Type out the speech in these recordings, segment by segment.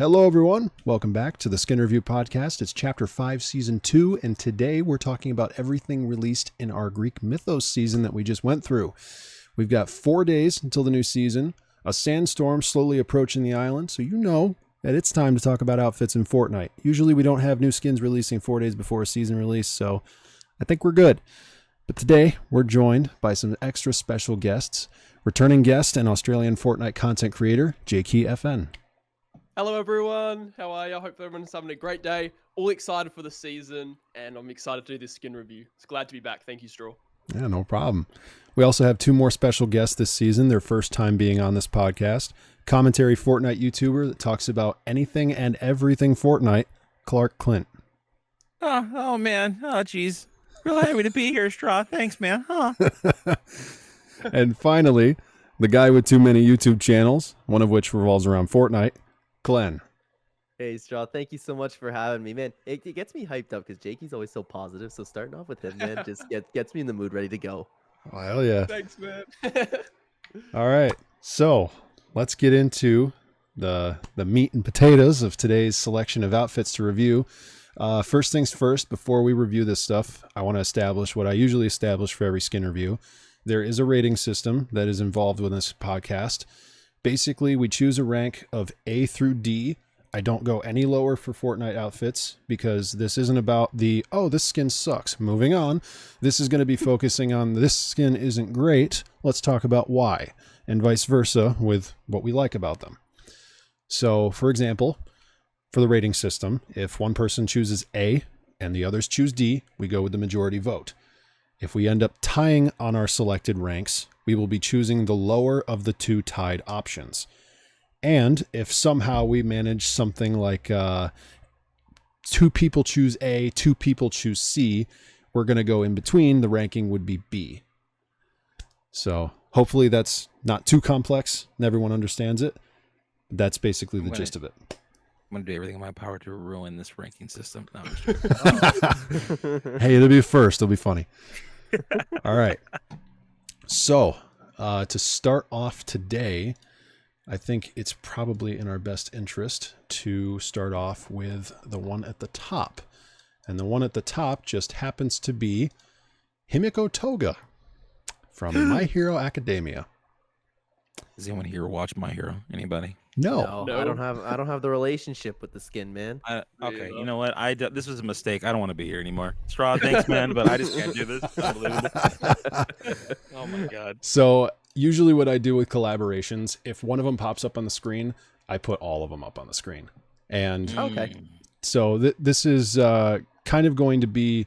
Hello, everyone. Welcome back to the Skin Review Podcast. It's Chapter 5, Season 2, and today we're talking about everything released in our Greek Mythos season that we just went through. We've got 4 days until the new season, a sandstorm slowly approaching the island, so you know that it's time to talk about outfits in Fortnite. Usually we don't have new skins releasing 4 days before a season release, so I think we're good. But today, we're joined by some extra special guests, returning guest and Australian Fortnite content creator, JayKeyFN. Hello everyone, how are you? I hope everyone's having a great day. All excited for the season, and I'm excited to do this skin review. It's glad to be back. Thank you, Straw. Yeah, no problem. We also have 2 more special guests this season, their first time being on this podcast. Commentary Fortnite YouTuber that talks about anything and everything Fortnite, Klarque Clint. Oh man. Oh, geez. Real happy to be here, Straw. Thanks, man. And finally, the guy with too many YouTube channels, one of which revolves around Fortnite, Clen. Hey, Straw, thank you so much for having me, man. It gets me hyped up because JayKey's always so positive, so starting off with him, man, just gets me in the mood, ready to go. Oh, hell yeah. Thanks, man. All right, so let's get into the meat and potatoes of today's selection of outfits to review. First things first, before we review this stuff, I want to establish what I usually establish for every skin review. There is a rating system that is involved with this podcast. Basically, we choose a rank of A through D. I don't go any lower for Fortnite outfits because this isn't about the, oh, this skin sucks, moving on. This is going to be focusing on this skin isn't great. Let's talk about why, and vice versa with what we like about them. So, for example, for the rating system, if one person chooses A and the others choose D, we go with the majority vote. If we end up tying on our selected ranks, we will be choosing the lower of the 2 tied options. And if somehow we manage something like 2 people choose A, 2 people choose C, we're going to go in between. The ranking would be B. So hopefully that's not too complex and everyone understands it. That's basically the gist of it. I'm going to do everything in my power to ruin this ranking system. No, Hey, it'll be first. It'll be funny. All right. So to start off today, I think it's probably in our best interest to start off with the one at the top. And the one at the top just happens to be Himiko Toga from My Hero Academia. Does anyone here watch My Hero? Anybody? No. I don't have the relationship with the skin, man. Okay, you know what? This was a mistake. I don't want to be here anymore. Straw, thanks, man, but I just can't do this. Unbelievable. Oh my god. So usually what I do with collaborations, if one of them pops up on the screen, I put all of them up on the screen. And Okay. So this is kind of going to be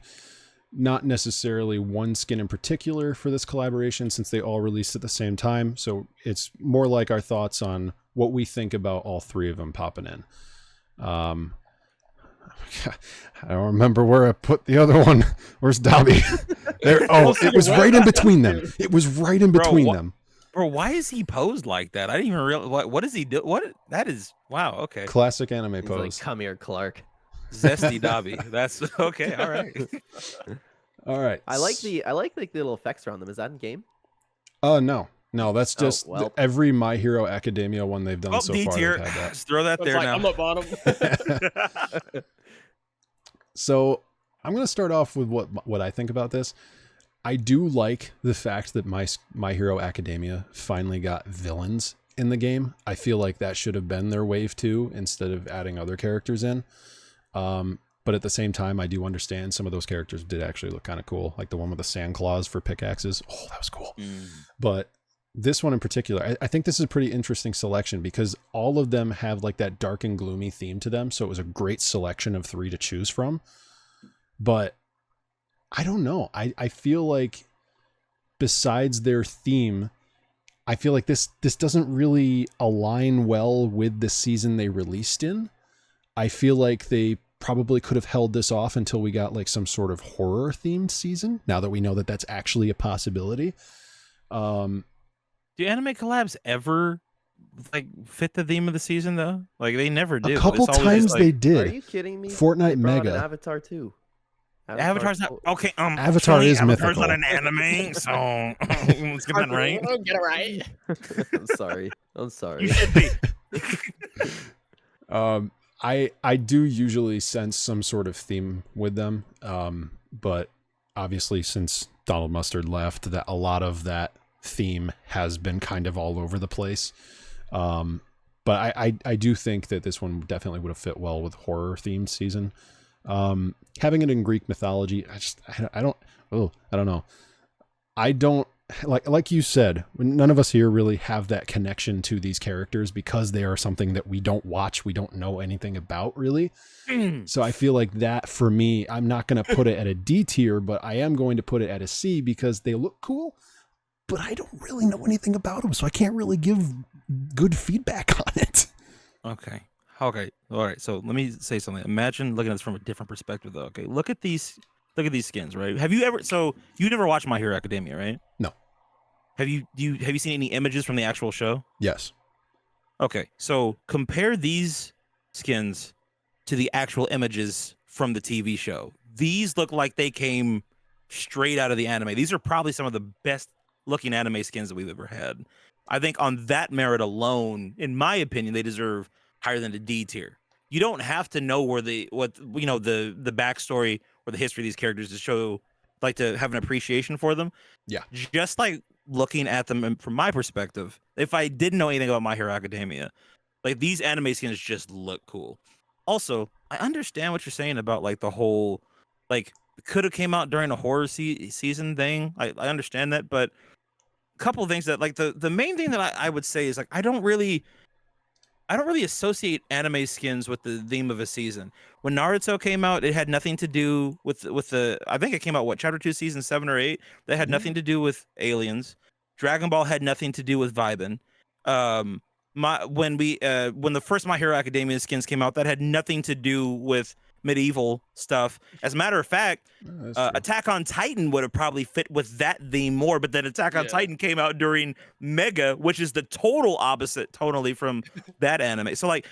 not necessarily one skin in particular for this collaboration since they all released at the same time. So it's more like our thoughts on what we think about all 3 of them popping in. I don't remember where I put the other one. Where's Dobby? There. Oh, it was right in between them. It was right in between them. Bro, why is he posed like that? I didn't even realize. What does he do? What? That is, wow, okay. Classic anime He's pose. like, come here, Clark. Zesty Dobby. That's okay. All right. All right. I like the little effects around them. Is that in game? No, that's just every My Hero Academia one they've done so far. D-tier. Had that. Just throw that there now. I'm at bottom. So I'm going to start off with what I think about this. I do like the fact that My Hero Academia finally got villains in the game. I feel like that should have been their wave 2 instead of adding other characters in. But at the same time, I do understand some of those characters did actually look kind of cool. Like the one with the sand claws for pickaxes. Oh, that was cool. But this one in particular, I think this is a pretty interesting selection because all of them have like that dark and gloomy theme to them. So it was a great selection of 3 to choose from. But I don't know. I feel like besides their theme, I feel like this doesn't really align well with the season they released in. I feel like they probably could have held this off until we got like some sort of horror themed season. Now that we know that that's actually a possibility. Do anime collabs ever like fit the theme of the season though? Like they never do. A couple times they did. Are you kidding me? Fortnite They brought Mega. an Avatar too. Avatar's not okay. Avatar is Avatar's mythical. not an anime, so let's get that right. Get it right. I'm sorry. You should be. I do usually sense some sort of theme with them, but obviously since Donald Mustard left, that a lot of that theme has been kind of all over the place. But I do think that this one definitely would have fit well with horror themed season. Having it in Greek mythology, I don't know. I don't like you said, none of us here really have that connection to these characters because they are something that we don't watch. We don't know anything about really. So I feel like that for me, I'm not going to put it at a D tier, but I am going to put it at a C because they look cool, but I don't really know anything about them. So I can't really give good feedback on it. Okay. All right. So let me say something. Imagine looking at this from a different perspective, though. Okay. Look at these skins, right? Have you ever? So you never watched My Hero Academia, right? No. Have you seen any images from the actual show? Yes. Okay. So compare these skins to the actual images from the TV show. These look like they came straight out of the anime. These are probably some of the best looking anime skins that we've ever had. I think on that merit alone, in my opinion, they deserve higher than the D tier. You don't have to know the backstory or the history of these characters to show, like, to have an appreciation for them. Yeah. Just like looking at them from my perspective, if I didn't know anything about My Hero Academia, like, these anime skins just look cool. Also, I understand what you're saying about, like, the whole, like, could have came out during a horror season thing. I understand that, but a couple of things that, like, the main thing that I would say is, like, I don't really associate anime skins with the theme of a season. When Naruto came out, it had nothing to do with the. I think it came out chapter 2, season 7 or 8. That had nothing to do with aliens. Dragon Ball had nothing to do with vibing. When the first My Hero Academia skins came out, that had nothing to do with medieval stuff. As a matter of fact, Attack on Titan would have probably fit with that theme more, but then Attack on Titan came out during Mega, which is the total opposite tonally from that anime. So, like,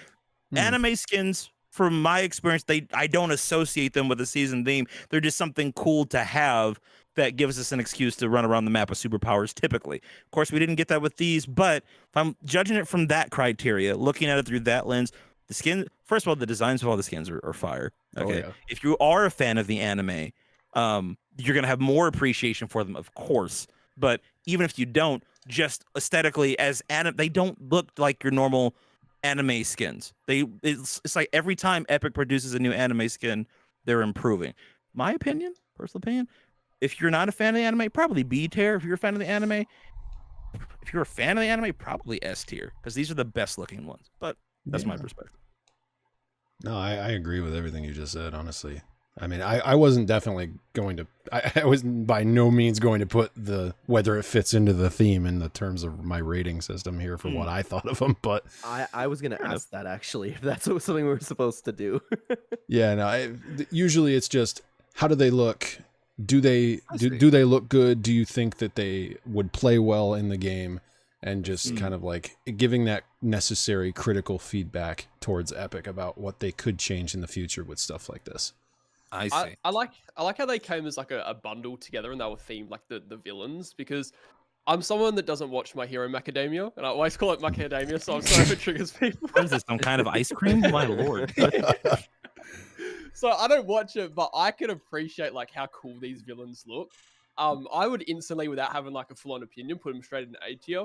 anime skins, from my experience, I don't associate them with a season theme. They're just something cool to have that gives us an excuse to run around the map with superpowers typically. Of course, we didn't get that with these, but if I'm judging it from that criteria, looking at it through that lens, the skin, first of all, the designs of all the skins are fire. Okay. Oh, yeah. If you are a fan of the anime, you're going to have more appreciation for them, of course. But even if you don't, just aesthetically, they don't look like your normal anime skins. It's like every time Epic produces a new anime skin, they're improving. My personal opinion, if you're not a fan of the anime, probably B tier. If you're a fan of the anime, probably S tier, because these are the best looking ones. But that's my perspective. No, I agree with everything you just said, honestly. I mean, I wasn't definitely going to, I was by no means going to put whether it fits into the theme in the terms of my rating system here for what I thought of them, but I was going to ask that, actually, if that's something we were supposed to do. Yeah, no, usually it's just, how do they look? Do they look good? Do you think that they would play well in the game? And just kind of like giving that necessary critical feedback towards Epic about what they could change in the future with stuff like this. I see. I like how they came as like a bundle together and they were themed like the villains, because I'm someone that doesn't watch My Hero Macadamia, and I always call it Macadamia, so I'm sorry if it triggers people. What is this, some kind of ice cream? My lord. So I don't watch it, but I can appreciate like how cool these villains look. I would instantly, without having like a full-on opinion, put them straight in A tier.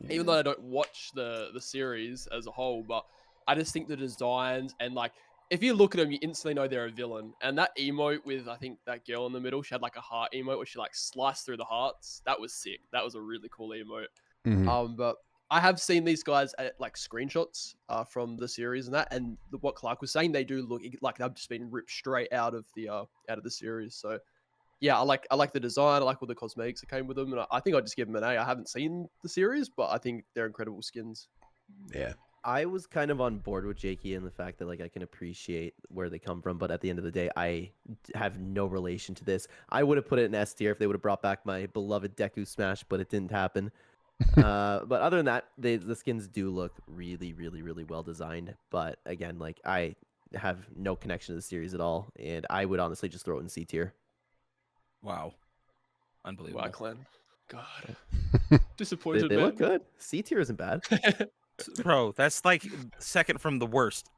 Even though I don't watch the series as a whole, but I just think the designs, and like, if you look at them, you instantly know they're a villain. And that emote with, I think, that girl in the middle, she had like a heart emote where she like sliced through the hearts. That was sick. That was a really cool emote. Mm-hmm. But I have seen these guys at like screenshots from the series and that, and what Clark was saying, they do look like they've just been ripped straight out of the series. So yeah, I like the design. I like all the cosmetics that came with them, and I think I'd just give them an A. I haven't seen the series, but I think they're incredible skins. Yeah, I was kind of on board with JayKey in the fact that, like, I can appreciate where they come from, but at the end of the day, I have no relation to this. I would have put it in S tier if they would have brought back my beloved Deku Smash, but it didn't happen. But other than that, the skins do look really, really, really well designed. But again, like, I have no connection to the series at all, and I would honestly just throw it in C tier. Wow. Unbelievable. Wow, Clen. God. Disappointed, They man. look good. C tier isn't bad. Bro, that's like second from the worst.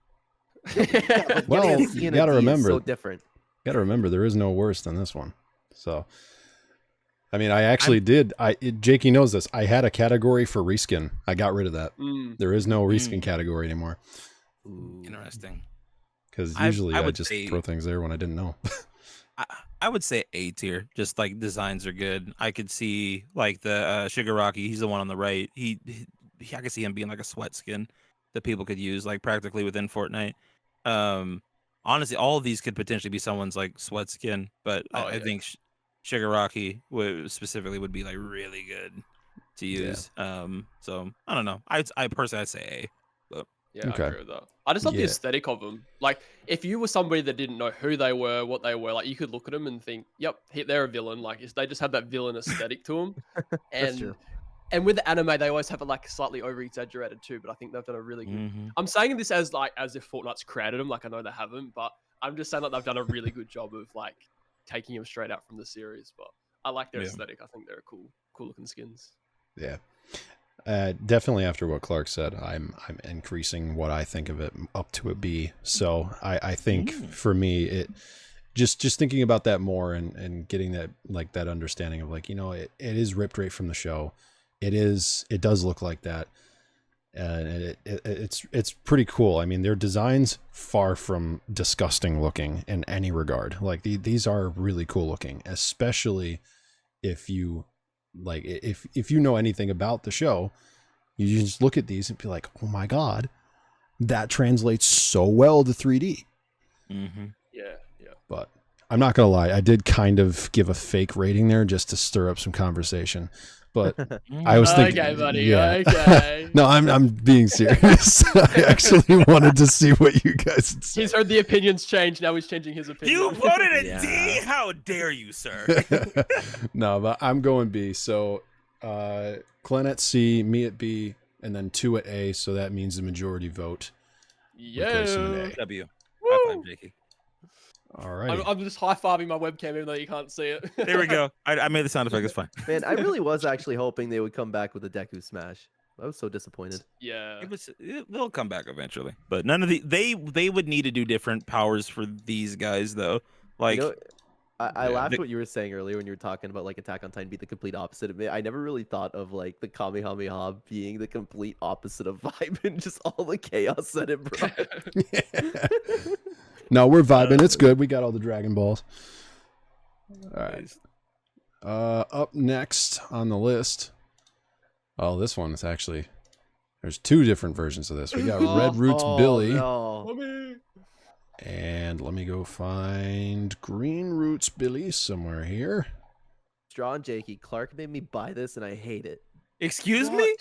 Yeah, but Well, getting a C you and a gotta D is remember- so different. Got to remember, there is no worse than this one. So, I mean, I actually JayKey knows this. I had a category for reskin. I got rid of that. There is no reskin category anymore. Ooh. Interesting. Because I usually I would just say- throw things there when I didn't know. I would say A tier. Just like designs are good. I could see like the Shigaraki. He's the one on the right. I could see him being like a sweat skin that people could use like practically within Fortnite. Honestly, all of these could potentially be someone's like sweat skin, but I think Shigaraki specifically would be like really good to use. So I don't know. I personally I'd say A. Yeah, Okay. I agree with that. I just love the Yeah. aesthetic of them. Like, if you were somebody that didn't know who they were, what they were, like, you could look at them and think, "Yep, they're a villain." Like, they just have that villain aesthetic to them. That's true. And with the anime, they always have it like slightly over exaggerated too. But I think they've done a really good. I'm saying this as if Fortnite's created them. Like, I know they haven't, but I'm just saying that they've done a really good job of like taking them straight out from the series. But I like their aesthetic. I think they're cool looking skins. Yeah. Definitely after what Clark said, I'm increasing what I think of it up to a B. So I think for me, it just thinking about that more and getting that like that understanding of like, it is ripped right from the show. It does look like that. And it's pretty cool. I mean, their designs far from disgusting looking in any regard. Like these are really cool looking, especially if you like if you know anything about the show, you just look at these and be like, oh my god, that translates so well to 3D. Yeah. But I'm not gonna lie, I did kind of give a fake rating there just to stir up some conversation. But I was thinking, Okay, buddy. yeah. Okay. No, I'm being serious. I actually wanted to see what you guys would say. He's heard the opinions change. Now he's changing his opinion. You voted a D? Yeah. How dare you, sir? No, but I'm going B. So Clen at C, me at B, and then 2 at A. So that means the majority vote. Replace him in Yeah. A. W. Woo! High five, JayKey. All right. I'm just high-fiving my webcam even though you can't see it. There we go. I made the sound effect. It's fine. Man, I really was actually hoping they would come back with a Deku Smash. I was so disappointed. Yeah. They'll come back eventually, but none of they would need to do different powers for these guys though. Like, I Yeah, laughed they- what you were saying earlier when you were talking about like Attack on Titan being the complete opposite of it. I never really thought of like the Kamehameha being the complete opposite of vibe and just all the chaos that it brought. No, we're vibing. It's good. We got all the Dragon Balls. All right. Up next on the list. Oh, this one is actually. There's 2 different versions of this. We got Red Roots Billy. No. Mommy. And let me go find Green Roots Billy somewhere here. Straw and JayKey, Clark made me buy this and I hate it. excuse me,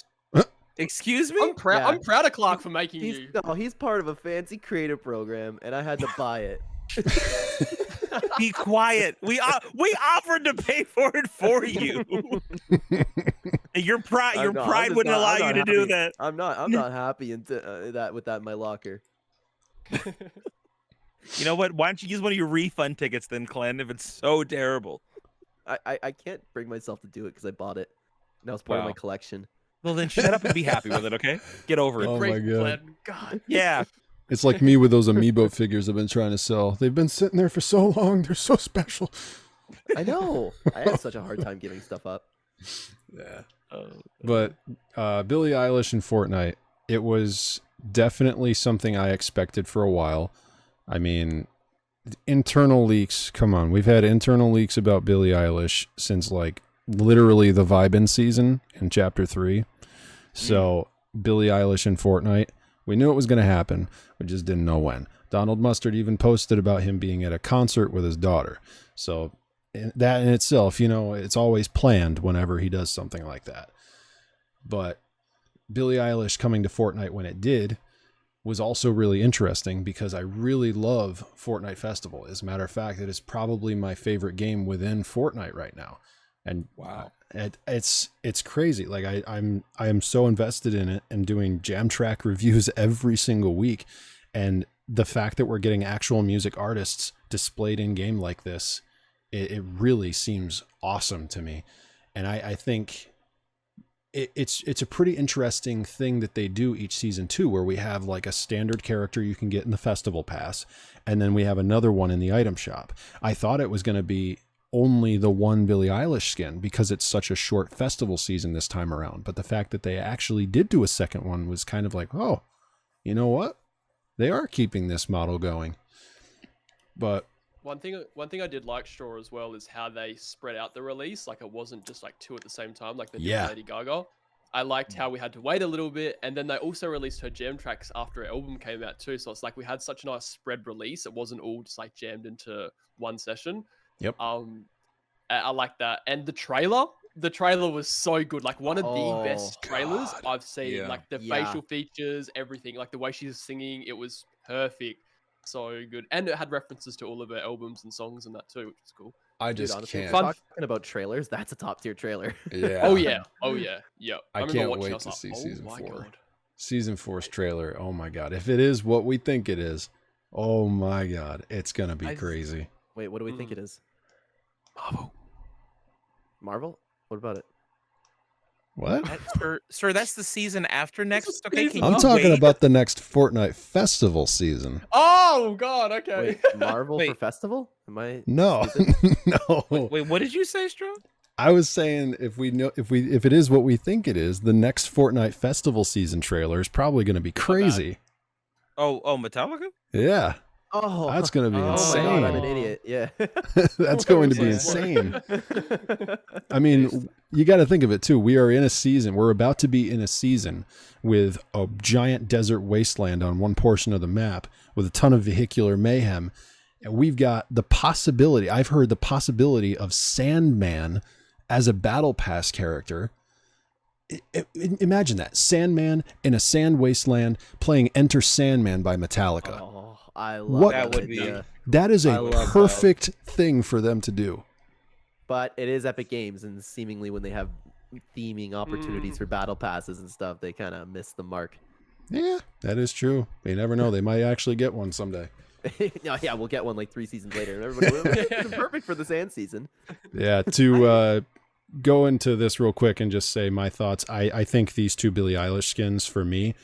excuse me. I'm proud. Yeah. I'm proud of Clark for making you. He's part of a fancy creative program and I had to buy it. Be quiet. We offered to pay for it for you. Your pride I'm not- I'm pride just wouldn't not- allow I'm you not to do happy. that. I'm not happy with that in my locker. You know what? Why don't you use one of your refund tickets then, Clen? If it's so terrible. I can't bring myself to do it because I bought it. And that was part of my Wow. collection. Well, then shut up and be happy with it, okay? Get over it. Oh Great my God. plan. God. Yeah. It's like me with those amiibo figures I've been trying to sell. They've been sitting there for so long. They're so special. I know. I had such a hard time giving stuff up. Yeah. But Billie Eilish and Fortnite, it was definitely something I expected for a while. I mean, internal leaks, come on. We've had internal leaks about Billie Eilish since like literally the Vibin season in chapter 3. So Billie Eilish and Fortnite, we knew it was going to happen. We just didn't know when. Donald Mustard even posted about him being at a concert with his daughter. So that in itself, it's always planned whenever he does something like that. But Billie Eilish coming to Fortnite when it did was also really interesting because I really love Fortnite Festival. As a matter of fact, it is probably my favorite game within Fortnite right now. And Wow. It's crazy. Like I am so invested in it and doing jam track reviews every single week. And the fact that we're getting actual music artists displayed in game like this, it really seems awesome to me. And I think it's a pretty interesting thing that they do each season too, where we have like a standard character you can get in the festival pass, and then we have another one in the item shop. I thought it was going to be only the one Billie Eilish skin because it's such a short festival season this time around. But the fact that they actually did do a second one was kind of like, oh, you know what? They are keeping this model going. But one thing I did like Straw as well is how they spread out the release. Like it wasn't just like 2 at the same time, like they did with Lady Gaga. I liked how we had to wait a little bit, and then they also released her jam tracks after her album came out too. So it's like we had such a nice spread release. It wasn't all just like jammed into one session. Yep. I like that. And the trailer was so good. Like one of the best trailers I've seen. Yeah. Like the facial features, everything, like the way she's singing, it was perfect. So good. And it had references to all of her albums and songs and that too, which is cool. I Dude, just honestly, can't. talking about trailers, that's a top tier trailer. Yeah. Oh yeah. Yeah. I remember can't watching, wait I was to like, see oh season my 4. God. Season 4's trailer. Oh my God. If it is what we think it is, oh my God, it's going to be crazy. Wait, what do we think it is? Marvel? What about it? What? Sir, that's the season after next. Okay, can I'm you talking wait? about the next Fortnite festival season. Oh God. Okay. Wait, Marvel for Wait. festival? Am I No, no. Wait, what did you say, Straw? I was saying if it is what we think it is, the next Fortnite festival season trailer is probably going to be crazy. Oh, Metallica? Yeah, Oh, that's going to be oh insane. my God, I'm an idiot. Yeah. That's going to be Yeah. insane. I mean, you got to think of it too. We are in a season. We're about to be in a season with a giant desert wasteland on one portion of the map with a ton of vehicular mayhem. And we've got the possibility, I've heard the possibility of Sandman as a battle pass character. Imagine that. Sandman in a sand wasteland playing Enter Sandman by Metallica. Oh, I love That would be- idea. That is I a love perfect thing for them to do. But it is Epic Games, and seemingly when they have theming opportunities for battle passes and stuff, they kind of miss the mark. Yeah, that is true. You never know. They might actually get one someday. No, yeah, we'll get one like 3 seasons later. And everybody, it's perfect for the sand season. Yeah, to go into this real quick and just say my thoughts. I think these 2 Billie Eilish skins, for me,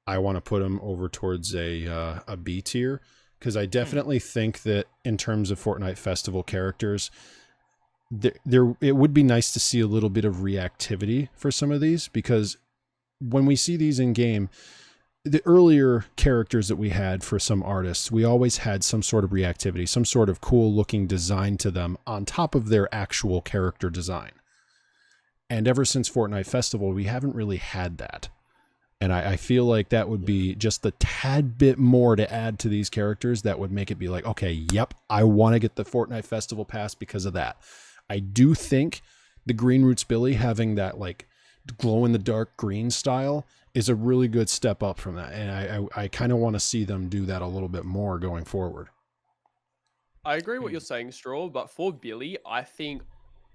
I want to put them over towards a B tier, because I definitely think that in terms of Fortnite Festival characters, there it would be nice to see a little bit of reactivity for some of these, because when we see these in game, the earlier characters that we had for some artists, we always had some sort of reactivity, some sort of cool looking design to them on top of their actual character design. And ever since Fortnite Festival, we haven't really had that. And I feel like that would be just a tad bit more to add to these characters that would make it be like, okay, yep, I want to get the Fortnite Festival pass because of that. I do think the Green Roots Billy having that like glow in the dark green style is a really good step up from that. And I kind of want to see them do that a little bit more going forward. I agree what you're saying, Straw, but for Billy, I think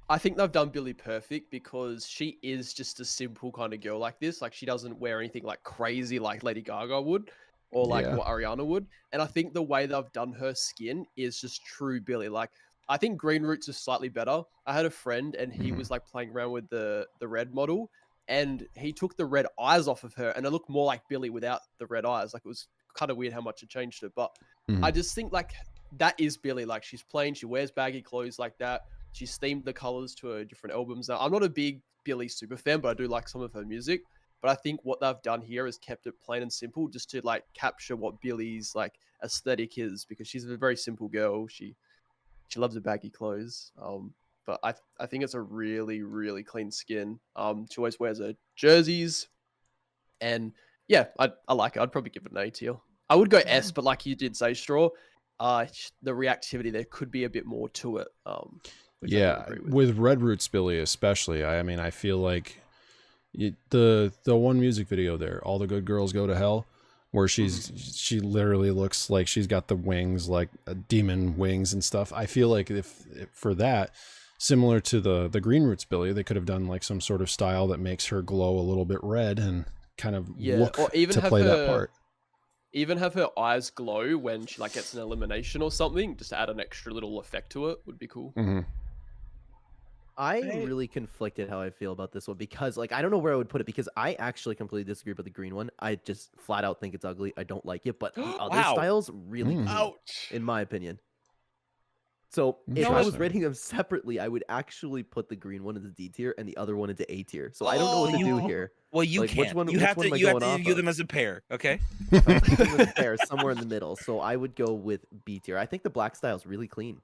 they've done Billy perfect, because she is just a simple kind of girl like this. Like she doesn't wear anything like crazy like Lady Gaga would, or like what Ariana would. And I think the way they've done her skin is just true Billy. Like I think Green Roots is slightly better. I had a friend and he was like playing around with the red model, and he took the red eyes off of her, and it looked more like Billy without the red eyes. Like it was kind of weird how much it changed it. But I just think like that is Billy. Like she's plain, she wears baggy clothes like that. She's themed the colors to her different albums. Now, I'm not a big Billy super fan, but I do like some of her music. But I think what they've done here is kept it plain and simple, just to like capture what Billy's like aesthetic is, because she's a very simple girl. She loves her baggy clothes. But I think it's a really, really clean skin. She always wears her jerseys. And yeah, I like it. I'd probably give it an A tier. I would go S, but like you did say, Straw, the reactivity, there could be a bit more to it. Which I Yeah, don't agree with Red Roots Billy especially. I mean, I feel like the one music video there, All the Good Girls Go to Hell, where she literally looks like she's got the wings, like demon wings and stuff. I feel like if for that, similar to the Green Roots Billy, they could have done like some sort of style that makes her glow a little bit red and kind of look or even to have play that her- part. Even have her eyes glow when she like gets an elimination or something, just to add an extra little effect to it, would be cool. I am Hey. really conflicted how I feel about this one because, like, I don't know where I would put it because I actually completely disagree with the green one. I just flat out think it's ugly. I don't like it, but the other Wow. styles really Mm. clean, Ouch. in my opinion. So if know I what? was rating them separately, I would actually put the green one into D tier and the other one into A tier. So I don't know what to do Oh. here. Well, you Like, which can't. one? You Which have one to. am I You have going to off view of? them as a pair. Okay. If I'm keeping them as a pair, somewhere in the middle. So I would go with B tier. I think the black style is really clean,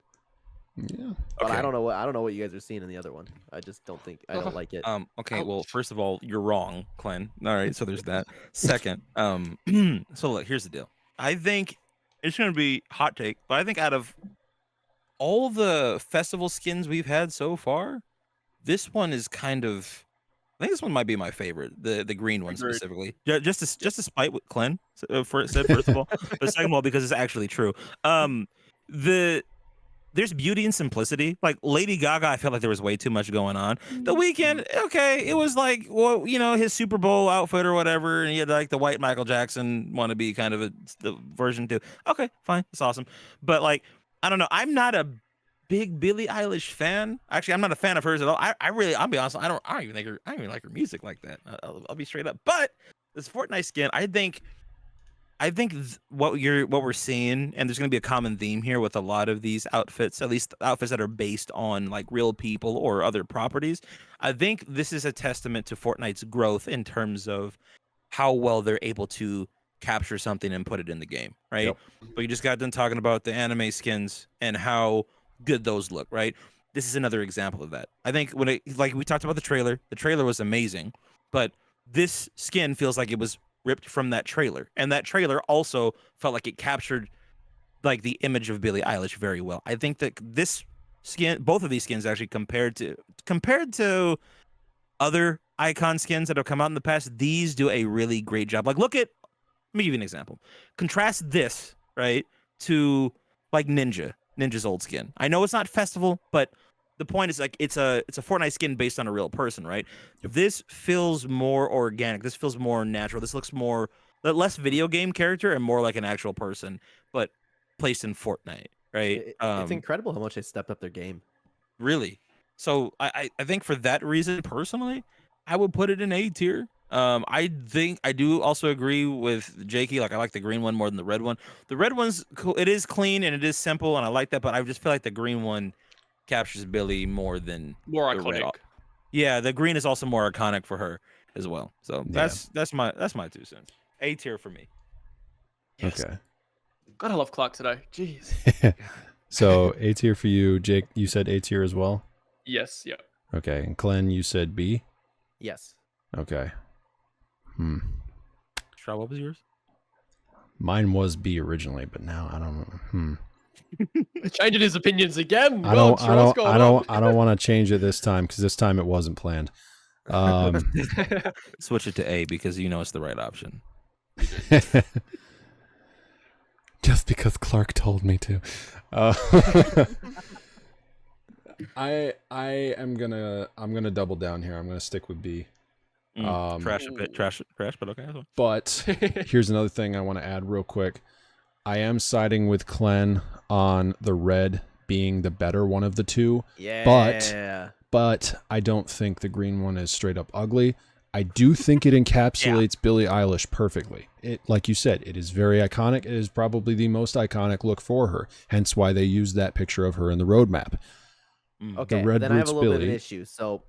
Yeah. but I Okay. don't know what you guys are seeing in the other one. I just don't think I don't like it. Okay. Well, Ouch. first of all, you're wrong, Clen. All right. So there's that. Second. So look, here's the deal. I think it's gonna be hot take, but I think out of all the festival skins we've had so far, this one is kind of. I think this one might be my favorite, the green one Agreed. specifically. Just to spite what Clen said first of all, but second of all because it's actually true. The There's beauty and simplicity. Like Lady Gaga, I felt like there was way too much going on. The Weeknd, okay, it was like, well, his Super Bowl outfit or whatever, and he had like the white Michael Jackson wannabe kind of the version too. Okay, fine, it's awesome. But like, I don't know, I'm not a big Billie Eilish fan. Actually, I'm not a fan of hers at all. I'll be honest, I don't even like her music like that. I'll be straight up. But this Fortnite skin, what we're seeing, and there's going to be a common theme here with a lot of these outfits, at least outfits that are based on like real people or other properties. I think this is a testament to Fortnite's growth in terms of how well they're able to capture something and put it in the game, right? Yep. But you just got done talking about the anime skins and how good those look, right? This is another example of that. I think like we talked about the trailer was amazing, but this skin feels like it was ripped from that trailer, and that trailer also felt like it captured like the image of Billie Eilish very well. I think that this skin, both of these skins, actually compared to other icon skins that have come out in the past, these do a really great job. Like, let me give you an example. Contrast this right to like Ninja's old skin. I know it's not festival, but the point is like it's a Fortnite skin based on a real person, right? Yep. This feels more organic. This feels more natural. This looks less video game character and more like an actual person, but placed in Fortnite, right? It's incredible how much they stepped up their game. Really. So I think for that reason, personally, I would put it in A tier. I think I do also agree with JayKey. Like I like the green one more than the red one. The red one's cool. It is clean and it is simple, and I like that. But I just feel like the green one captures Billy more than More the red. iconic. Yeah, the green is also more iconic for her as well. So Yeah. that's my 2 cents. A tier for me. Yes. Okay. God, I love Clark today. Jeez. So A tier for you, Jake. You said A tier as well. Yes. Yeah. Okay, and Clen, you said B. Yes. Okay. Shaw, what was yours? Mine was B originally, but now I don't. Changing his opinions again. I God, don't want to change it this time because this time it wasn't planned. Switch it to A because it's the right option. Just because Clark told me to. I'm gonna double down here. I'm gonna stick with B. Trash a bit, trash, but okay. That's fine. But here's another thing I want to add real quick. I am siding with Clen on the red being the better one of the two. Yeah. But I don't think the green one is straight up ugly. I do think it encapsulates Billie Eilish perfectly. It, like you said, it is very iconic. It is probably the most iconic look for her. Hence why they used that picture of her in the roadmap. Okay, The red then I have boots a little bit of an Billy. issue. So,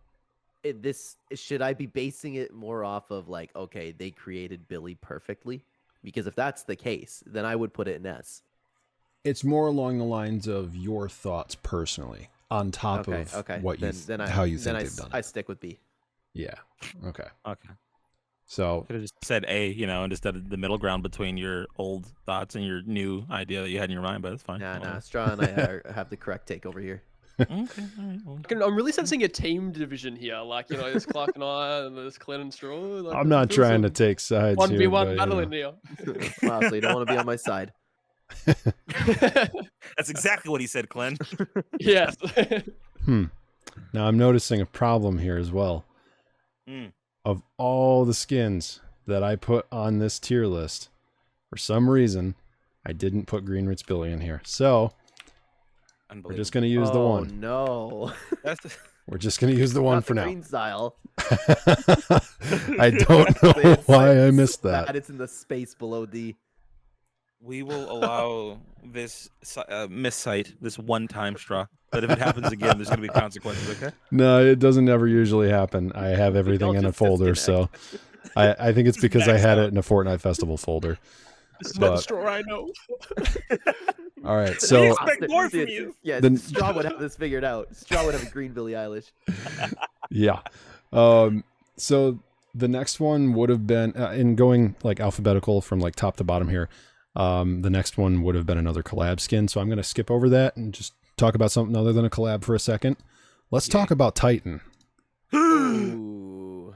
should I be basing it more off of like, okay, they created Billy perfectly? Because if that's the case, then I would put it in S. It's more along the lines of your thoughts personally, on top of what you how you think they've done it. I stick with B. Yeah. Okay. Okay. So Could have just said A, instead of the middle ground between your old thoughts and your new idea that you had in your mind, but it's fine. Nah. Straw and I have the correct take over here. Okay. All right. Well, I'm really sensing a team division here. Like, there's Clark and I, and there's Clen and Straw. Like, I'm not trying to take sides. 1v1 battle in here. Wow, so you don't want to be on my side. that's exactly what he said, Clen. Yes. Now I'm noticing a problem here as well. Of all the skins that I put on this tier list, for some reason, I didn't put Green Ritz Billy in here. So We're just gonna use the Oh one. no. That's We're just gonna use the one Not for the now. green style. I don't know It's why I so missed bad that. It's in the space below D. we will allow this miscite, this one-time straw. But if it happens again, there's gonna be consequences. Okay. No, it doesn't ever usually happen. I have everything in a just folder, so I think it's Just because I maxed had out. it in a Fortnite Festival folder. This is not the But- straw I know. All right, We so expect more from Dude, you. Yeah, The- Straw would have this figured out. Straw would have a green Billie Eilish. yeah, so the next one would have been in going like alphabetical from like top to bottom here. The next one would have been another collab skin, so I'm going to skip over that and just talk about something other than a collab for a second. Let's talk about Titan. Ooh.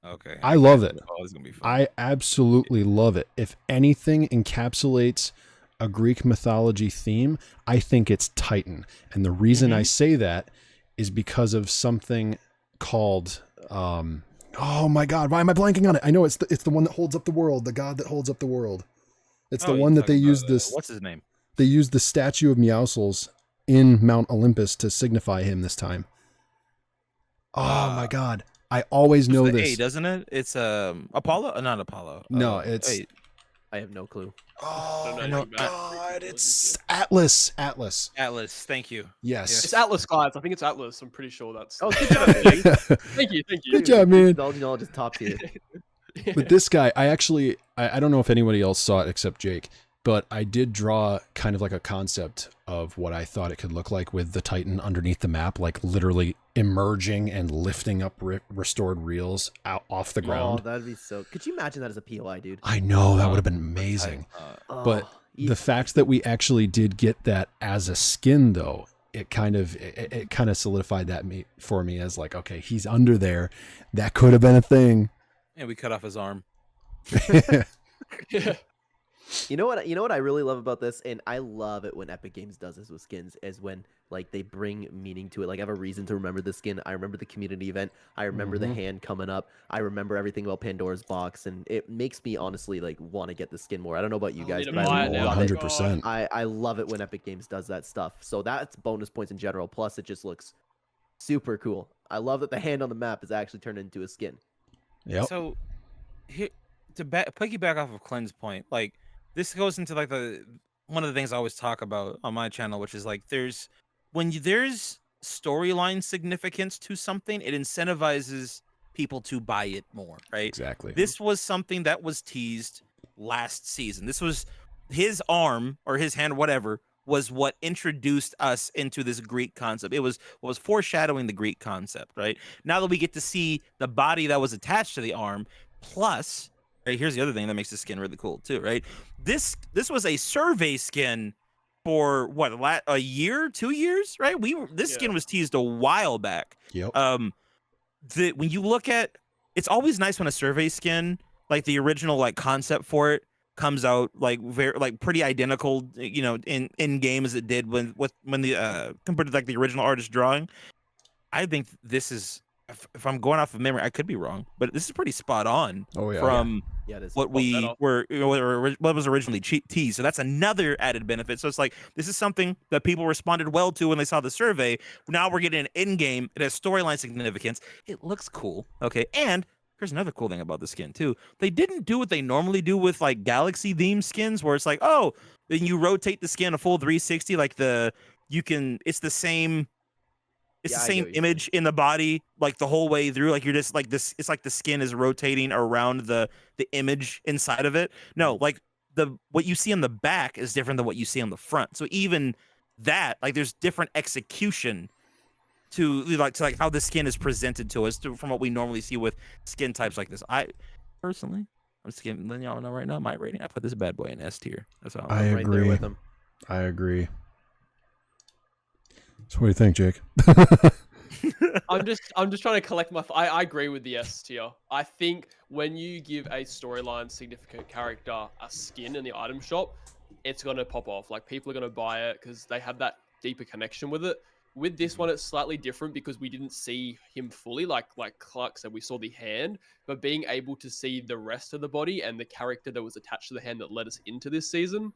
Okay. I love it. Oh, this is gonna be fun. I absolutely love it. If anything encapsulates a Greek mythology theme, I think it's Titan. And the reason I say that is because of something called oh my god, why am I blanking on it? I know it's the one that holds up the world, the god that holds up the world. It's the Oh, one you're that they talking use about, this What's his name? they used the statue of Meowscles in Mount Olympus to signify him this time. Oh my god. I always know It's the this. A, doesn't it? It's Apollo? Not Apollo. No, it's wait. I have no clue. oh I don't my know anything about god, Greek it's Atlas. Atlas. Atlas. Thank you. Yes. It's Atlas, guys. I think it's Atlas. I'm pretty sure that's. Oh, good job, Jake. Thank you, thank you. Good job, man. Technology knowledge is top tier. But this guy, I don't know if anybody else saw it except Jake, but I did draw kind of like a concept of what I thought it could look like with the Titan underneath the map, like literally emerging and lifting up restored reels out off the Oh, ground. that'd be so. Could you imagine that as a POI, dude? I know that would have been amazing. But Oh, the fact that we actually did get that as a skin, though, it kind of solidified that for me as like, okay, he's under there. That could have been a thing. And we cut off his arm. Yeah. You know what I really love about this, and I love it when Epic Games does this with skins, is when like they bring meaning to it. Like I have a reason to remember the skin. I remember the community event. I remember the hand coming up. I remember everything about Pandora's box, and it makes me honestly like want to get the skin more. I don't know about you I guys, need to but buy I it now. love it. 100%. I love it when Epic Games does that stuff. So that's bonus points in general. Plus, it just looks super cool. I love that the hand on the map is actually turned into a skin. Yep. So, here to piggyback off of Clen's point, like this goes into like one of the things I always talk about on my channel, which is like there's storyline significance to something, it incentivizes people to buy it more, right? Exactly. This was something that was teased last season. This was his arm or his hand, whatever, was what introduced us into this Greek concept. It was what was foreshadowing the Greek concept, right? Now that we get to see the body that was attached to the arm, plus, right, here's the other thing that makes the skin really cool too, right? This was a survey skin for what, a year, 2 years, right? This skin was teased a while back. Yep. When you look at, it's always nice when a survey skin, like the original like concept for it, comes out like pretty identical, you know, in game as it did when the compared to like the original artist drawing. I think this is, if I'm going off of memory, I could be wrong, but this is pretty spot on from Yeah, it is. what what was originally teased. So that's another added benefit. So it's like this is something that people responded well to when they saw the survey. Now we're getting an in-game. It has storyline significance. It looks cool. Okay, and here's another cool thing about the skin too. They didn't do what they normally do with like galaxy theme skins, where it's like, oh, then you rotate the skin a full 360, like it's the same. It's the same image in the body, like the whole way through. Like you're just like this. It's like the skin is rotating around the image inside of it. No, like what you see on the back is different than what you see on the front. So even that, like, there's different execution to how the skin is presented to us from what we normally see with skin types like this. I personally, I'm just letting y'all know right now, my rating, I put this bad boy in S tier. That's all. I I'm right there agree. with him. I agree. So what do you think, Jake? I'm just trying to collect my. I agree with the S tier. I think when you give a storyline significant character a skin in the item shop, it's gonna pop off. Like people are gonna buy it because they have that deeper connection with it. With this one, it's slightly different because we didn't see him fully. Like Klarque said, we saw the hand, but being able to see the rest of the body and the character that was attached to the hand that led us into this season,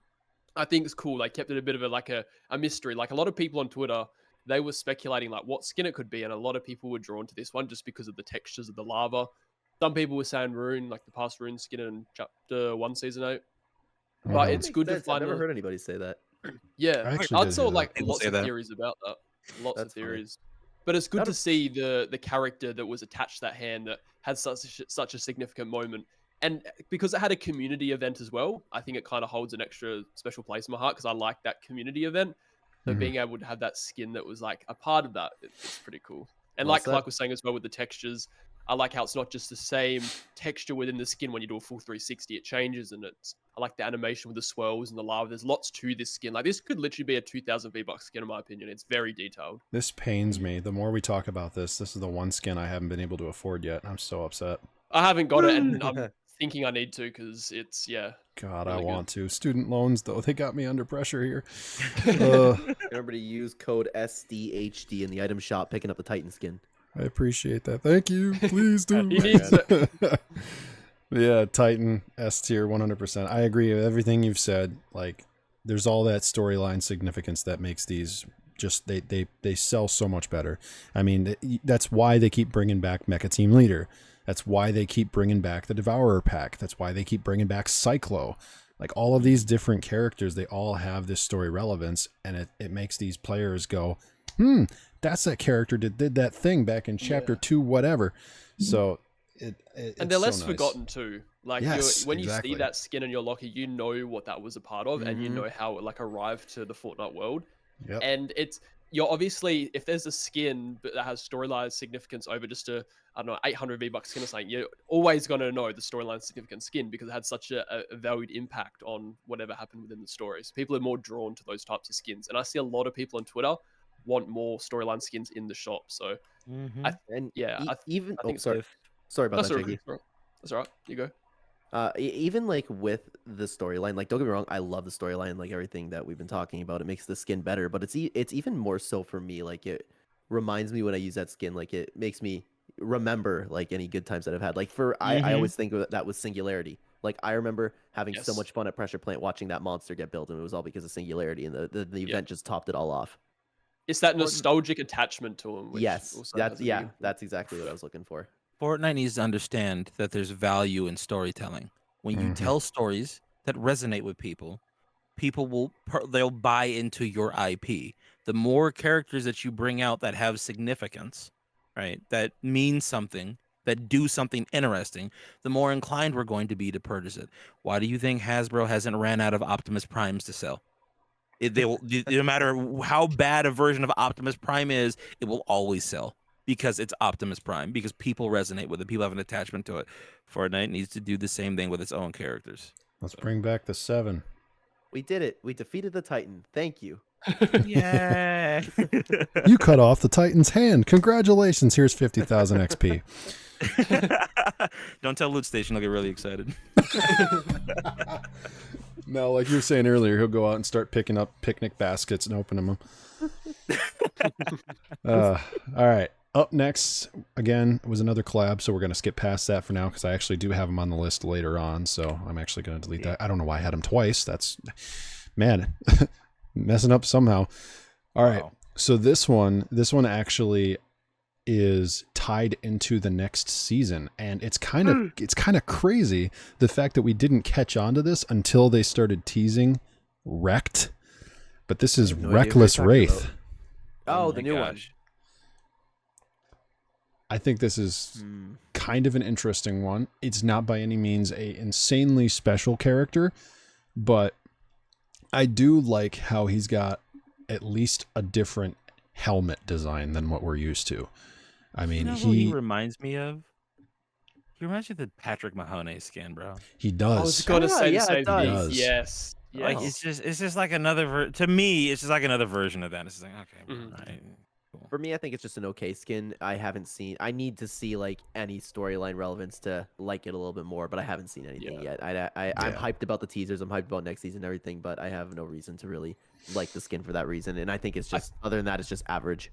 I think it's cool. They kept it a bit of a mystery. Like a lot of people on Twitter, they were speculating like what skin it could be, and a lot of people were drawn to this one just because of the textures of the lava. Some people were saying Rune, like the past Rune skin in Chapter 1, Season 8. But Mhm. it's good to I've find. never heard anybody say that. Yeah, I actually I did saw hear that. like People lots say of that. theories about that. Lots That's of funny. theories. But it's good Not to a- see the character that was attached to that hand that had such a significant moment. And because it had a community event as well, I think it kind of holds an extra special place in my heart because I like that community event. So Mhm. being able to have that skin that was like a part of that, it's pretty cool. And Well like said. Clark was saying as well with the textures, I like how it's not just the same texture within the skin when you do a full 360, it changes, and I like the animation with the swirls and the lava. There's lots to this skin. Like this could literally be a 2,000 V-Bucks skin in my opinion. It's very detailed. This pains me. The more we talk about this is the one skin I haven't been able to afford yet. I'm so upset. I haven't got it, and I'm thinking I need to because it's God, really I good. want to. Student loans, though, they got me under pressure here. Remember to use code SDHD in the item shop, picking up the Titan skin. I appreciate that. Thank you. Please do. He needs it. Yeah, Titan S tier 100%. I agree with everything you've said. Like, there's all that storyline significance that makes these just they sell so much better. I mean, that's why they keep bringing back Mecha Team Leader. That's why they keep bringing back the Devourer pack. That's why they keep bringing back Cyclo. Like all of these different characters, they all have this story relevance, and it makes these players go, that's that character that did that thing back in chapter 2, whatever. So and it's they're less so nice. forgotten too. Like Yes, when you exactly. see that skin in your locker, you know what that was a part of, and you know how it like arrived to the Fortnite world. Yep. And you're obviously, if there's a skin that has storyline significance over just a, I don't know, 800 V-Bucks skin or something, you're always going to know the storyline significant skin because it had such a valued impact on whatever happened within the story. So people are more drawn to those types of skins. And I see a lot of people on Twitter want more storyline skins in the shop. So Even I think sorry about that's that, all right. JayKey. That's all right. You go. Even like with the storyline, like don't get me wrong, I love the storyline, like everything that we've been talking about. It makes the skin better, but it's even more so for me. Like it reminds me when I use that skin, like it makes me remember like any good times that I've had. Like I always think of that was Singularity. Like I remember having so much fun at Pressure Plant watching that monster get built, and it was all because of Singularity, and the event just topped it all off. It's that nostalgic attachment to him. Yes, that's exactly what I was looking for. Fortnite needs to understand that there's value in storytelling. When you tell stories that resonate with people, they'll buy into your IP. The more characters that you bring out that have significance, right, that mean something, that do something interesting, the more inclined we're going to be to purchase it. Why do you think Hasbro hasn't ran out of Optimus Primes to sell? No matter how bad a version of Optimus Prime is, it will always sell. Because it's Optimus Prime, because people resonate with it, people have an attachment to it. Fortnite needs to do the same thing with its own characters. Let's bring back the 7. We did it. We defeated the Titan. Thank you. Yeah. You cut off the Titan's hand. Congratulations. Here's 50,000 XP. Don't tell Loot Station, they'll get really excited. No, like you were saying earlier, he'll go out and start picking up picnic baskets and opening them. All right. Up next, again, was another collab, so we're going to skip past that for now because I actually do have them on the list later on, so I'm actually going to delete that. I don't know why I had them twice. That's, man, messing up somehow. All right, so this one actually is tied into the next season, and it's kind of crazy the fact that we didn't catch on to this until they started teasing Wrecked, but this is Reckless Wraith. Oh, the new one. I think this is kind of an interesting one. It's not by any means a insanely special character, but I do like how he's got at least a different helmet design than what we're used to. I mean, who he reminds me of? He reminds me of the Patrick Mahoney skin, bro. He does. I was going to say the same thing. does. Yes. Like it's just like another to me, it's just like another version of that. It's just like, okay, right. Cool. For me, I think it's just an okay skin. I need to see like any storyline relevance to like it a little bit more, but I haven't seen anything yet. I'm hyped about the teasers. I'm hyped about next season and everything, but I have no reason to really like the skin for that reason. And I think it's just other than that, it's just average.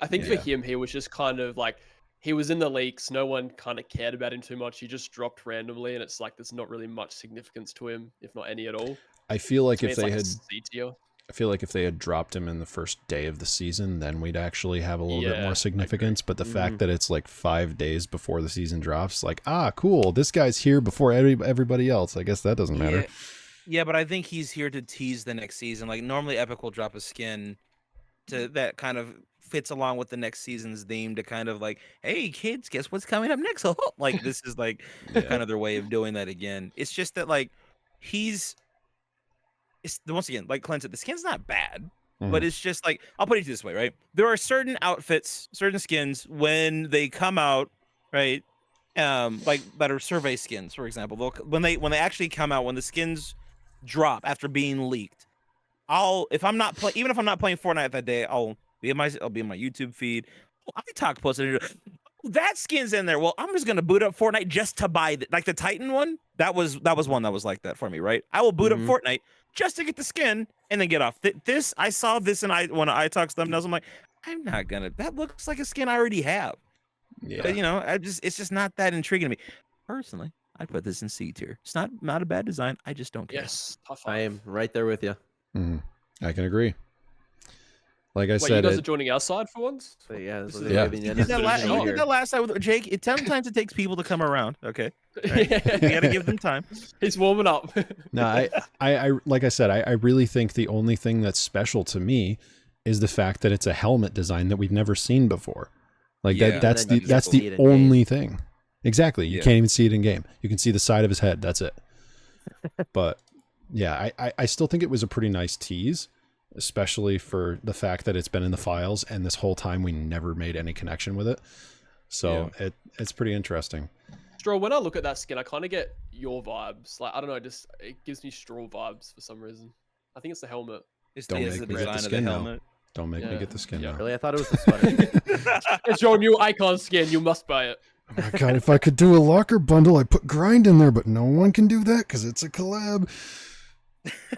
I think for him, he was just kind of like he was in the leaks. No one kind of cared about him too much. He just dropped randomly, and it's like there's not really much significance to him, if not any at all. I feel like To me, if it's they like a had, C tier. I feel like if they had dropped him in the first day of the season, then we'd actually have a little bit Yeah, I more agree. significance. But the fact that it's like 5 days before the season drops, like, cool, this guy's here before everybody else. I guess that doesn't matter. Yeah, but I think he's here to tease the next season. Like normally Epic will drop a skin that kind of fits along with the next season's theme to kind of like, hey kids, guess what's coming up next? Like this is like kind of their way of doing that again. It's just that like once again, like Clint said, the skin's not bad, but it's just like, I'll put it this way, right? There are certain outfits, certain skins when they come out, right? Like that are survey skins, for example. When they actually come out, when the skins drop after being leaked, if I'm not playing Fortnite that day, I'll be in my YouTube feed. I talk posted that skin's in there. Well, I'm just gonna boot up Fortnite just to buy like the Titan one. That was one that was like that for me, right? I will boot up Fortnite just to get the skin and then get off. This I saw this and when I talk thumbnails, I'm like, I'm not gonna. That looks like a skin I already have. Yeah, But, it's just not that intriguing to me. Personally, I put this in C tier. It's not a bad design. I just don't care. Yes, tough. I am right there with you. I can agree. Like I Wait, said, you guys are joining our side for once? So yeah, this is Yeah. the You did that last time with Jake. Sometimes it takes people to come around. Okay, right? You gotta give them time. He's warming up. no, I like I said, I really think the only thing that's special to me is the fact that it's a helmet design that we've never seen before. Like Yeah. that's And then the you that's can see the it in only thing. Exactly. You Yeah. can't even see it in game. You can see the side of his head. That's it. But yeah, I still think it was a pretty nice tease, especially for the fact that it's been in the files and this whole time we never made any connection with it. So it's pretty interesting. Straw, when I look at that skin, I kind of get your vibes. Like, I don't know, it gives me Straw vibes for some reason. I think it's the helmet. It's Don't the make me get the design of the skin now. helmet. Don't make me Yeah. get the skin Yeah. now. Really, I thought it was the sweater. It's your new icon skin. You must buy it. Oh my god, if I could do a locker bundle, I'd put Grind in there, but no one can do that because it's a collab.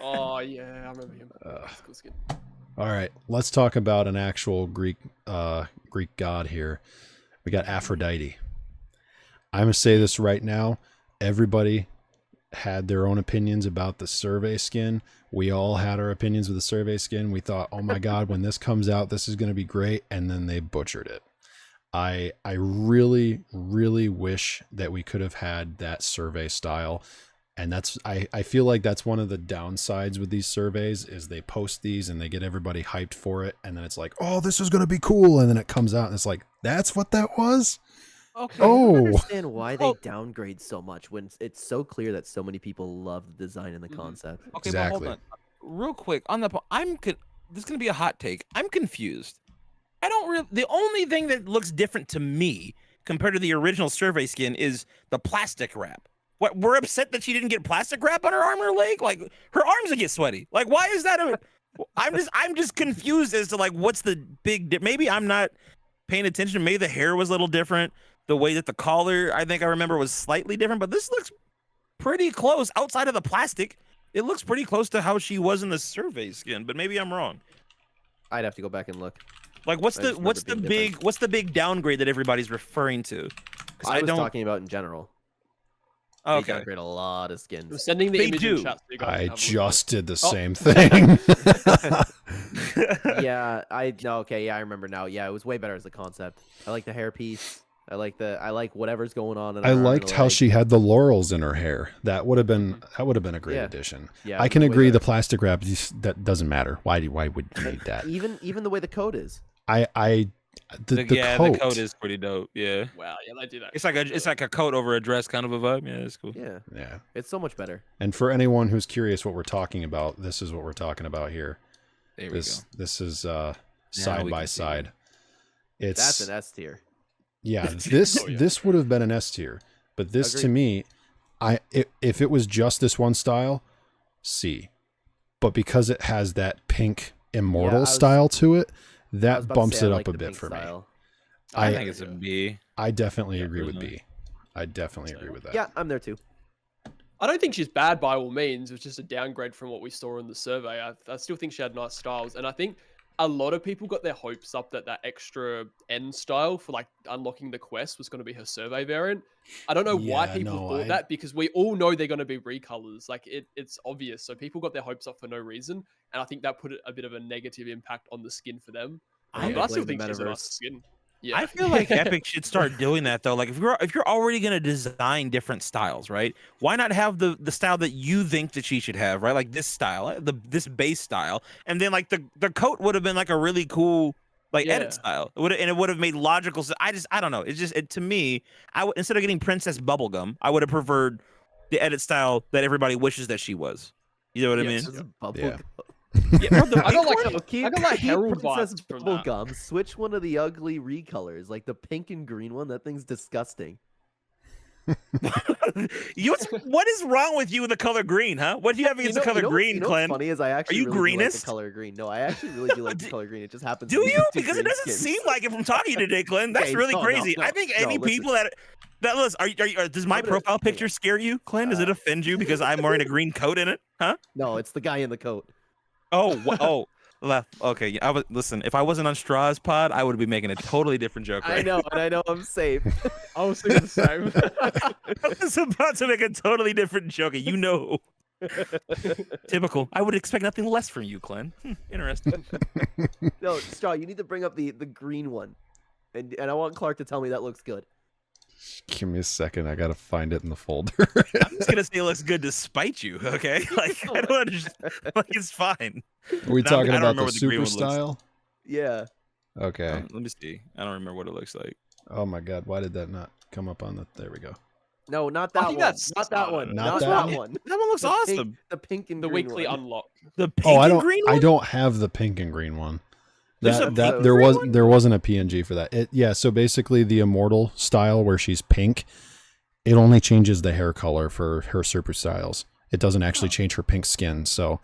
Oh, yeah, I remember him. That's a cool skin. All right, let's talk about an actual Greek god here. We got Aphrodite. I'm gonna say this right now. Everybody had their own opinions about the survey skin. We all had our opinions with the survey skin. We thought, oh my god, when this comes out, this is gonna be great, and then they butchered it. I really, really wish that we could have had that survey style. And I feel like that's one of the downsides with these surveys is they post these and they get everybody hyped for it. And then it's like, oh, this is going to be cool. And then it comes out and it's like, that's what that was? Okay. I don't Oh, understand why they Oh. downgrade so much when it's so clear that so many people love the design and the concept. Okay, Exactly. but hold on. Real quick on the this is gonna be a hot take. I'm confused. I don't really. The only thing that looks different to me compared to the original survey skin is the plastic wrap. What, we're upset that she didn't get plastic wrap on her arm or leg? Like her arms would get sweaty. Like why is that I'm just confused as to like what's the big maybe I'm not paying attention. Maybe the hair was a little different. The way that the collar, I think I remember, was slightly different, but this looks pretty close outside of the plastic. It looks pretty close to how she was in the survey skin, but maybe I'm wrong. I'd have to go back and look. Like what's I just remember being different. the big downgrade that everybody's referring to? Because I was don't. talking about in general. They Okay. downgrade a lot of I'm skins. sending the They image in do. chat so you guys I can have a look. just did the Oh. same thing. Yeah, I remember now. Yeah, it was way better as a concept. I like the hairpiece. I like whatever's going on. In I her arm and liked her how leg. she had the laurels in her hair. That would have been a great Yeah. addition. Yeah, I can way agree the better. plastic wrap that doesn't matter. Why would you need that? Even the way the coat is. The the coat is pretty dope. Yeah. Wow, yeah, they do that. It's like a coat over a dress kind of a vibe. Yeah, it's cool. Yeah, yeah. it's so much better. And for anyone who's curious what we're talking about, this is what we're talking about here. There we go. This is we side by can see side. It's That's an S tier. yeah. This Oh, yeah. this would have been an S tier, but this to Agreed. me, if it was just this one style, C. But because it has that pink immortal I was- style to it, I was that about to bumps say, I it like up a the bit pink for me. style. I think it's a B. I definitely Yeah, agree with personally. B. I definitely agree with that. Yeah, I'm there too. I don't think she's bad by all means. It was just a downgrade from what we saw in the survey. I still think she had nice styles, and I think a lot of people got their hopes up that extra end style for like unlocking the quest was going to be her survey variant. I don't know why Yeah, people no, thought that, because we all know they're going to be recolors. Like it's obvious. So people got their hopes up for no reason, and I think that put a bit of a negative impact on the skin for them. I But I still blame the think she's a nice metaverse. skin. Yeah, I feel like Epic should start doing that though. Like if you're already gonna design different styles, right? Why not have the style that you think that she should have, right? Like this style, this base style, and then like the coat would have been like a really cool like edit Yeah. style. It would have made logical. I don't know. It's just to me, instead of getting Princess Bubblegum, I would have preferred the edit style that everybody wishes that she was. You know what I mean? Yes. Just bubble Yeah. gum. Yeah, bro, the I got pink like one? I got like Herald Princess vibes from bubble that. gum. Switch one of the ugly recolors, like the pink and green one. That thing's disgusting. What is wrong with you with the color green, huh? What do you have against the color green, what's Clen? funny is I actually you really do like greenest? the color green. No, I actually really do like the color green. It just happens. Do to be you? the two Because it green doesn't skins. seem like it from talking to you today, Clen. That's Okay, really no, crazy. no, I think no, any listen. people that listen, does my I'm gonna- profile hang picture on. scare you, Clen? Does it offend you because I'm wearing a green coat in it? Huh? No, it's the guy in the coat. Oh. Okay, listen. If I wasn't on Straw's pod, I would be making a totally different joke. I Right? know, and I know I'm safe. I was thinking the same. I was about to make a totally different joke. You know, typical. I would expect nothing less from you, Clen. Interesting. No, Straw, you need to bring up the green one, and I want Clark to tell me that looks good. Give me a second. I gotta find it in the folder. I'm just gonna say it looks good to spite you. Okay, like I don't understand. Like it's fine. Are we No, talking I don't about remember the what the green super one looks- style? Yeah. Okay. Let me see. I don't remember what it looks like. Oh my god, why did that not come up on the? There we go. No, not I that think one. that's- Not that one. Not Not that that one? one. That one looks The awesome. Pink, the pink and The green weekly one. unlock. The pink Oh, I and don't. green I one. don't have the pink and green one. There's a That pink that and there green was one? there wasn't a PNG for that. Yeah. So basically, the immortal style where she's pink, it only changes the hair color for her super styles. It doesn't actually change her pink skin, so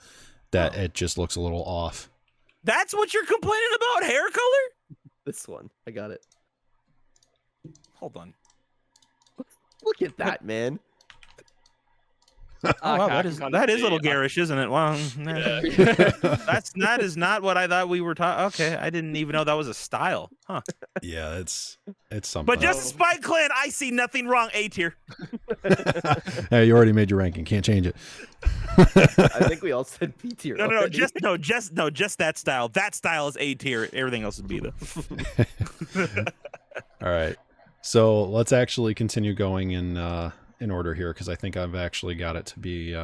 that it just looks a little off. That's what you're complaining about? Hair color? This one. I got it. Hold on. Look at that, man. Oh, wow, Okay, I that can is kinda that is a see little it. garish, isn't it? Well, that is not what I thought we were talking. Okay, I didn't even know that was a style, huh? Yeah, it's something. But just despite Clan, I see nothing wrong. A tier. Hey, you already made your ranking. Can't change it. I think we all said B tier. No, already. just that style. That style is A tier. Everything else is B though. All right. So let's actually continue going in order here, because I think I've actually got it to be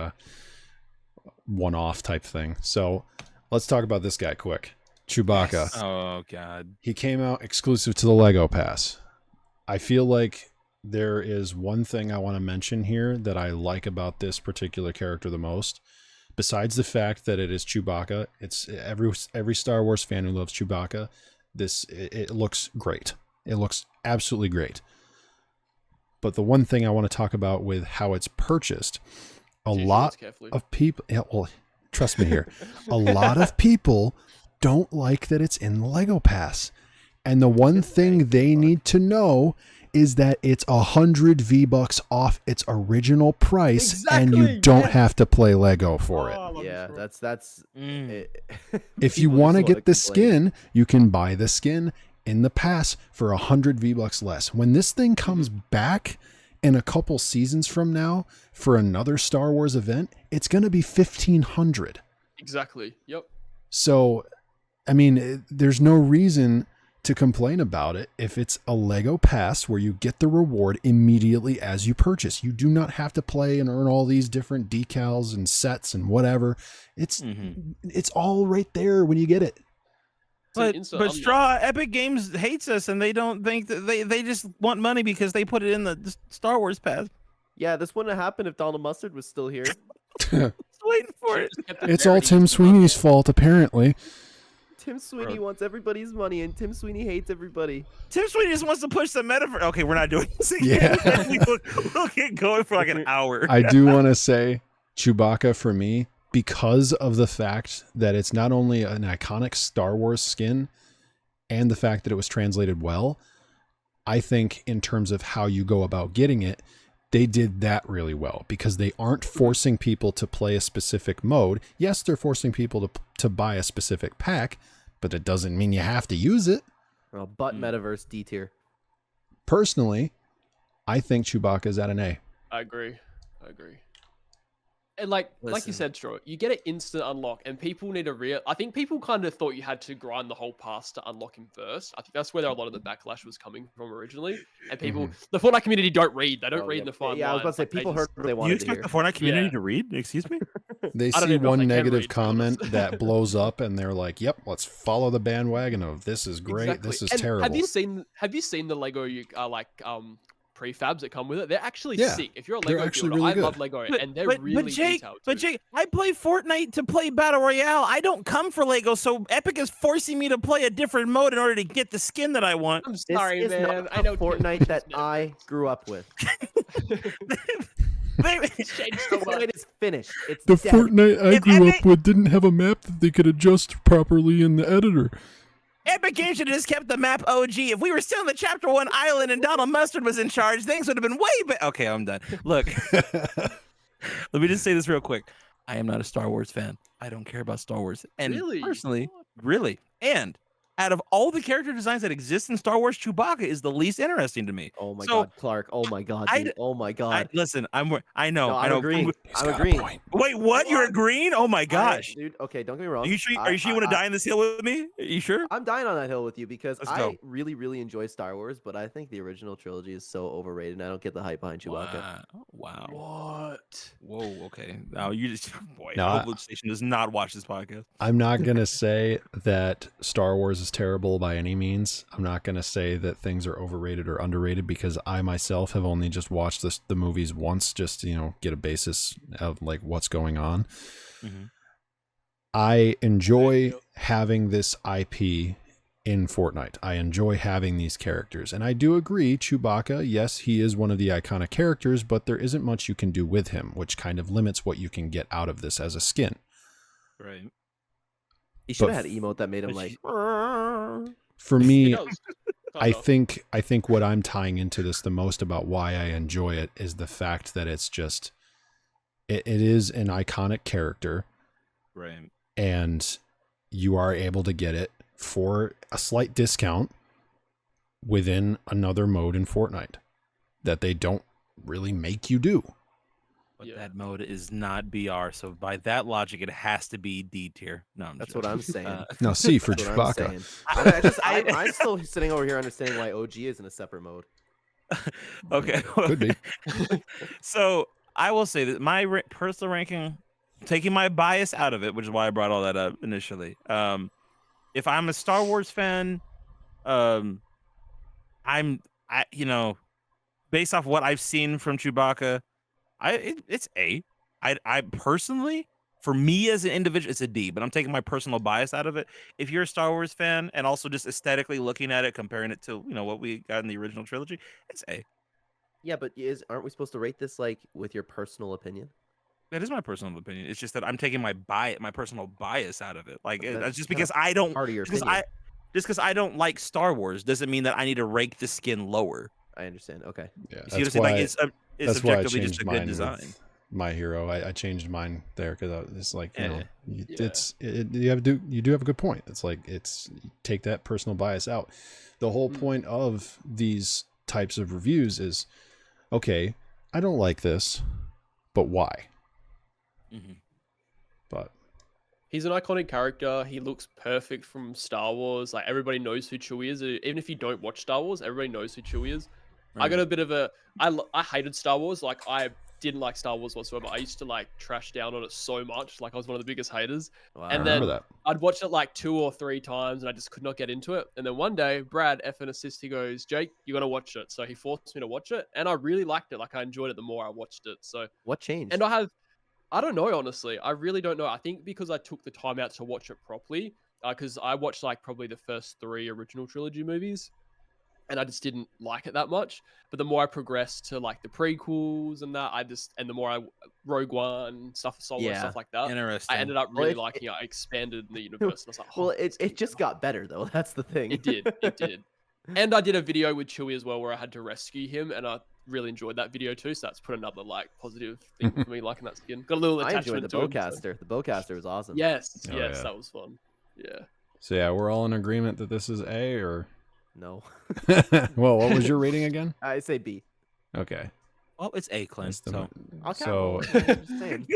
one-off type thing. So let's talk about this guy quick. Chewbacca. Oh God. He came out exclusive to the Lego Pass. I feel like there is one thing I want to mention here that I like about this particular character the most. Besides the fact that it is Chewbacca, it's every Star Wars fan who loves Chewbacca, it looks great. It looks absolutely great. But the one thing I want to talk about with how it's purchased, a lot of people, yeah, well, trust me here, a lot of people don't like that it's in the Lego Pass. And the one thing they need to know is that it's 100 V-Bucks off its original price, and you don't have to play Lego for it. Yeah, that's. If you People want to just wanna get the complain. skin, you can buy the skin in the pass for 100 V-Bucks less. When this thing comes back in a couple seasons from now for another Star Wars event, it's going to be 1,500. Exactly. Yep. So, I mean, there's no reason to complain about it if it's a Lego Pass where you get the reward immediately as you purchase. You do not have to play and earn all these different decals and sets and whatever. It's all right there when you get it. But Straw Epic Games hates us, and they don't think that they just want money because they put it in the Star Wars Pass. Yeah, this wouldn't have happened if Donald Mustard was still here. Just waiting for it. It's all Tim Sweeney's fault, apparently. Tim Sweeney wants everybody's money, and Tim Sweeney hates everybody. Tim Sweeney just wants to push the metaverse. Okay, we're not doing this again. Yeah. we'll get going for like an hour. I do want to say Chewbacca for me, because of the fact that it's not only an iconic Star Wars skin and the fact that it was translated well, I think in terms of how you go about getting it, they did that really well, because they aren't forcing people to play a specific mode. Yes, they're forcing people to buy a specific pack, but it doesn't mean you have to use it. Well, but metaverse D tier. Personally, I think Chewbacca's at an A. I agree. And like you said, Straw, you get an instant unlock, and people need to I think people kind of thought you had to grind the whole pass to unlock him first. I think that's where a lot of the backlash was coming from originally. And people, the Fortnite community don't read. They don't read in the fine Yeah, I was about to say, people heard what they wanted to hear. You expect the Fortnite community to read? Excuse me? They I don't see even know if one they can negative read, to be comment honest. that blows up, and they're like, "Yep, let's follow the bandwagon of this is great. Exactly. This is And terrible." Have you seen the Lego prefabs that come with it? They're actually Yeah, sick. If you're a they're Lego actually builder, really I good. love Lego, and they're really detailed. But too. Jake, I play Fortnite to play Battle Royale. I don't come for Lego, so Epic is forcing me to play a different mode in order to get the skin that I want. I'm This sorry, is man. not I the know Fortnite that I grew up with. It's changed so much. Fortnite is finished. It's The dead. Fortnite I If grew Epic- up with didn't have a map that they could adjust properly in the editor. Epic Games should have just kept the map OG. If we were still in the Chapter 1 island and Donald Mustard was in charge, things would have been way better. Okay, I'm done. Look, let me just say this real quick. I am not a Star Wars fan. I don't care about Star Wars. And Really? personally, really. And out of all the character designs that exist in Star Wars, Chewbacca is the least interesting to me. Oh my So, god, Clark. Oh my god, I- dude. Oh my god. Listen, I know. No, I I'm know. agreeing. He's I'm got a agreeing. point. Wait, what? You're agreeing? Oh my gosh. Dude, okay, don't get me wrong. Are you sure you want to die in this hill with me? Are you sure? I'm dying on that hill with you because Let's I go. really, really enjoy Star Wars, but I think the original trilogy is so overrated, and I don't get the hype behind Chewbacca. Wow. What? Whoa, okay. Now you just boy, No, I I- hope Luke Station does not watch this podcast. I'm not going to say that Star Wars is terrible by any means. I'm not going to say that things are overrated or underrated because I myself have only just watched the movies once just to, get a basis of like what's going on. Mhm. I enjoy having this IP in Fortnite. I enjoy having these characters. And I do agree, Chewbacca, yes, he is one of the iconic characters, but there isn't much you can do with him, which kind of limits what you can get out of this as a skin. Right. He should But have had emote that made him but like. she- For He me, does. I Kind of. think what I'm tying into this the most about why I enjoy it is the fact that it's just it is an iconic character Right. and you are able to get it for a slight discount within another mode in Fortnite that they don't really make you do. But Yeah. that mode is not BR, so by that logic, it has to be D tier. No, I'm That's joking. what I'm saying. Now, C for That's what I'm Chewbacca. saying. I'm still sitting over here understanding why OG is in a separate mode. Okay. Could be. So I will say that my personal ranking, taking my bias out of it, which is why I brought all that up initially. If I'm a Star Wars fan, based off what I've seen from Chewbacca, it's A. I personally, for me as an individual, it's a D. But I'm taking my personal bias out of it. If you're a Star Wars fan and also just aesthetically looking at it, comparing it to what we got in the original trilogy, it's A. Yeah, but aren't we supposed to rate this like with your personal opinion? That is my personal opinion. It's just that I'm taking my personal bias out of it. Like But that's that's just kinda because I don't, Part of your just opinion. because I don't like Star Wars doesn't mean that I need to rank the skin lower. I understand. Okay. Yeah, You see what I'm saying? Like it's that's why I objectively just changed a mine good design. with My Hero. I changed mine there because it's like Yeah. you do have a good point. It's like take that personal bias out. The whole point of these types of reviews is, okay, I don't like this, but why? Mhm. But He's an iconic character. He looks perfect from Star Wars. Like everybody knows who Chewie is. Even if you don't watch Star Wars, everybody knows who Chewie is. I got a bit of I hated Star Wars. Like I didn't like Star Wars whatsoever. I used to like trash down on it so much. Like I was one of the biggest haters. Wow. And I then remember that. I'd watched it like 2 or 3 times and I just could not get into it. And then one day, Brad, F and assist, he goes, Jake, you got to watch it. So he forced me to watch it. And I really liked it. Like I enjoyed it the more I watched it. So, What changed? and I don't know, honestly. I really don't know. I think because I took the time out to watch it properly, because I watched like probably the first 3 original trilogy movies. And I just didn't like it that much. But the more I progressed to like the prequels and that, and the more I Rogue One stuff, Solo Yeah. stuff like that, Interesting. I ended up Well, really it- liking it. I expanded the universe. And I was like, well, oh, it just got better though. That's the thing. it did. It did. And I did a video with Chewie as well where I had to rescue him, and I really enjoyed that video too. So that's put another like positive thing for me liking that skin. Got a little I attachment enjoyed the to him. So. bowcaster. The bowcaster was awesome. Yes, Oh, yes, yeah. that was fun. Yeah. So yeah, we're all in agreement that this is A, or No. well, what was your rating again? I say B. Okay. Well, it's A, Clen. So Okay. So I'm just saying.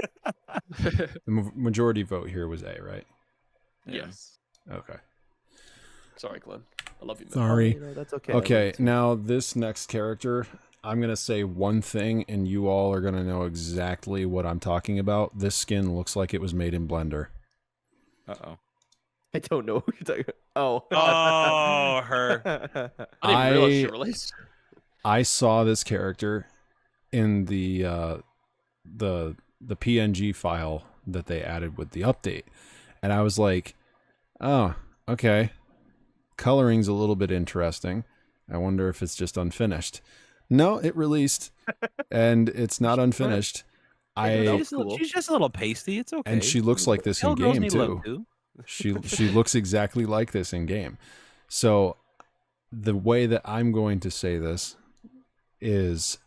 the majority vote here was A, right? Yes. Okay. Sorry, Glenn. I love you, man. Sorry. You know, that's okay. Okay, now this next character, I'm going to say one thing and you all are going to know exactly what I'm talking about. This skin looks like it was made in Blender. Uh-oh. I don't know who you're talking about. Oh, her. I didn't realize she released. I saw this character in the PNG file that they added with the update, and I was like, oh, okay. Coloring's a little bit interesting. I wonder if it's just unfinished. No, it released, and it's not unfinished. She's just a little pasty. It's okay. And she looks like this in Girls game need love too. She looks exactly like this in game. So the way that I'm going to say this is,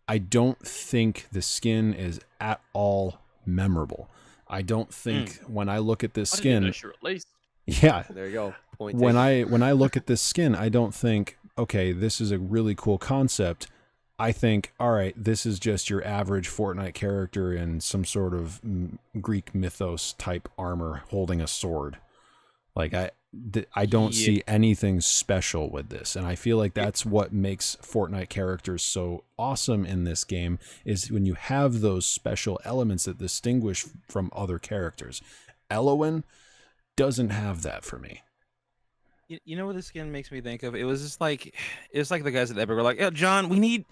I don't think the skin is at all memorable. I don't think when I look at this skin, yeah, there you go. Point when taken. I look at this skin, I don't think, okay, this is a really cool concept. I think, all right, this is just your average Fortnite character in some sort of Greek mythos type armor holding a sword. Like I don't see anything special with this, and I feel like that's what makes Fortnite characters so awesome in this game, is when you have those special elements that distinguish from other characters. Elowen doesn't have that for me. You know what this skin makes me think of? It was just like, it's like the guys at Epic were like, "Yeah, John, we need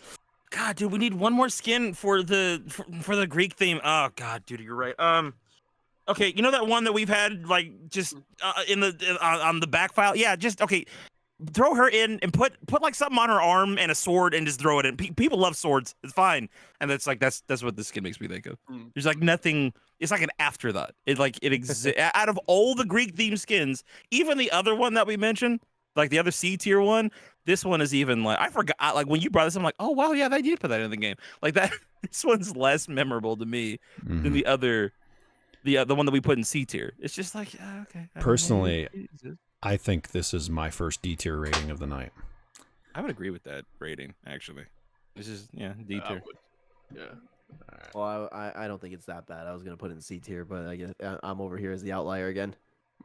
one more skin for the Greek theme." Oh God, dude, you're right. Okay, you know that one that we've had like just on the back file? Yeah, just okay. Throw her in and put like something on her arm and a sword and just throw it in. People love swords. It's fine. And that's what this skin makes me think of. There's like nothing. It's like an afterthought. It exists out of all the Greek themed skins. Even the other one that we mentioned, like the other C tier one, this one is even like, I forgot. Like when you brought this, I'm like, oh wow, yeah, they did put that in the game. Like that. This one's less memorable to me than the other. The one that we put in C tier. It's just like, okay. Personally, I think this is my first D tier rating of the night. I would agree with that rating, actually. This is, D tier. Yeah. Well, I don't think it's that bad. I was gonna put it in C tier, but I guess I'm over here as the outlier again.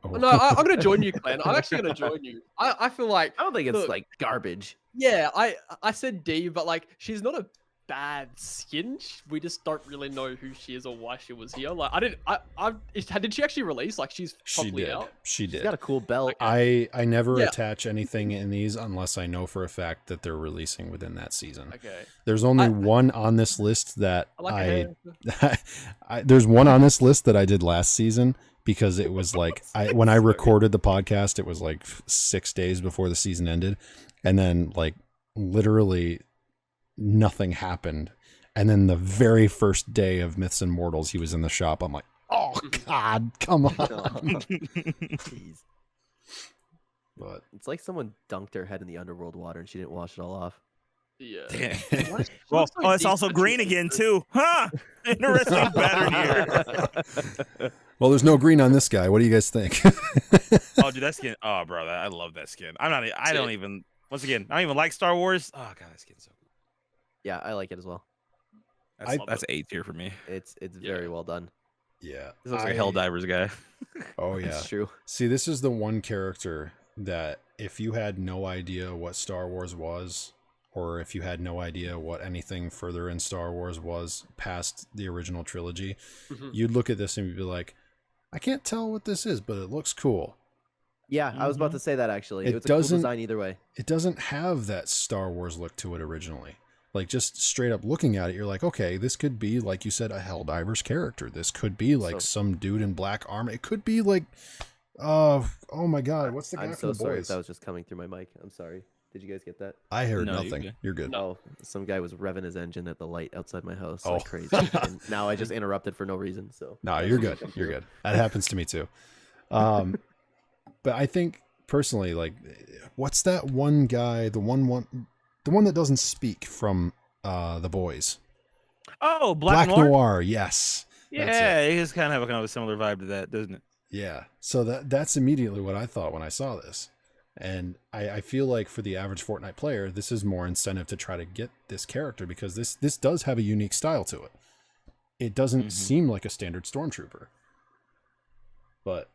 Oh. No, I'm gonna join you, Clen. I'm actually gonna join you. I feel like I don't think it's like garbage. Yeah, I said D, but like she's not a bad skin. We just don't really know who she is or why she was here. Like did she actually release? Like she's probably out. She did. She's got a cool belt. I never attach anything in these unless I know for a fact that they're releasing within that season. Okay. There's only one on this list that there's one on this list that I did last season, because it was like when I recorded the podcast, it was like 6 days before the season ended, and then like literally nothing happened, and then the very first day of Myths and Mortals, he was in the shop. I'm like, oh God, come on. Jeez. But it's like someone dunked her head in the underworld water and she didn't wash it all off. Yeah. Well, it's also green again too, huh? Interesting pattern here. well, there's no green on this guy. What do you guys think? Oh, dude, that skin. Oh, bro, I love that skin. I don't even like Star Wars. Oh God, that skin's so cool. Yeah, I like it as well. That's A tier for me. It's very well done. Yeah. This looks like a Helldivers guy. Oh yeah. It's true. See, this is the one character that if you had no idea what Star Wars was, or if you had no idea what anything further in Star Wars was past the original trilogy, you'd look at this and you'd be like, I can't tell what this is, but it looks cool. Yeah, I was about to say that actually. It was a cool doesn't- design either way. It doesn't have that Star Wars look to it originally. Like, just straight up looking at it, you're like, okay, this could be, like you said, a Helldivers character. This could be like some dude in black armor. It could be like, oh my God, what's the guy I'm from so the sorry boys? if that was just coming through my mic. I'm sorry. Did you guys get that? I heard No, nothing. You're good. No, some guy was revving his engine at the light outside my house Oh. like crazy. And now I just interrupted for no reason. So No, you're good. You're good. That happens to me too. But I think personally, like, what's that one guy? The one that doesn't speak from the boys. Oh, Black Noir. Noir. Yes. That's Yeah, it is kind of have a similar vibe to that, doesn't it? Yeah. So that's immediately what I thought when I saw this. And I feel like for the average Fortnite player, this is more incentive to try to get this character because this does have a unique style to it. It doesn't seem like a standard Stormtrooper. But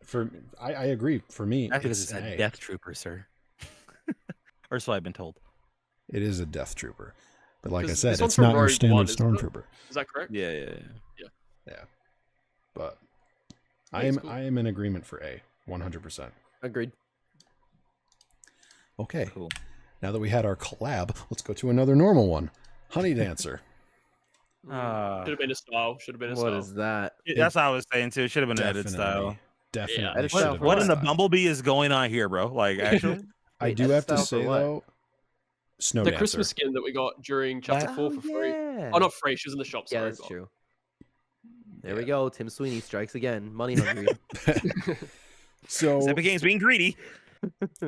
I agree. For me, That's because it's it's an a A. Death Trooper, sir. Or so I've been told. It is a Death Trooper. But like I 'Cause said, this one's it's from not your Rogue standard One, isn't it? Stormtrooper. Is that correct? Yeah. Yeah. But Yeah, I it's cool. am in agreement for A, 100%. Agreed. Okay. Cool. Now that we had our collab, let's go to another normal one. Honey Dancer. Should have been a style. Should have been a What style. is that? That's what I was saying too. It should have been an edit style. Definitely. Edit should style have for What been in a the style. bumblebee is going on here, bro? Like, actually, I Wait, do edit have to style for say what? though, Snow The Dancer. Christmas skin that we got during chapter 4 for free. Yeah. Oh, not free. She was in the shop. Yeah, Sorry, that's God. true. There Yeah. we go. Tim Sweeney strikes again. Money hungry. So Epic Games being greedy.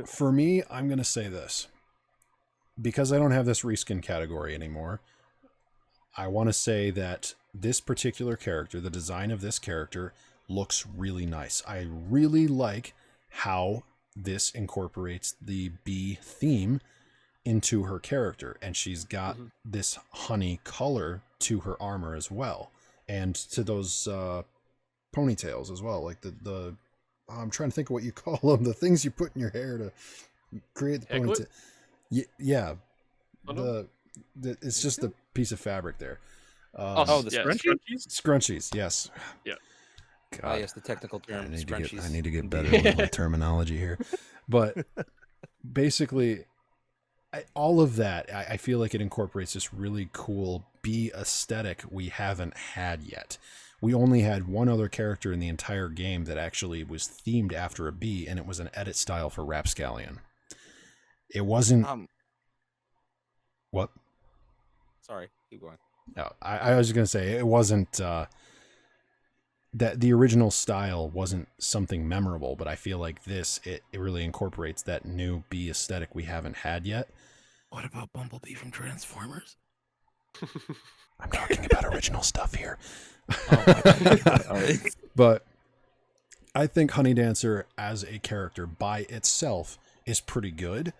for me, I'm going to say this. Because I don't have this reskin category anymore, I want to say that this particular character, the design of this character, looks really nice. I really like how this incorporates the bee theme into her character. And she's got this honey color to her armor as well. And to those ponytails as well. Like the I'm trying to think of what you call them. The things you put in your hair to create the Hair clip? ponytail. Yeah. Oh, no. It's just a piece of fabric there. Oh, the scrunchie? Scrunchies, yes. Yeah. Oh, yes, the technical term. I need to get better with my terminology here. But basically, all of that, I feel like it incorporates this really cool bee aesthetic we haven't had yet. We only had one other character in the entire game that actually was themed after a bee, and it was an edit style for Rapscallion. It wasn't... What? Sorry, keep going. No, I was going to say, it wasn't... that the original style wasn't something memorable, but I feel like this, it really incorporates that new bee aesthetic we haven't had yet. What about Bumblebee from Transformers? I'm talking about original stuff here. Oh, But I think Honey Dancer as a character by itself is pretty good.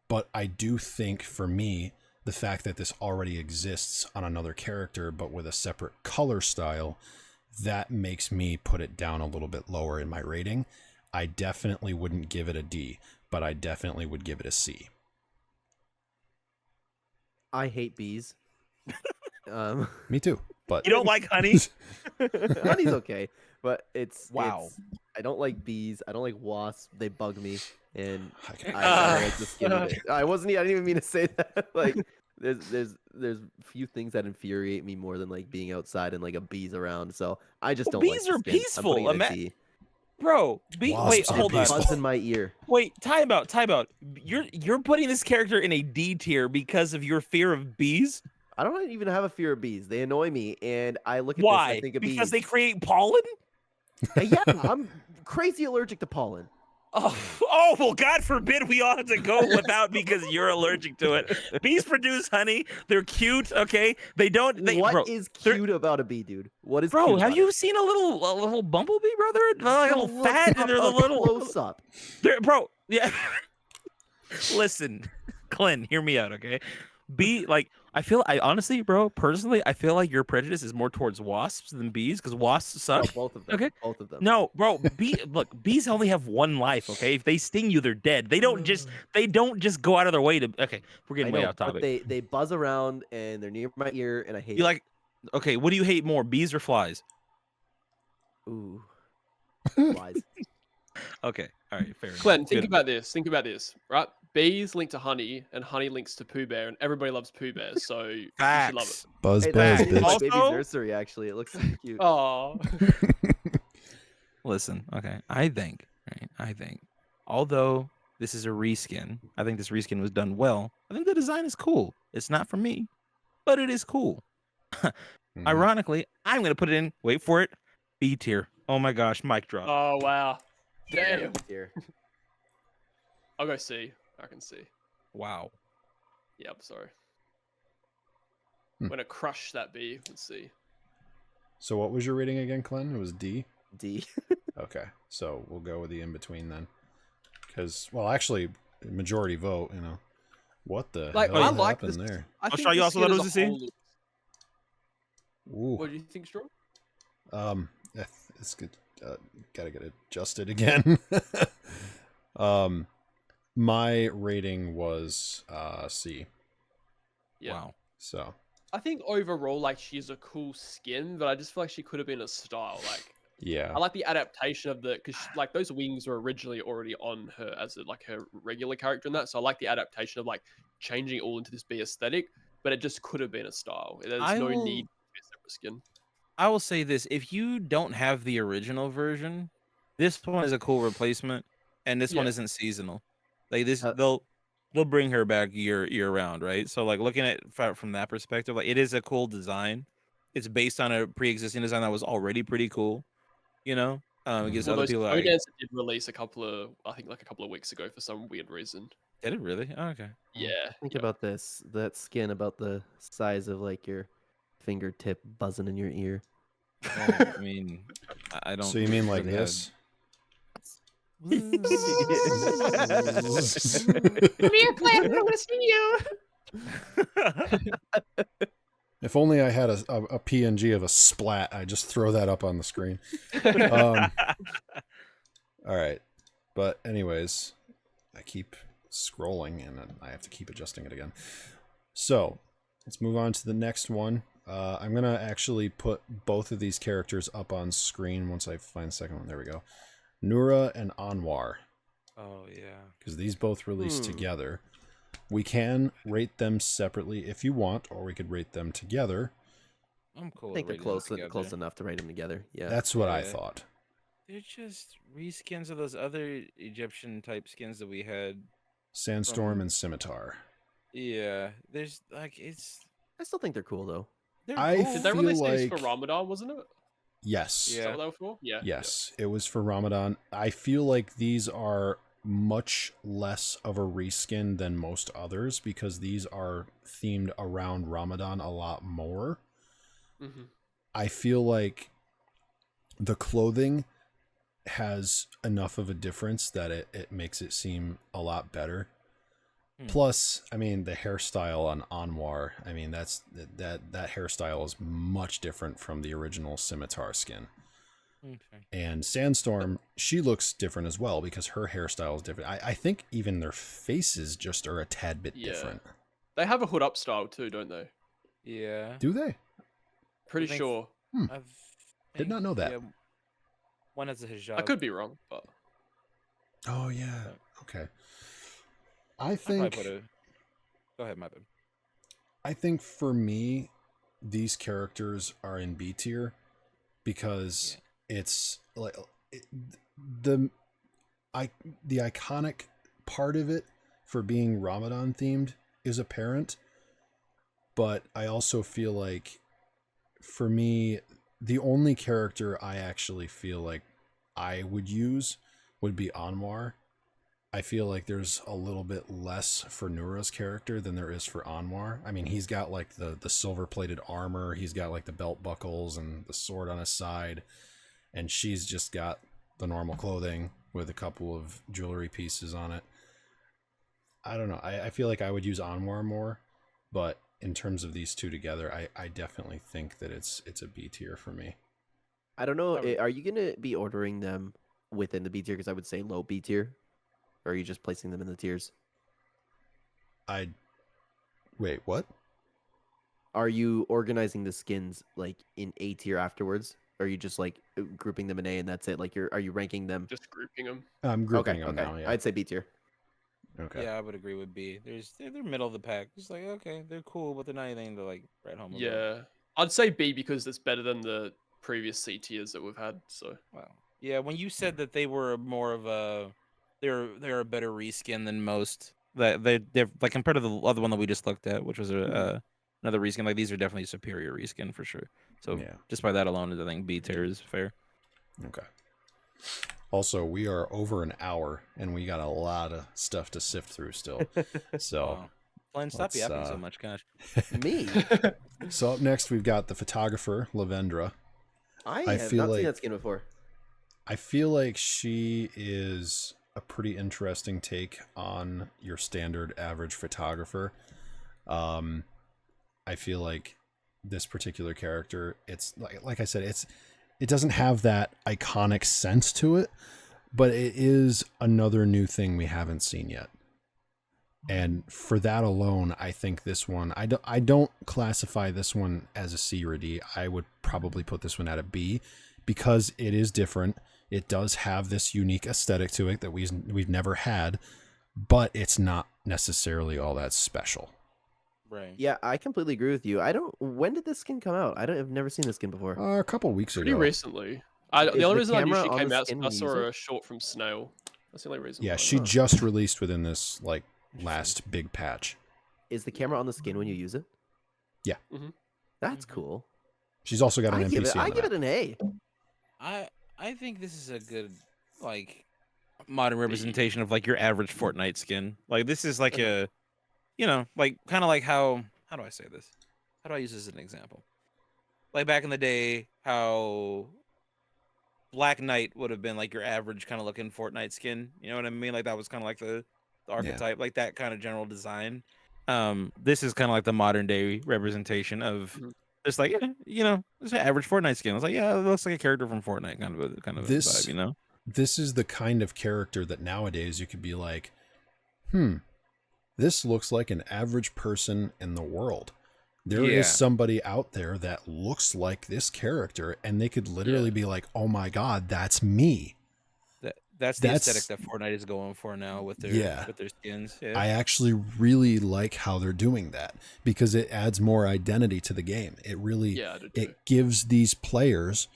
But I do think for me, the fact that this already exists on another character, but with a separate color style, that makes me put it down a little bit lower in my rating. I definitely wouldn't give it a D, but I definitely would give it a C. I hate bees. Me too. But you don't like honey? Honey's okay, but Wow. it's- I don't like bees. I don't like wasps. They bug me, and I I don't like the skin of it. I didn't even mean to say that. Like, there's few things that infuriate me more than like being outside and like a bee's around. So I just Well, don't like bees the are skin. I'm peaceful. putting it at D. Bro, wait, Wasps are hold on. peaceful. Buzz in my ear. Wait, time out. You're putting this character in a D tier because of your fear of bees? I don't even have a fear of bees. They annoy me, and I look at Why? this and I think of Because bees. they create pollen? Yeah, I'm crazy allergic to pollen. Oh, well, God forbid we all have to go without because you're allergic to it. Bees produce honey. They're cute, okay? What is cute about a bee, dude? What is Bro, cute have about you it? seen a little bumblebee, brother? They're like a little fat and they're the little close up. Bro, yeah. Listen, Clen, hear me out, okay? I honestly, bro, personally, I feel like your prejudice is more towards wasps than bees because wasps suck. No, both of them. Okay. Both of them. No, bro, look, bees only have one life, okay? If they sting you, they're dead. They don't just go out of their way to. Okay, we're I getting way know, off but topic. they buzz around and they're near my ear, and I hate You like, okay, what do you hate more, bees or flies? it. Ooh. Flies. Okay, all right, fair enough. Clen, think Good. about this. Think about this, right? Bees link to honey, and honey links to Pooh Bear, and everybody loves Pooh Bear, so you should love it. Facts. Buzz, Hey, buzz, that's my bitch. baby's Also- nursery, actually. It looks so cute. Oh, Listen, okay, I think, although this is a reskin, I think this reskin was done well. I think the design is cool. It's not for me, but it is cool. Mhm. Ironically, I'm gonna put it in. Wait for it. B tier. Oh my gosh, mic drop. oh wow, damn. Here. I'll go C. I can see. Wow. Yep, sorry. Hmm. I'm gonna crush that bee. Let's see. So what was your rating again, Clen? It was D? D. Okay, so we'll go with the in between then. Because, well, actually, majority vote. You know, what the Like, hell I like happened this. there? I I'll think show you the also skin what as it a was to see. whole looks- Ooh, What do you think, Straw? it's good. Gotta get adjusted again. My rating was C. Yeah. Wow. So I think overall, like, she's a cool skin, but I just feel like she could have been a style. Like, yeah, I like the adaptation of the because like those wings were originally already on her as like her regular character in that. So I like the adaptation of like changing it all into this B aesthetic, but it just could have been a style. There's I no will- need to be a separate skin. I will say this: if you don't have the original version, this one is a cool replacement, and this one Yeah. isn't seasonal. Like this, Uh, they'll bring her back year round, right? So like looking at from that perspective, like it is a cool design. It's based on a pre-existing design that was already pretty cool. You know, it gives Well, other those people Toe like, Dancer did release I think like a couple of weeks ago for some weird reason. did it really? Oh, okay. Yeah. Think yeah. about this. That skin about the size of like your fingertip buzzing in your ear. Well, I mean, I don't. so you mean like really have- this? If only I had a PNG of a splat, I'd just throw that up on the screen. All right. But anyways, I keep scrolling and then I have to keep adjusting it again. So let's move on to the next one. I'm going to actually put both of these characters up on screen once I find the second one. There we go. Nura and Anwar, Oh yeah. because these both released together. We can rate them separately if you want, or we could rate them together. I'm cool. I think they're with rating them close together. enough to write them together. Yeah. That's what I Yeah. thought. They're just reskins of those other Egyptian type skins that we had. Sandstorm From- and Scimitar. Yeah, there's like I still think they're cool though. they're I cool. Did they feel release these for like- Ramadan, wasn't it? Yes. Is Yeah. that what they were for? Yeah. Yes, it was for Ramadan. I feel like these are much less of a reskin than most others because these are themed around Ramadan a lot more. Yeah. Mm-hmm. I feel like the clothing has enough of a difference that it makes it seem a lot better. Plus, I mean, the hairstyle on Anwar, I mean, that hairstyle is much different from the original Scimitar skin. Okay. And Sandstorm, she looks different as well because her hairstyle is different. I think even their faces just are a tad bit Yeah. different. They have a hood up style too, don't they? Yeah. Do they? Pretty think- sure. I've Did not know that. yeah, one has a hijab. I could be wrong, but Oh, yeah. Okay. I I'd probably think... put a... Go ahead, my bad. I think for me, these characters are in B tier because it's like the iconic part of it for being Ramadan themed is apparent, but I also feel like for me, the only character I actually feel like I would use would be Anwar. I feel like there's a little bit less for Nura's character than there is for Anwar. I mean, he's got like the silver-plated armor, he's got like the belt buckles and the sword on his side, and she's just got the normal clothing with a couple of jewelry pieces on it. I don't know. I feel like I would use Anwar more, but in terms of these two together, I definitely think that it's a B tier for me. I don't know. I would- Are you gonna be ordering them within the B tier? Because I would say low B tier. Or are you just placing them in the tiers? Wait, what? Are you organizing the skins like in A tier afterwards? Or are you just like grouping them in A and that's it? Like are you ranking them? just grouping them. I'm grouping Okay, them okay. now, yeah. I'd say B tier. Okay. Yeah, I would agree with B. They're middle of the pack. It's like, okay, they're cool, but they're not anything to like write home about. Yeah, I'd say B because it's better than the previous C tiers that we've had. So Wow. Yeah, when you said that they were more of a, they're a better reskin than most. That they're like compared to the other one that we just looked at, which was another reskin. Like these are definitely a superior reskin for sure. So Yeah. just by that alone, I think B tier is fair. Okay. Also, we are over an hour, and we got a lot of stuff to sift through still. So, Wow. Glenn, stop let's, yapping so much, gosh. Me? so up next we've got the photographer Lavendra. I I have feel not like- seen that skin before. I feel like she is a pretty interesting take on your standard average photographer. I feel like this particular character, it's like I said, it doesn't have that iconic sense to it, but it is another new thing we haven't seen yet. And for that alone, I think this one, I don't classify this one as a C or a D. I would probably put this one at a B because it is different. It does have this unique aesthetic to it that we've never had, but it's not necessarily all that special. Right. Yeah, I completely agree with you. When did this skin come out? I've never seen this skin before. A couple weeks Pretty ago. recently. Is The only the reason I knew camera she on came the out is skin I when you saw use it? a short from Snail. That's the only reason. Yeah, why I she know. just released within this like last big patch. Is the camera on the skin when you use it? Yeah. That's cool. She's also got an I give NPC it, on I the give map. it an A. I think this is a good like modern representation of like your average Fortnite skin. Like this is like a, like kind of like how do I say this? How do I use this as an example? Like back in the day, how Black Knight would have been like your average kind of looking Fortnite skin. You know what I mean? Like that was kind of like the archetype, like that kind of general design. This is kind of like the modern day representation of just like it's an average Fortnite skin. It's like it looks like a character from Fortnite, kind of a vibe, This is the kind of character that nowadays you could be like, this looks like an average person in the world. There is somebody out there that looks like this character, and they could literally be like, oh my god, that's me. That's the aesthetic that Fortnite is going for now with their skins. Yeah. I actually really like how they're doing that because it adds more identity to the game. It really it gives these players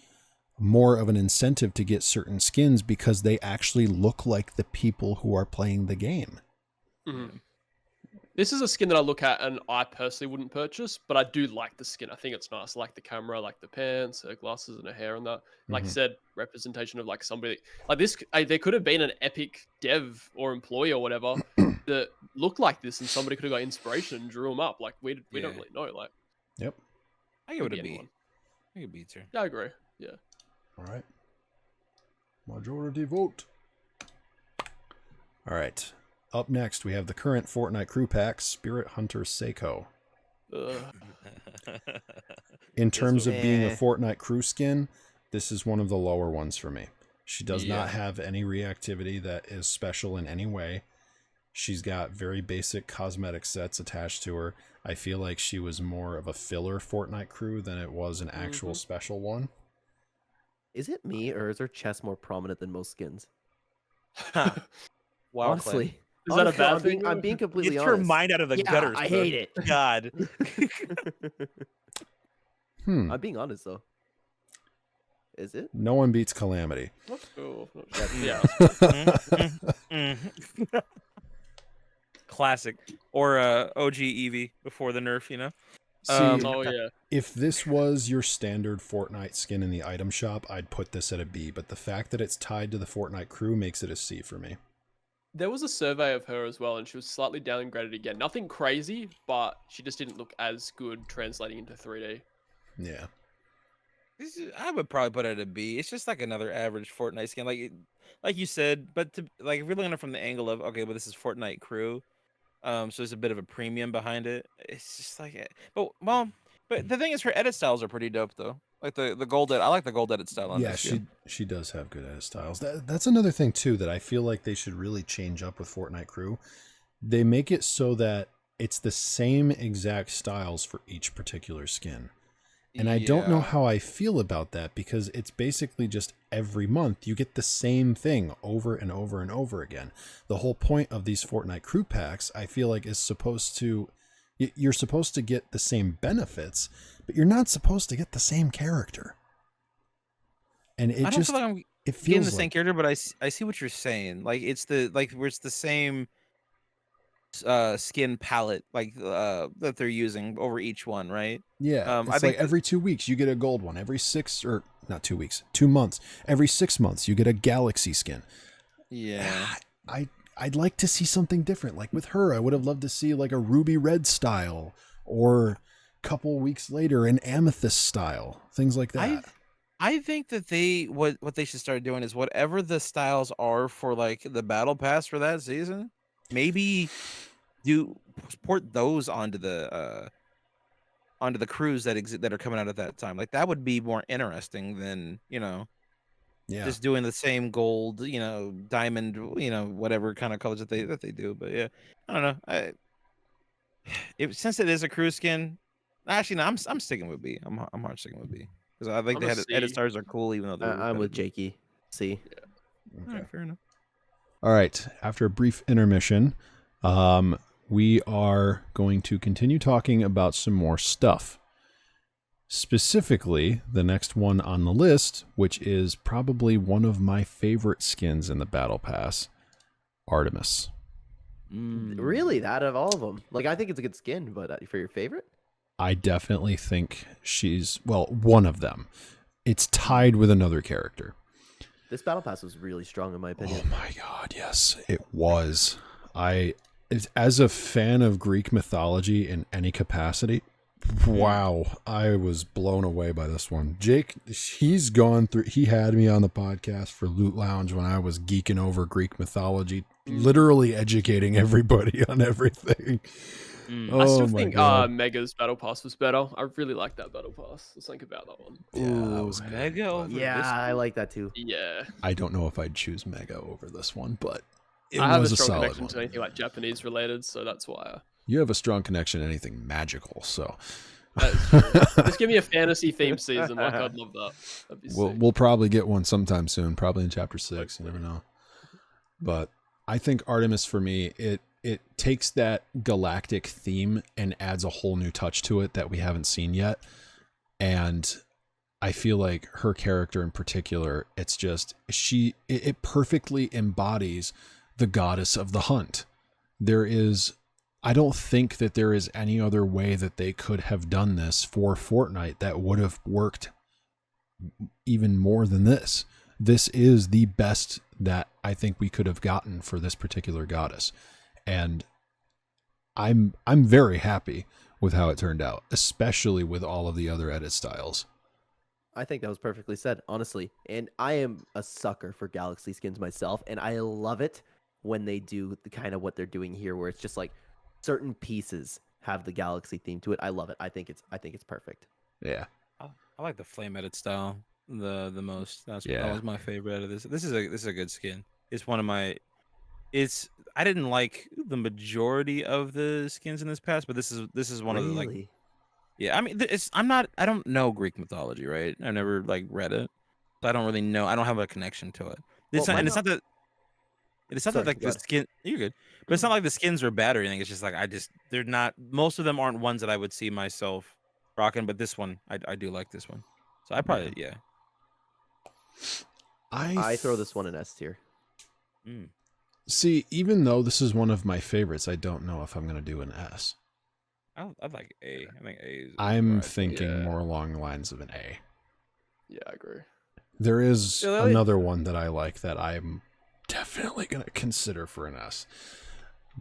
more of an incentive to get certain skins because they actually look like the people who are playing the game. Mm-hmm. This is a skin that I look at and I personally wouldn't purchase, but I do like the skin. I think it's nice. I like the camera, I like the pants, her glasses, and her hair and that. Like I said, representation of like somebody like this. There could have been an epic dev or employee or whatever that looked like this, and somebody could have got inspiration and drew them up. Like we don't really know. Like, yep, I give it a B. I give it a B too. Yeah, I agree. Yeah. All right. Majority vote. All right. Up next, we have the current Fortnite crew pack, Spirit Hunter Seiko. In terms of being a Fortnite crew skin, this is one of the lower ones for me. She does not have any reactivity that is special in any way. She's got very basic cosmetic sets attached to her. I feel like she was more of a filler Fortnite crew than it was an actual special one. Is it me, or is her chest more prominent than most skins? Wow, honestly. Clen. Is that a bad thing? I'm being completely honest. honest. Get your mind out of the gutters. I hate it. God. I'm being honest though. Is it? No one beats Calamity. That's cool. Classic. Or OG Eevee before the nerf, See, if this was your standard Fortnite skin in the item shop, I'd put this at a B, but the fact that it's tied to the Fortnite crew makes it a C for me. There was a survey of her as well, and she was slightly downgraded again. Nothing crazy, but she just didn't look as good translating into 3D. Yeah. I would probably put it at a B. It's just like another average Fortnite skin, like you said. But if you're looking at it from the angle of but this is Fortnite crew, so there's a bit of a premium behind it. It's just like, but the thing is, her edit styles are pretty dope though. Like the gold edit, I like the gold edit style on this. She does have good edit styles. That's another thing too that I feel like they should really change up with Fortnite crew. They make it so that it's the same exact styles for each particular skin. And I don't know how I feel about that because it's basically just every month you get the same thing over and over and over again. The whole point of these Fortnite crew packs, I feel like, is you're supposed to get the same benefits, but you're not supposed to get the same character. And it I don't just feel like I'm it feels getting the like same character, but I see what you're saying. Like it's where it's the same skin palette that they're using over each one, right? Yeah, I think like every 2 weeks you get a gold one. Every 2 months. Every 6 months you get a galaxy skin. Yeah, I'd like to see something different. Like with her, I would have loved to see like a ruby red style, or a couple weeks later an amethyst style, things like that. I think that what they should start doing is whatever the styles are for like the battle pass for that season, maybe do port those onto the crews that are coming out at that time. Like that would be more interesting than, Yeah. just doing the same gold, diamond, whatever kind of colors that they do. But yeah, I don't know. Since it is a crew skin, actually no, I'm sticking with B. I'm hard sticking with B because I think I'm a the edit C. stars are cool, even though they're. I'm with JayKey. See. All right, fair enough. All right. After a brief intermission, we are going to continue talking about some more stuff. Specifically, the next one on the list, which is probably one of my favorite skins in the Battle Pass, Artemis. Really? Out of all of them? Like, I think it's a good skin, but for your favorite? I definitely think she's, well, one of them. It's tied with another character. This battle pass was really strong, in my opinion. Oh my god, yes, it was. As a fan of Greek mythology in any capacity, wow, I was blown away by this one. Jake, he had me on the podcast for Loot Lounge when I was geeking over Greek mythology, literally educating everybody on everything. I still think Mega's battle pass was better. I really like that battle pass. Let's think about that one. Yeah, that was good. Mega over Yeah, this I like that too. Yeah. I don't know if I'd choose Mega over this one, but it I have was a a strong solid connection one. to anything like Japanese related, so that's why. You have a strong connection to anything magical, so Just give me a fantasy themed season. Like, I'd love that. That'd be sick. we'll probably get one sometime soon, probably in chapter 6. You never know. But I think Artemis, for me, it takes that galactic theme and adds a whole new touch to it that we haven't seen yet. And I feel like her character in particular, it's just it perfectly embodies the goddess of the hunt. I don't think that there is any other way that they could have done this for Fortnite that would have worked even more than this. This is the best that I think we could have gotten for this particular goddess. And I'm very happy with how it turned out, especially with all of the other edit styles. I think that was perfectly said, honestly. And I am a sucker for Galaxy skins myself, and I love it when they do the kind of what they're doing here, where it's just like certain pieces have the Galaxy theme to it. I love it. I think it's perfect. Yeah. I like the flame edit style the most. That Yeah. was my favorite out of this. This is a good skin. It's one of my. I didn't like the majority of the skins in this pass, but this is one of the like. Really? Yeah, I mean, I don't know Greek mythology, right? I've never like read it, so I don't really know. I don't have a connection to it. It's Well, not, and it's not that. It's not Sorry, that like go the ahead. skin. You're good, but it's not like the skins are bad or anything. It's just like they're not. Most of them aren't ones that I would see myself rocking, but this one I do like this one. So I probably yeah. I throw this one in S tier. See, even though this is one of my favorites, I don't know if I'm going to do an S. I'd like A. I think A is. I'm right. thinking more along the lines of an A. Yeah, I agree. There is Yeah, another one that I like that I'm definitely going to consider for an S.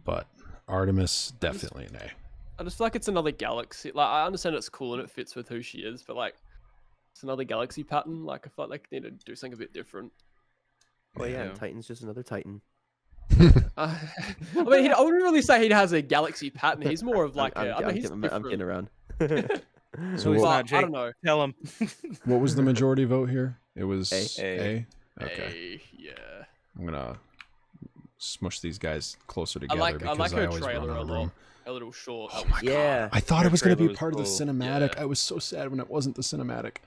But Artemis, definitely an A. I just feel like it's another galaxy. Like, I understand it's cool and it fits with who she is, but like, it's another galaxy pattern. Like, I feel like they need to do something a bit different. Oh yeah, Yeah. Titan's just another Titan. I mean, I wouldn't really say he has a galaxy pattern. He's more of like I'm he's kidding around. So he's Well, not Jake. I don't know. Tell him. What was the majority vote here? It was A. A? Okay. Yeah. I'm going to smush these guys closer I together like because I her always run trailer out a of lot. room. A little short. Oh my Yeah. god. I thought Her it was going to be trailer was part of the cool. cinematic. Yeah. I was so sad when it wasn't the cinematic.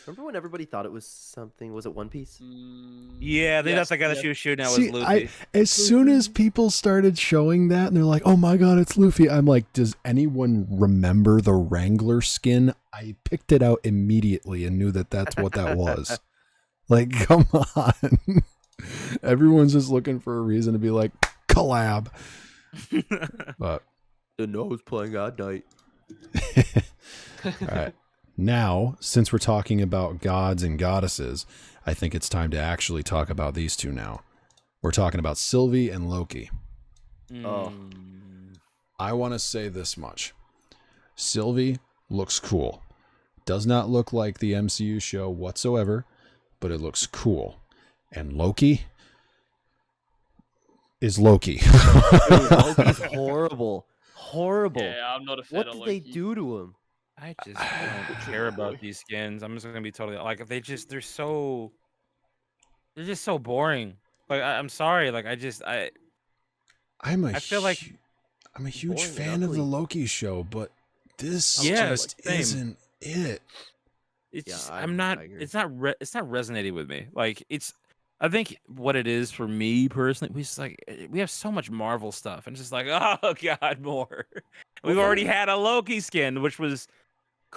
Remember when everybody thought it was something? Was it One Piece? Yeah, they Yes, thought the guy that yeah. she was shooting at was See, Luffy. as soon as people started showing that and they're like, oh my god, it's Luffy, I'm like, does anyone remember the Wrangler skin? I picked it out immediately and knew that that's what that was. Like, come on. Everyone's just looking for a reason to be like, collab. But The nose playing at night. all right. Now, since we're talking about gods and goddesses, I think it's time to actually talk about these two now. We're talking about Sylvie and Loki. Oh. I want to say this much. Sylvie looks cool, Does not look like the MCU show whatsoever, but it looks cool. And Loki is Loki. Dude, Loki's horrible. Horrible. Yeah, I'm not a fan What of did Loki. they do to him? I just don't care about these skins. I'm just gonna be totally like they're just so boring. Like I'm sorry. Like I feel like I'm a huge boring and fan of the ugly. Loki show, but this Yeah, just same. isn't it. it's Yeah, just, I I'm not. agree. It's not resonating with me. Like it's. I think what it is for me personally, we have so much Marvel stuff, and it's just like, oh god, more. We've already had a Loki skin, which was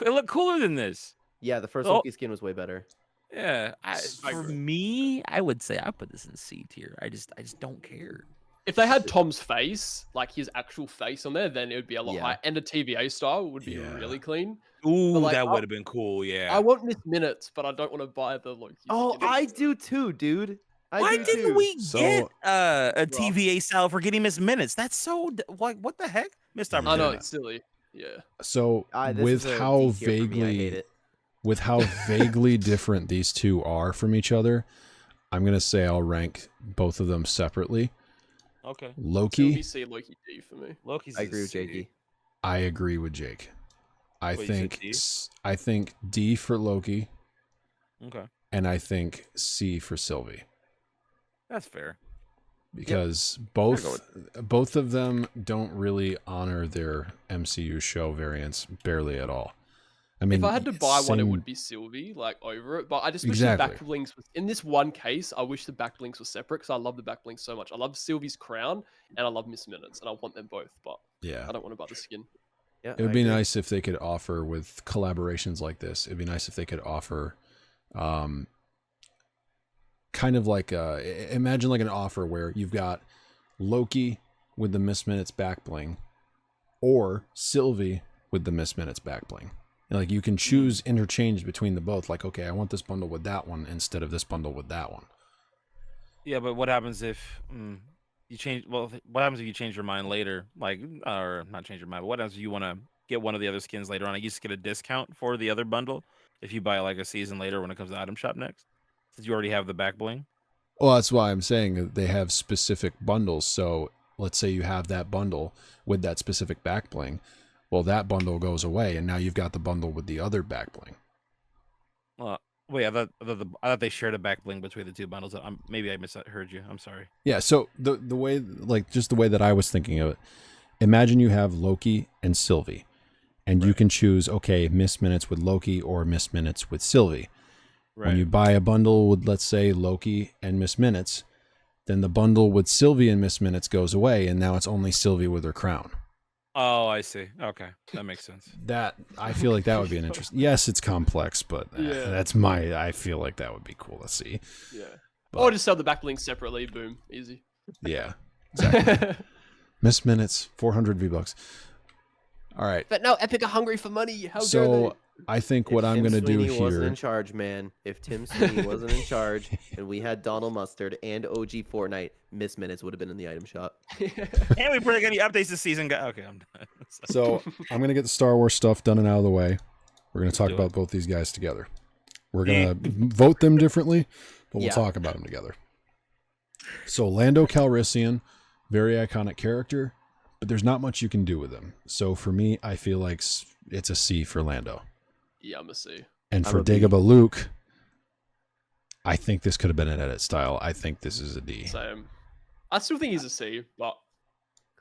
it looked cooler than this. Yeah, the first Oh. Loki skin was way better. Yeah, I for agree. me, I would say I put this in C tier. I just don't care. If they had Tom's face, like his actual face on there, then it would be a lot Yeah. higher. And the TVA style would be Yeah. really clean. Ooh, like, that I- would have been cool. Yeah. I want Miss Minutes, but I don't want to buy the Loki. Oh, skin. I do too, dude. Why do didn't too. we So- get a Rough. TVA style for getting Miss Minutes? That's so like what the heck, Mr. I know Opportunity. it's silly. Yeah. So This with is a how D tier for me, I hate vaguely it. with how vaguely different these two are from each other, I'm gonna say I'll rank both of them separately. Okay, Loki, Sylvie C, Loki D for me. Loki's. I a agree with C. JayKey. I agree with Jake. I What, you said think D? I think D for Loki, Okay, and I think C for Sylvie, that's fair. because go both of them don't really honor their MCU show variants barely at all. I mean, If I had to buy one, it same- would be Sylvie, like over it. But I just wish Exactly. the back blinks was in this one case. I wish the back blinks were separate because I love the back blinks so much. I love Sylvie's crown and I love Miss Minutes, and I want them both. But yeah. I don't want to buy the skin. Yeah, It would I be agree. nice if they could offer with collaborations like this. It'd be nice if they could offer, kind of like imagine like an offer where you've got Loki with the Miss Minutes back bling, or Sylvie with the Miss Minutes back bling. And like you can choose interchange between the both. Like, okay, I want this bundle with that one instead of this bundle with that one. Yeah, but what happens if you change? Well, what happens if you change your mind later? Like, or not change your mind? But what happens if you want to get one of the other skins later on? You just get a discount for the other bundle if you buy like a season later when it comes to item shop next, since you already have the back bling. Well, that's why I'm saying that they have specific bundles. So let's say you have that bundle with that specific back bling. Well, that bundle goes away, and now you've got the bundle with the other back bling. Wait, I thought they shared a back bling between the two bundles. Maybe I misheard you. I'm sorry. Yeah, so the way, like, just the way that I was thinking of it, imagine you have Loki and Sylvie, and you can choose, okay, Miss Minutes with Loki or Miss Minutes with Sylvie. Right. When you buy a bundle with, let's say, Loki and Miss Minutes, then the bundle with Sylvie and Miss Minutes goes away, and now it's only Sylvie with her crown. Oh, I see. Okay, that makes sense. That, I feel like that would be an interesting. Yes, it's complex, but Yeah. I feel like that would be cool to see. Yeah. But- Or just sell the back blinks separately. Boom. Easy. Yeah, exactly. Miss Minutes, 400 V-Bucks. All right. But no, Epic are hungry for money. How dare So I think what If I'm Tim going to do Sweeney wasn't in here. charge, man. If Tim Sweeney wasn't in charge and we had Donald Mustard and OG Fortnite, Miss Minutes would have been in the item shop. they? And we probably got any updates this season. Okay, I'm done. So I'm going to get the Star Wars stuff done and out of the way. We're going to talk do it. about both these guys together. We're going to vote them differently, but we'll Yeah. talk about them together. So Lando Calrissian, very iconic character, but there's not much you can do with him. So for me, I feel like it's a C for Lando. Yeah, I'm a C. And I'm for a B. Dagobah Luke, I think this could have been an edit style. I think this is a D. Same. I still think he's a C, but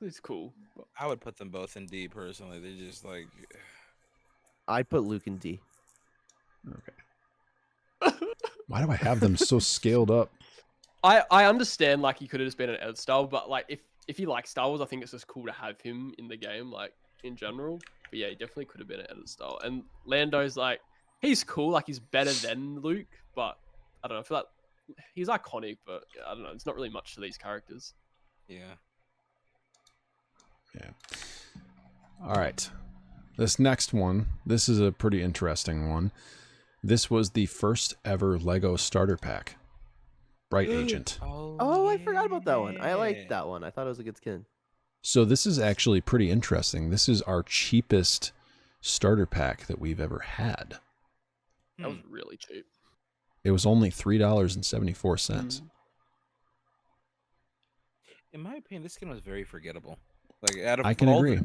it's cool. But I would put them both in D personally. They're just like I'd put Luke in D. Why do I have them so scaled up? I understand like he could have just been an edit style, but like if you like Star Wars, I think it's just cool to have him in the game, like in general. But yeah, he definitely could have been an edit style. And Lando's like he's cool, like he's better than Luke, but I don't know. I feel like he's iconic, but yeah, I don't know. It's not really much to these characters. yeah. Yeah. All right. This next one, this is a pretty interesting one. This was the first ever Lego starter pack. Bright Agent. Oh, I forgot about that one. I liked that one. I thought it was a good skin. So this is actually pretty interesting. This is our cheapest starter pack that we've ever had. That was really cheap. It was only $3.74. In my opinion, this skin was very forgettable. Like out of I can all agree.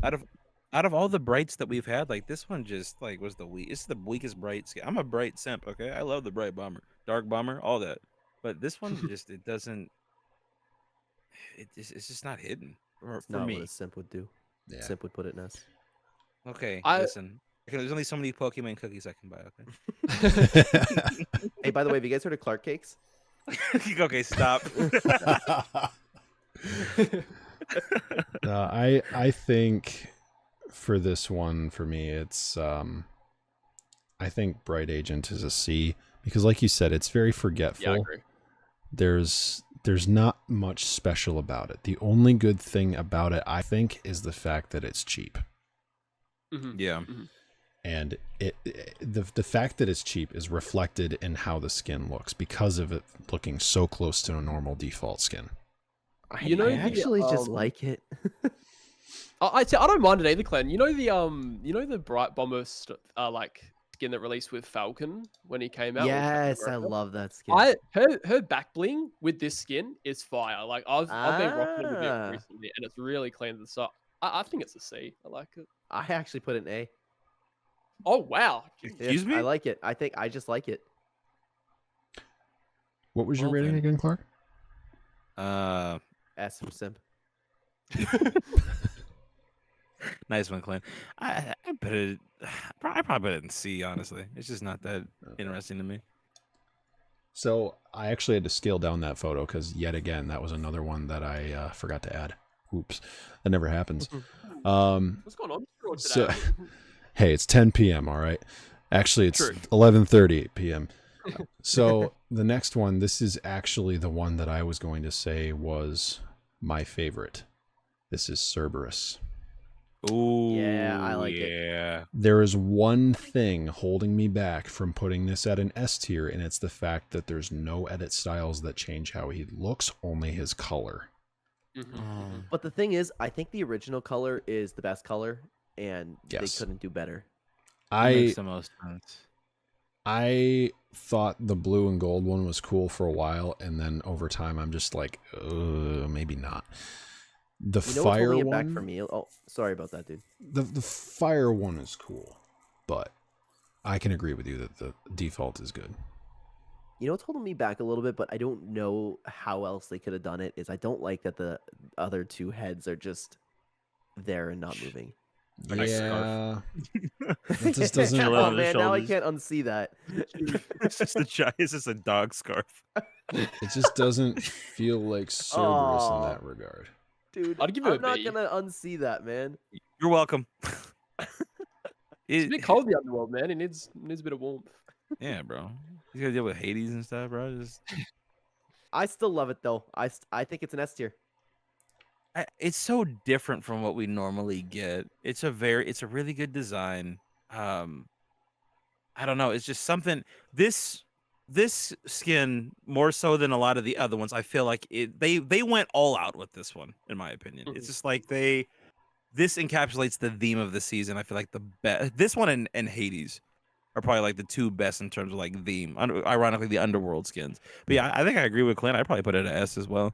Out of all the brights that we've had, like this one just like was the weak. It's the weakest bright skin. I'm a bright simp. Okay, I love the bright bomber, dark bomber, all that. But this one just it doesn't. It's just not hidden for Not me. what a simp would do. Yeah. Simp would put it in S. Okay, I- listen. There's only so many Pokemon cookies I can buy. Okay. Hey, by the way, have you guys heard of Clark cakes? Okay, stop. I think for this one, for me, it's I think Bright Agent is a C because, like you said, it's very forgetful. Yeah, I agree. There's not much special about it. The only good thing about it, I think, is the fact that it's cheap. Yeah. And the fact that it's cheap is reflected in how the skin looks because of it looking so close to a normal default skin. I actually just like it. I don't mind it either, Clen. You know the Bright Bomber like skin that released with Falcon when he came out. Yes, I love that skin. Her back bling with this skin is fire. Like I've been rocking it with it recently, and it's really clean. So I think it's a C. I like it. I actually put an A. Oh wow! Excuse me? I like it. I just like it. What was your rating again, Clark? S for simp. Nice one, Clen. I put it. I probably put it in C. Honestly, it's just not that interesting to me. So I actually had to scale down that photo because yet again that was another one that I forgot to add. Oops, that never happens. What's going on today? So, hey, it's 10 p.m. All right. Actually, it's True. 11:30 p.m. So the next one, this is actually the one that I was going to say was my favorite. This is Cerberus. Ooh, Yeah, I like it. Yeah. There is one thing holding me back from putting this at an S tier, and it's the fact that there's no edit styles that change how he looks, only his color. But the thing is, I think the original color is the best color, and Yes. they couldn't do better. Makes the most sense. I thought the blue and gold one was cool for a while, and then over time, I'm just like, maybe not. The You know what's fire holding it one, back for me? Oh, sorry about that, dude. the fire one is cool, but I can agree with you that the default is good. You know what's holding me back a little bit, but I don't know how else they could have done it, is I don't like that the other two heads are just there and not moving. Like a Yeah, it just doesn't. Chill Oh on the man, now I shoulders. can't unsee that. It's just a dog scarf. It just doesn't feel like Cerberus in that regard. Dude, I'd give it I'm a not B. gonna unsee that, man. You're welcome. It's a bit cold in the underworld, man. It needs a bit of warmth. Yeah, bro. You gotta deal with Hades and stuff, bro. Just... I still love it though. I think it's an S tier. It's so different from what we normally get. It's a really good design. I don't know. It's just something. This skin more so than a lot of the other ones. I feel like they went all out with this one, in my opinion. It's just like this encapsulates the theme of the season. I feel like the best. This one and Hades are probably like the two best in terms of like theme. Ironically, the underworld skins. But yeah, I think I agree with Clint. I'd probably put it at S as well.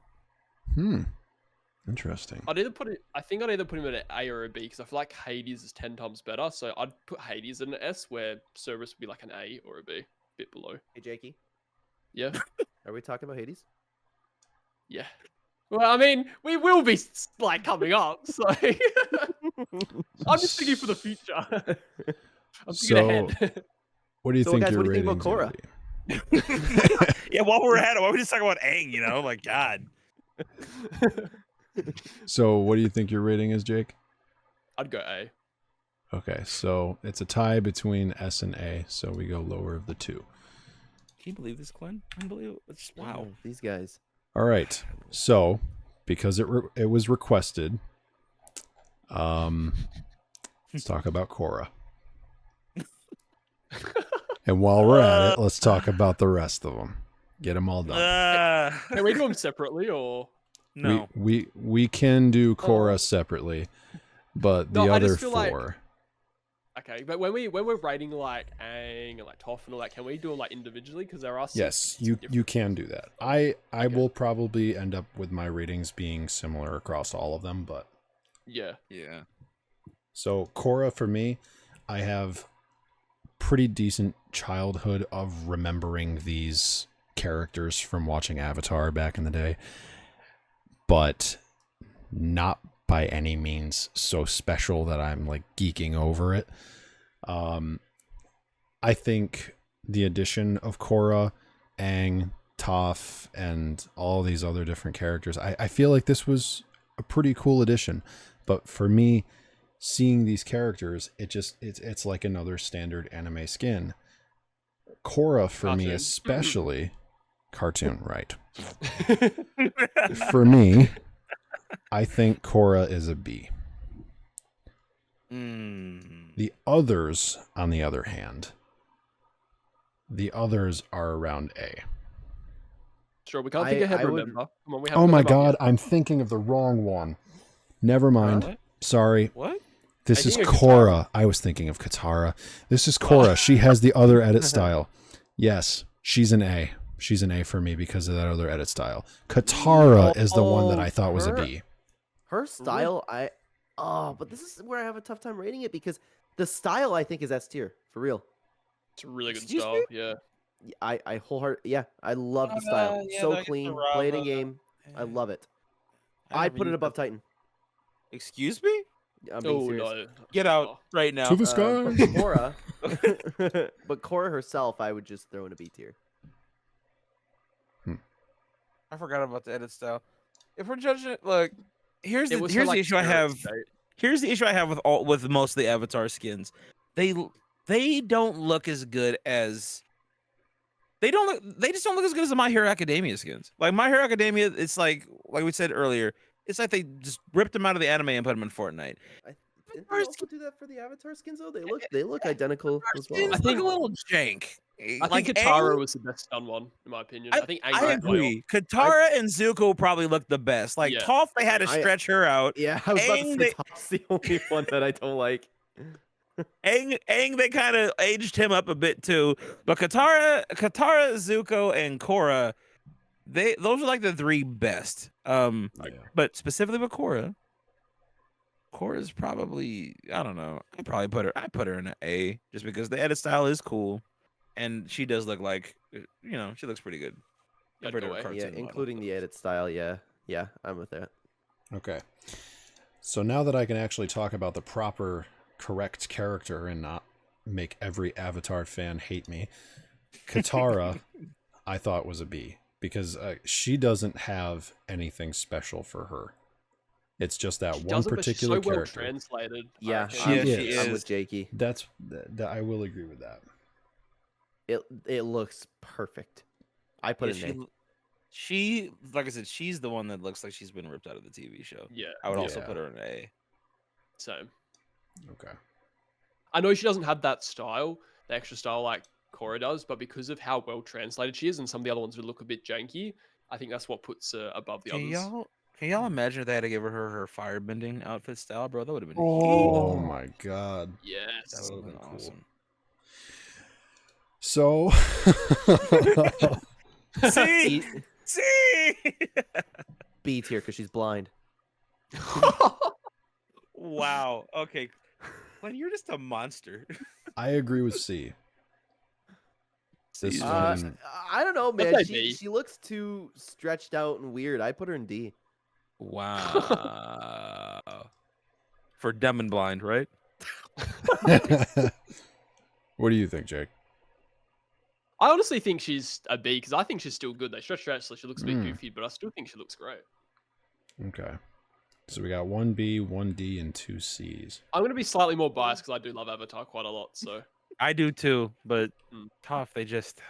Interesting. I think I'd either put him at an A or a B because I feel like Hades is 10 times better. So I'd put Hades in an S, where Cerberus would be like an A or a B, a bit below. Hey, JayKey, Yeah, are we talking about Hades? yeah. Well, I mean, we will be like coming up, so I'm just thinking for the future. I'm thinking ahead. What do you So, think guys, your what do you think about rating's gonna be? Yeah, while we're at it, why don't we just talk about Aang? You know, like God. So, what do you think your rating is, Jake? I'd go A. Okay, so it's a tie between S and A, so we go lower of the two. Can you believe this, Clen? Unbelievable. It's, wow. These guys. All right, so because it was requested, let's talk about Korra. And while we're at it, let's talk about the rest of them. Get them all done. Can we do them separately or? No. We can do Korra separately, but the No, I other just feel like- four. Okay, but when we're rating like Aang and like Toph and all that, can we do them like individually? Because there are Yes, you can do that. I Okay. will probably end up with my ratings being similar across all of them, but Yeah. so Korra for me, I have pretty decent childhood of remembering these characters from watching Avatar back in the day, but not by any means so special that I'm like geeking over it. I think the addition of Korra, Aang, Toph, and all these other different characters, I feel like this was a pretty cool addition. But for me, seeing these characters, it's like another standard anime skin. Korra for me Cartoon. especially, cartoon, right? For me, I think Korra is a B. The others, on the other hand, the others are around A. Sure, we can't think ahead. I would- Remember? Come on, we Oh haven't my got them up god, I'm thinking of the wrong one. Never mind. What? Sorry. What? This I is think of Korra. I was thinking of Katara. This is Korra. She has the other edit style. Yes, she's an A. She's an A for me because of that other edit style. Katara is the one that I thought was a B. Her style, but this is where I have a tough time rating it because the style I think is S tier for real. It's a really good Excuse style. me? Yeah. I wholeheartedly, yeah, I love the style. yeah, So like clean, the play it in Rava. game. I love it. I I'd put it never above used Titan. Excuse me? I'm being Oh serious. no. Get out Oh. right now. To the sky. But Korra, but Korra herself, I would just throw in a B tier. I forgot about the edit style. If we're judging it, look, here's It the was here's her, the like, issue I spirit have. state. Here's the issue I have with most of the Avatar skins. They don't look as good as they just don't look as good as the My Hero Academia skins. Like My Hero Academia, it's like we said earlier, it's like they just ripped them out of the anime and put them in Fortnite. Didn't they also do that for the Avatar skins though? They look identical as well. Skins I think- look a little jank. I think Katara was the best done one, in my opinion. I think Aang I did well. agree. Katara and Zuko probably look the best. Like Yeah. Toph, they had to I- stretch her out. Yeah, I was about to Aang, say they- Top's the only one that I don't like. Aang, they kind of aged him up a bit too. But Katara, Zuko, and Korra, those are like the three best. Yeah. But specifically with Korra's probably, I don't know. I put her in an A just because the edit style is cool, and she does look like, she looks pretty good. Yeah, compared to no her way. cartoon Yeah, model. including the edit style. Yeah, I'm with that. Okay. So now that I can actually talk about the proper, correct character and not make every Avatar fan hate me, Katara, I thought was a B because she doesn't have anything special for her. It's just that She one doesn't, but she's particular so well character. translated. I Yeah, reckon. She I'm, is. I'm with JayKey. That I will agree with that. It looks perfect. I put it in A. She, like I said, she's the one that looks like she's been ripped out of the TV show. Yeah. I would also Yeah. put her in A. Same. Okay. I know she doesn't have that style, the extra style like Korra does, but because of how well translated she is, and some of the other ones would look a bit janky, I think that's what puts her above the others. Can y'all imagine if they had to give her firebending outfit style, bro? That would have been Oh huge. my god. Yes. That would have been cool. awesome. So See, B, see. B tier because she's blind. Wow. Okay, Clen, you're just a monster. I agree with C. This one, I don't know, Let's man. say B. She looks too stretched out and weird. I put her in D. Wow. For dumb and blind, right? what do you think, Jake? I honestly think she's a B because I think she's still good. They stretched her out so she looks a bit Mm. goofy, but I still think she looks great. Okay. So we got 1B, 1D, and 2 Cs. I'm going to be slightly more biased because I do love Avatar quite a lot. So I do too, but Mm. tough. They just,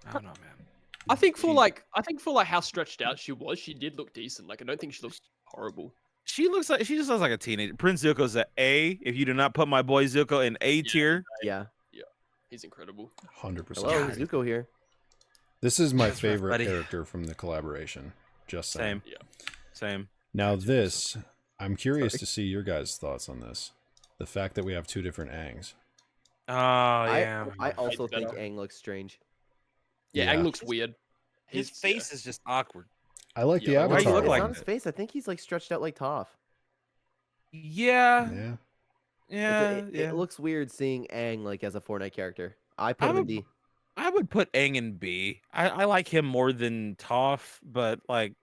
I don't know, man. I think for She- like how stretched out she was, she did look decent. Like I don't think she looks horrible. She just looks like a teenager. Prince Zuko's a A. If you do not put my boy Zuko in A tier, Yeah. He's incredible. 100%. Hello, God. Zuko here. This is my That's rough, favorite buddy. character from the collaboration. Just saying. same. Yeah. Same. Now this, I'm curious to see your guys' thoughts on this. the fact that we have two different Aangs. Oh yeah. I also think better. Aang looks strange. Yeah, Yeah. Aang looks weird. His face is just awkward. I like the Yeah, why do you Avatar look It's one. like not his face. I think he's like stretched out like Toph. Yeah. Yeah. Yeah. It looks weird seeing Aang like as a Fortnite character. I put I him in would- D. I would put Aang in B. I like him more than Toph, but like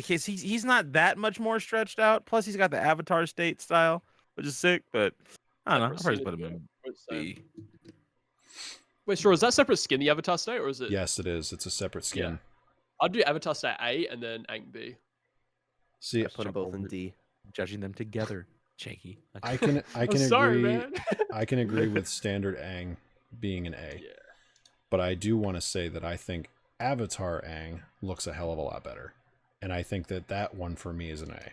he's not that much more stretched out. Plus, he's got the Avatar state style, which is sick. But I don't know. I'll probably just put him in B. Wait, sure. Is that separate skin, the Avatar state, or is it? Yes, it is. It's a separate skin. I'd do Avatar state A and then Aang B. See, I put them both in D. Judging them together, JayKey. I can I'm agree. sorry, man. I can agree with standard Aang being an A. Yeah. But I do want to say that I think Avatar Aang looks a hell of a lot better. And I think that that one for me is an A.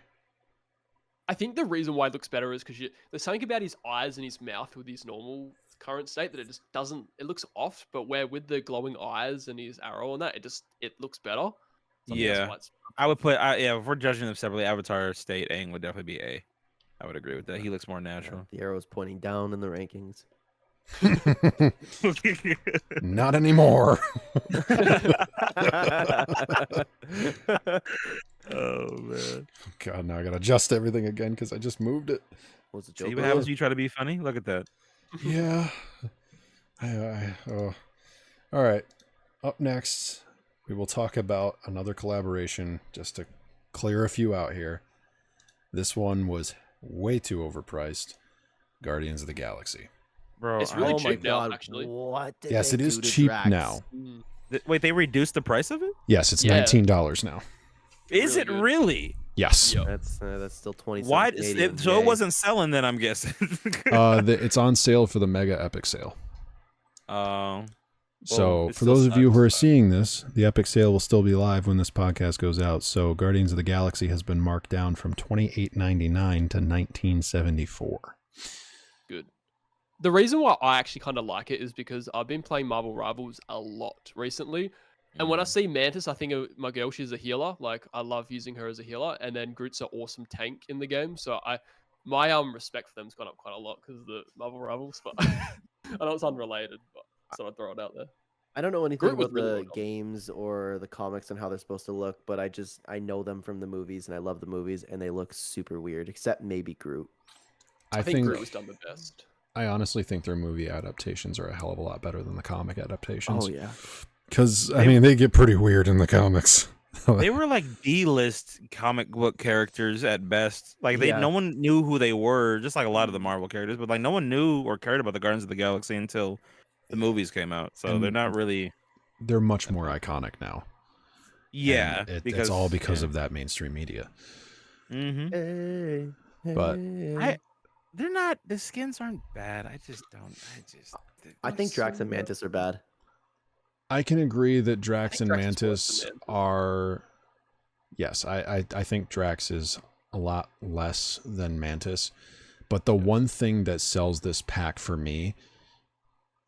I think the reason why it looks better is because there's something about his eyes and his mouth with his normal current state that it just doesn't. It looks off, but where with the glowing eyes and his arrow and that, it looks better. So I think that's Yeah. why it's- I would put if we're judging them separately, Avatar state Aang would definitely be A. I would agree with that. He looks more natural. The arrow's pointing down in the rankings. Not anymore. Oh man. God, now I gotta adjust everything again because I just moved it. What's the See joke? what happens when you try to be funny? Look at that. Yeah. Oh. All right. Up next, we will talk about another collaboration just to clear a few out here. This one was way too overpriced. Guardians of the Galaxy. Bro, It's really Oh my cheap now, god! actually. What? Did Yes, they it is do to cheap Drax? now. wait, they reduced the price of it? Yes, it's Yeah. $19 now. Is Really it good. really? Yes. Yep. That's still 20. Why? Canadian. So it Yay. wasn't selling then, I'm guessing. It's on sale for the Mega Epic Sale. So, it for still those of you who are sucks. seeing this, the Epic Sale will still be live when this podcast goes out. So, Guardians of the Galaxy has been marked down from $28.99 to $19.74. Good. The reason why I actually kind of like it is because I've been playing Marvel Rivals a lot recently. And when I see Mantis, I think of my girl, she's a healer. Like, I love using her as a healer. And then Groot's an awesome tank in the game. So my respect for them's gone up quite a lot because of the Marvel Rivals. But I know it's unrelated, but I thought I'd throw it out there. I don't know anything Groot was about really the well done. games or the comics and how they're supposed to look, but I know them from the movies and I love the movies and they look super weird, except maybe Groot. I think Groot was done the best. I honestly think their movie adaptations are a hell of a lot better than the comic adaptations. Oh yeah. Because, I mean, they get pretty weird in the comics. They were like D-list comic book characters at best. Like Yeah. no one knew who they were, just like a lot of the Marvel characters. But like no one knew or cared about the Guardians of the Galaxy until the movies came out. So And they're not really. They're much more iconic now. Yeah, And it's all because of that mainstream media. Mm-hmm. Hey, But hey. They're not. The skins aren't bad. I just don't. I think Drax and Mantis are bad. I can agree that Drax and Drax is worse Mantis than Mantis. are... Yes, I think Drax is a lot less than Mantis. But the one thing that sells this pack for me,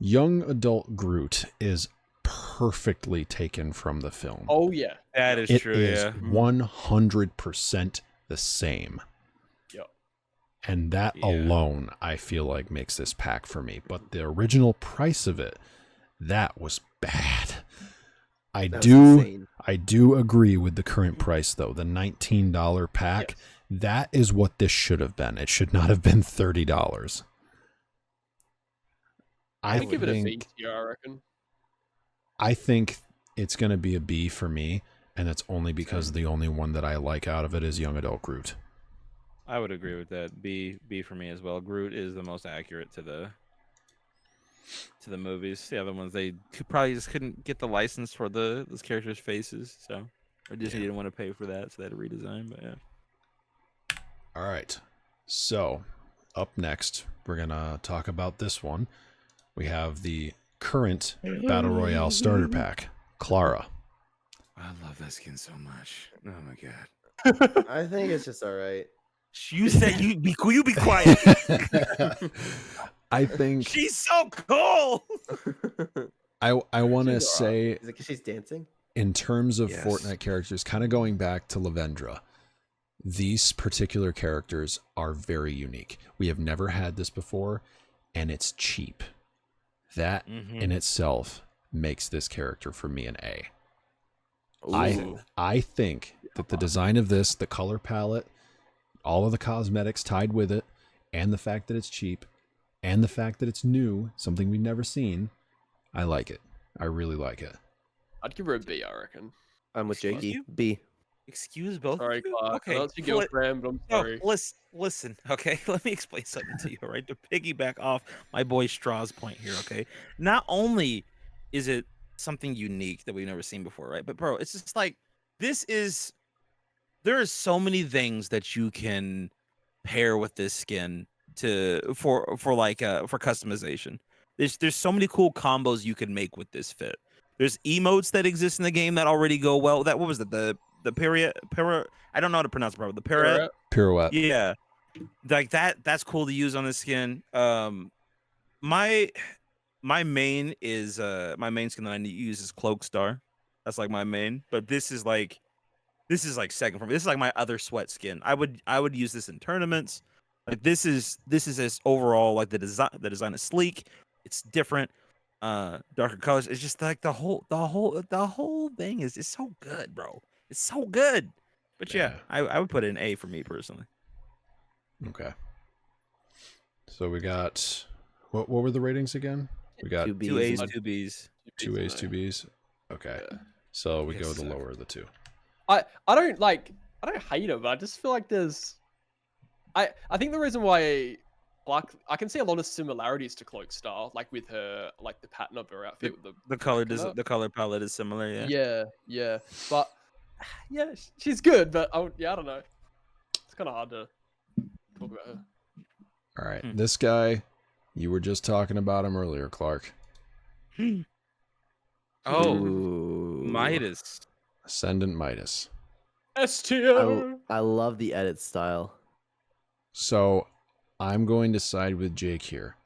young adult Groot is perfectly taken from the film. Oh, yeah. That is It true. is Yeah. 100% the same. Yep. And that Yeah. alone, I feel like, makes this pack for me. But the original price of it, that was bad. I That was do insane. I do agree with the current price, though. The $19 pack, Yes. that is what this should have been. It should not have been $30. I I would give it a B think tier, I reckon. I think it's going to be a B for me, and it's only because the only one that I like out of it is young adult Groot. I would agree with that. B for me as well. Groot is the most accurate to the movies. The other ones they probably just couldn't get the license for those characters' faces, so or Disney didn't want to pay for that, so they had to redesign. But yeah. All right. So, up next, we're going to talk about this one. We have the current Battle Royale starter pack, Clara. I love that skin so much. Oh my god. I think it's just all right. You said you be quiet. I think She's so cool. I want to She's say, Is it 'cause she's dancing? in terms of Yes. Fortnite characters, kind of going back to Lavendra, these particular characters are very unique. We have never had this before, and it's cheap. That in itself makes this character for me an A. I think that the design of this, the color palette, all of the cosmetics tied with it, and the fact that it's cheap, and the fact that it's new, something we've never seen, I like it. I really like it. I'd give her a B, I reckon. I'm with Excuse JayKey. you? B. Excuse both Sorry, of you? Clark. I know it's your girlfriend, but I'm sorry. Listen, okay? Let me explain something to you, all right? To piggyback off my boy Straw's point here, okay? Not only is it something unique that we've never seen before, right? But bro, it's just like there are so many things that you can pair with this skin for customization. There's so many cool combos you can make with this fit. There's emotes that exist in the game that already go well. What was it? The I don't know how to pronounce it probably. The Pirouette. Yeah. Like that's cool to use on the skin. My main is my main skin that I use is Cloak Star. That's like my main, but this is like second for me. This is like my other sweat skin. I would use this in tournaments. Like this is this overall, like the design is sleek. It's different. Darker colors. It's just like the whole thing is so good, bro. It's so good. But yeah, I would put it an A for me personally. Okay. So we got what were the ratings again? We got 2 A's, 2 B's. 2 A's, 2 B's. Okay. Yeah. So we go the lower of the two. I don't hate her, but I just feel like there's I think the reason why I can see a lot of similarities to Cloak Star, like with her, like the pattern of her outfit with The color palette is similar, yeah. Yeah. But yeah, she's good, but I don't know. It's kind of hard to talk about her. All right. This guy, you were just talking about him earlier, Clark. Oh, Ooh. Midas. Ascendant Midas. S tier. I love the edit style. So I'm going to side with Jake here,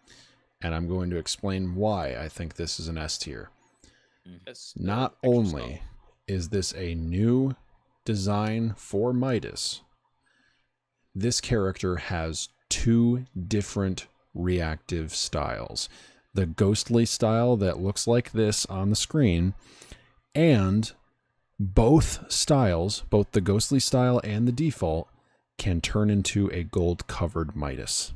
and I'm going to explain why I think this is an S tier. Not only is this a new design for Midas, this character has two different reactive styles. The ghostly style that looks like this on the screen, and both styles, both the ghostly style and the default, can turn into a gold-covered Midas.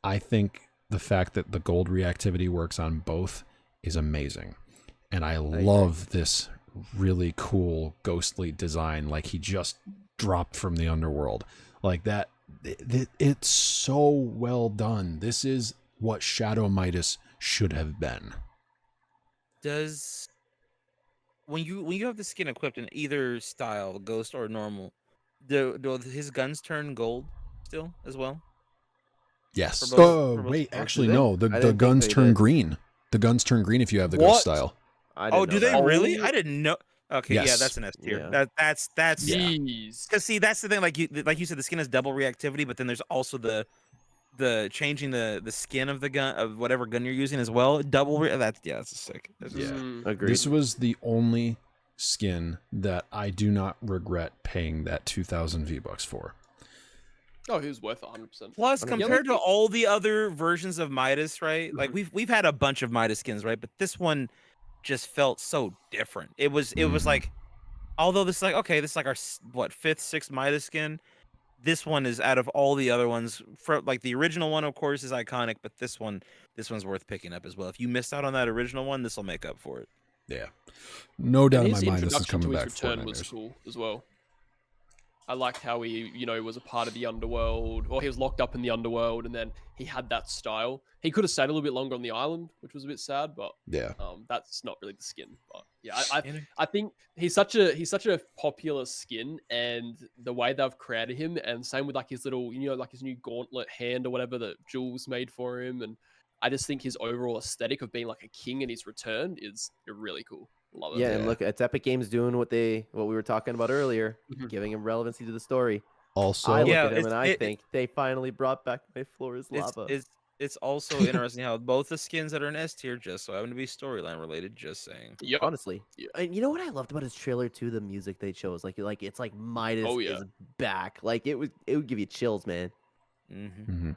I think the fact that the gold reactivity works on both is amazing. And I love this really cool ghostly design, like he just dropped from the underworld. Like that, it's so well done. This is what Shadow Midas should have been. When you have the skin equipped in either style, ghost or normal, do his guns turn gold still as well? Yes. Wait, actually no. The guns turn green. The guns turn green if you have the ghost style. Do they really? I didn't know. Okay, yes. Yeah, that's an S tier. Yeah. That's Jeez. because see, that's the thing. Like you said, the skin has double reactivity, but then there's also the changing the skin of the gun of whatever gun you're using as well. That's sick. Agreed. This was the only skin that I do not regret paying that 2,000 V-Bucks for. Oh, he was worth 100%. Plus, compared to all the other versions of Midas, right? Like we've had a bunch of Midas skins, right? But this one just felt so different. It was like, although this is like, okay, this is like our fifth, sixth Midas skin. This one is out of all the other ones. Like the original one, of course, is iconic, but this one's worth picking up as well. If you missed out on that original one, this will make up for it. Yeah, no doubt in my His mind, this is introduction coming to back. his return was cool as well. I liked how he, was a part of the underworld, or he was locked up in the underworld, and then he had that style. He could have stayed a little bit longer on the island, which was a bit sad, but yeah, that's not really the skin. But yeah, I think he's such a popular skin, and the way they've created him, and same with like his little, like his new gauntlet hand or whatever that Jules made for him, and I just think his overall aesthetic of being like a king in his return is really cool. Love it. Yeah, and look, it's Epic Games doing what we were talking about earlier, giving him relevancy to the story. Also, I look at him and I think they finally brought back my floor is lava. it's also interesting how both the skins that are in S tier just so happen to be storyline related. Just saying. Yep. Honestly, Yeah. and you know what I loved about his trailer too? The music they chose, like it's like Midas Oh, yeah. is back. Like it would give you chills, man. Mm-hmm.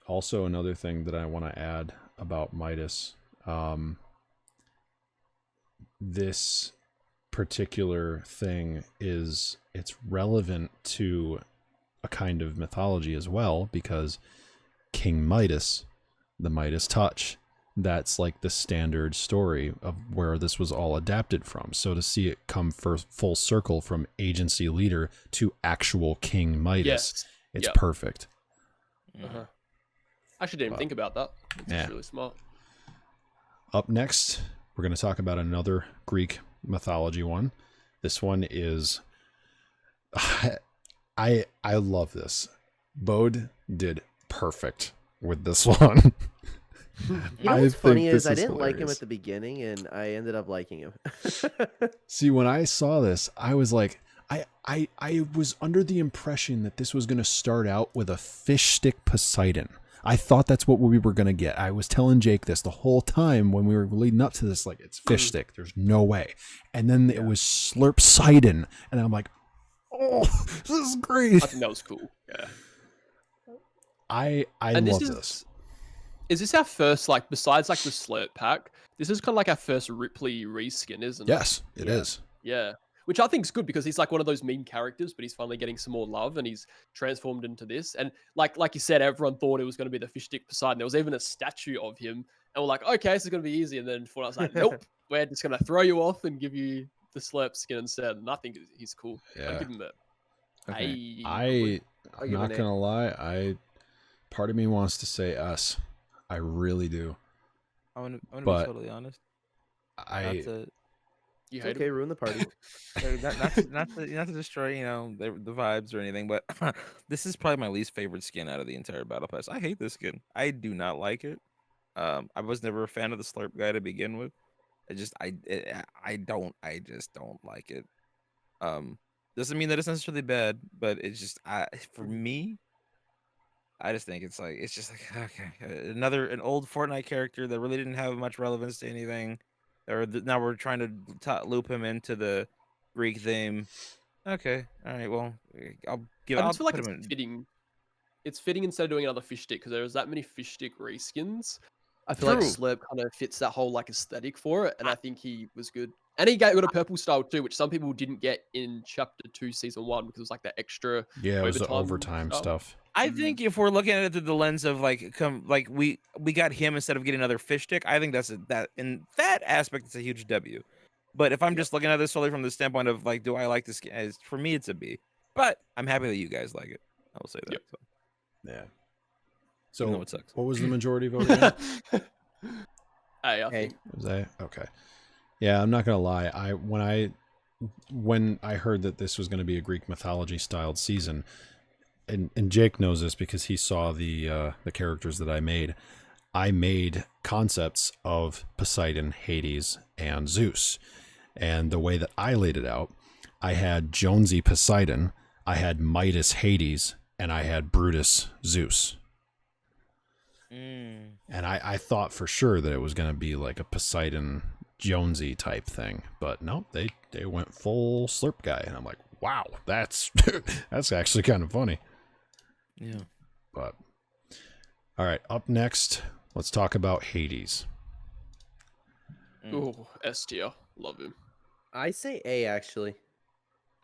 Also, another thing that I want to add about Midas, this particular thing it's relevant to a kind of mythology as well, because King Midas, the Midas touch, that's like the standard story of where this was all adapted from. So to see it come full circle from agency leader to actual King Midas, Yes. it's Yep. perfect. Uh-huh. I actually didn't even think about that. It's Yeah. really smart. Up next, we're going to talk about another Greek mythology one. This one is I love this. Bode did perfect with this one. You know what's funny is I didn't like him hilarious. at the beginning, and I ended up liking him. See, when I saw this, I was like, I was under the impression that this was going to start out with a fish stick Poseidon. I thought that's what we were going to get. I was telling Jake this the whole time when we were leading up to this, like, it's fish stick. There's no way. And then it was Slurp Poseidon. And I'm like, oh, this is great. I think that was cool. Yeah. I And love this. Is this our first, like, besides like the Slurp pack, this is kind of like our first Ripley reskin, isn't it? Yes, it is. Yeah. Which I think is good because he's like one of those meme characters, but he's finally getting some more love and he's transformed into this. And like you said, everyone thought it was going to be the fish stick Poseidon. There was even a statue of him. And we're like, okay, this is going to be easy. And then Fortnite was like, nope, we're just going to throw you off and give you the Slurp skin instead. And I think he's cool. Yeah. I'll give him that. Okay. I'm I'll give not it an A. gonna lie. Part of me wants to say S. I really do. I'm gonna But- be totally honest. Not to, You It's hate okay, him? ruin the party. not to destroy, the vibes or anything, but this is probably my least favorite skin out of the entire battle pass. I hate this skin. I do not like it. I was never a fan of the Slurp guy to begin with. I just don't like it. Doesn't mean that it's necessarily bad, but it's just for me, I just think it's just like okay, an old Fortnite character that really didn't have much relevance to anything, or now we're trying to loop him into the Greek theme. Okay, all right, well, I'll I just feel like put it's him in. fitting. It's fitting instead of doing another fish stick because there's that many fish stick reskins. I feel like True. Slurp kind of fits that whole like aesthetic for it, and I think he was good. And he got a purple style too, which some people didn't get in Chapter 2, Season 1 because it was like that extra. Yeah, it was the Overtime overtime stuff. stuff. I think if we're looking at it through the lens of we got him instead of getting another fish stick, I think that in that aspect it's a huge W. But if I'm just looking at this solely from the standpoint of like, do I like this? For me, it's a B. But I'm happy that you guys like it. I will say that. Yep. So, Yeah. even though So it sucks. what was the majority vote again? Hey, I Hey. think Was that okay? Yeah, I'm not gonna lie. When I heard that this was going to be a Greek mythology styled season, and Jake knows this because he saw the characters that I made. I made concepts of Poseidon, Hades, and Zeus, and the way that I laid it out, I had Jonesy Poseidon, I had Midas Hades, and I had Brutus Zeus. And I thought for sure that it was going to be like a Poseidon Jonesy type thing, but no, they went full Slurp guy, and I'm like, wow, that's that's actually kind of funny. Yeah. But all right, up next, let's talk about Hades. ooh, S tier, love him. I say A actually.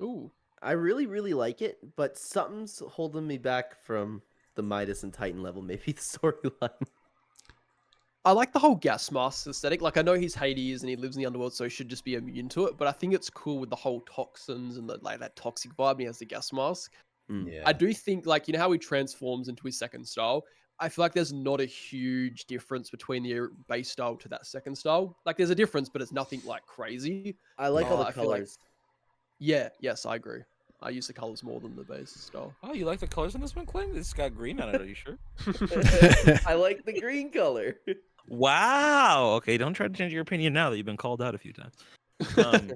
Ooh, I really, really like it, but something's holding me back from the Midas and Titan level. Maybe the storyline. I like the whole gas mask aesthetic. Like I know he's Hades and he lives in the underworld, so he should just be immune to it. But I think it's cool with the whole toxins and like that toxic vibe. And he has the gas mask. Yeah. I do think, like, you know how he transforms into his second style? I feel like there's not a huge difference between the base style to that second style. Like, there's a difference, but it's nothing, like, crazy. I like all the I feel like- colors. Yeah, yes, I agree. I use the colors more than the base style. Oh, you like the colors on this one, Clen? It's got green on it. Are you sure? I like the green color. Wow. Okay, don't try to change your opinion now that you've been called out a few times. Um,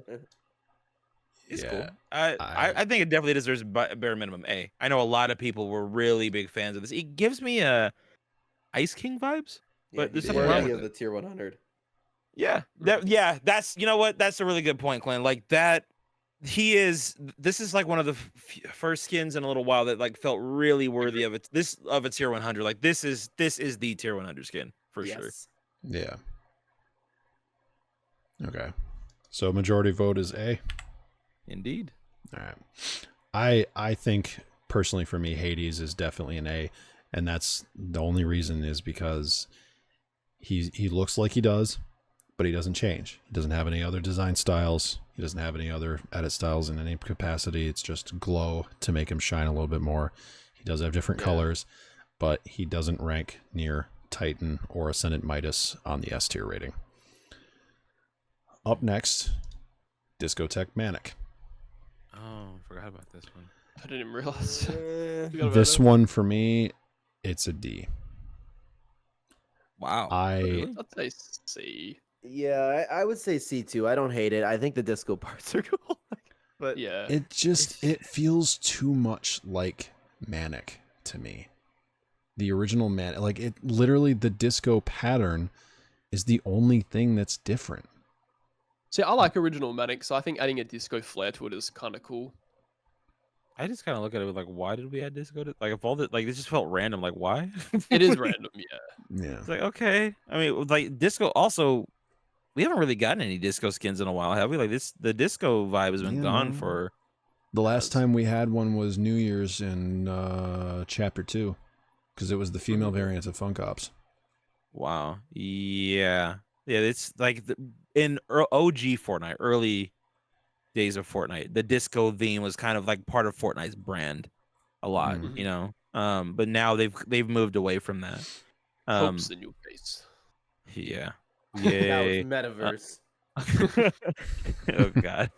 It's Yeah, cool. I think it definitely deserves a bare minimum A. I know a lot of people were really big fans of this. It gives me a Ice King vibes. But there's he's something wrong worthy with of it. the tier 100. Yeah, that's you know what? That's a really good point, Clen. Like that, he is. This is like one of the first skins in a little while that like felt really worthy of it. This of a tier 100. Like this is the tier 100 skin for sure. Yeah. Okay. So majority vote is A. Indeed. All right. I think personally for me, Hades is definitely an A, and that's the only reason is because he looks like he does, but he doesn't change. He doesn't have any other design styles. He doesn't have any other edit styles in any capacity. It's just glow to make him shine a little bit more. He does have different colors, but he doesn't rank near Titan or Ascendant Midas on the S tier rating. Up next, Discotheque Manic. Oh, I forgot about this one. I didn't even realize. This one for me, it's a D. Wow. I'd say C. Yeah, I would say C too. I don't hate it. I think the disco parts are cool. But Yeah. It feels too much like Manic to me. The original Manic, like it literally, the disco pattern is the only thing that's different. See, I like original Manic, so I think adding a disco flair to it is kind of cool. I just kind of look at it with like, why did we add disco? Like, if all the like, this just felt random. Like, why? It is random, yeah. Yeah. It's like, okay. I mean, like disco. Also, we haven't really gotten any disco skins in a while, have we? Like the disco vibe has been gone for. The last time we had one was New Year's in Chapter 2, because it was the female variant of Funk Ops. Wow. Yeah. Yeah. It's like in OG Fortnite, early days of Fortnite, the disco theme was kind of like part of Fortnite's brand a lot, you know. But now they've moved away from that. Hopes in your face. Yeah. Yay. Yeah. Metaverse. Oh God.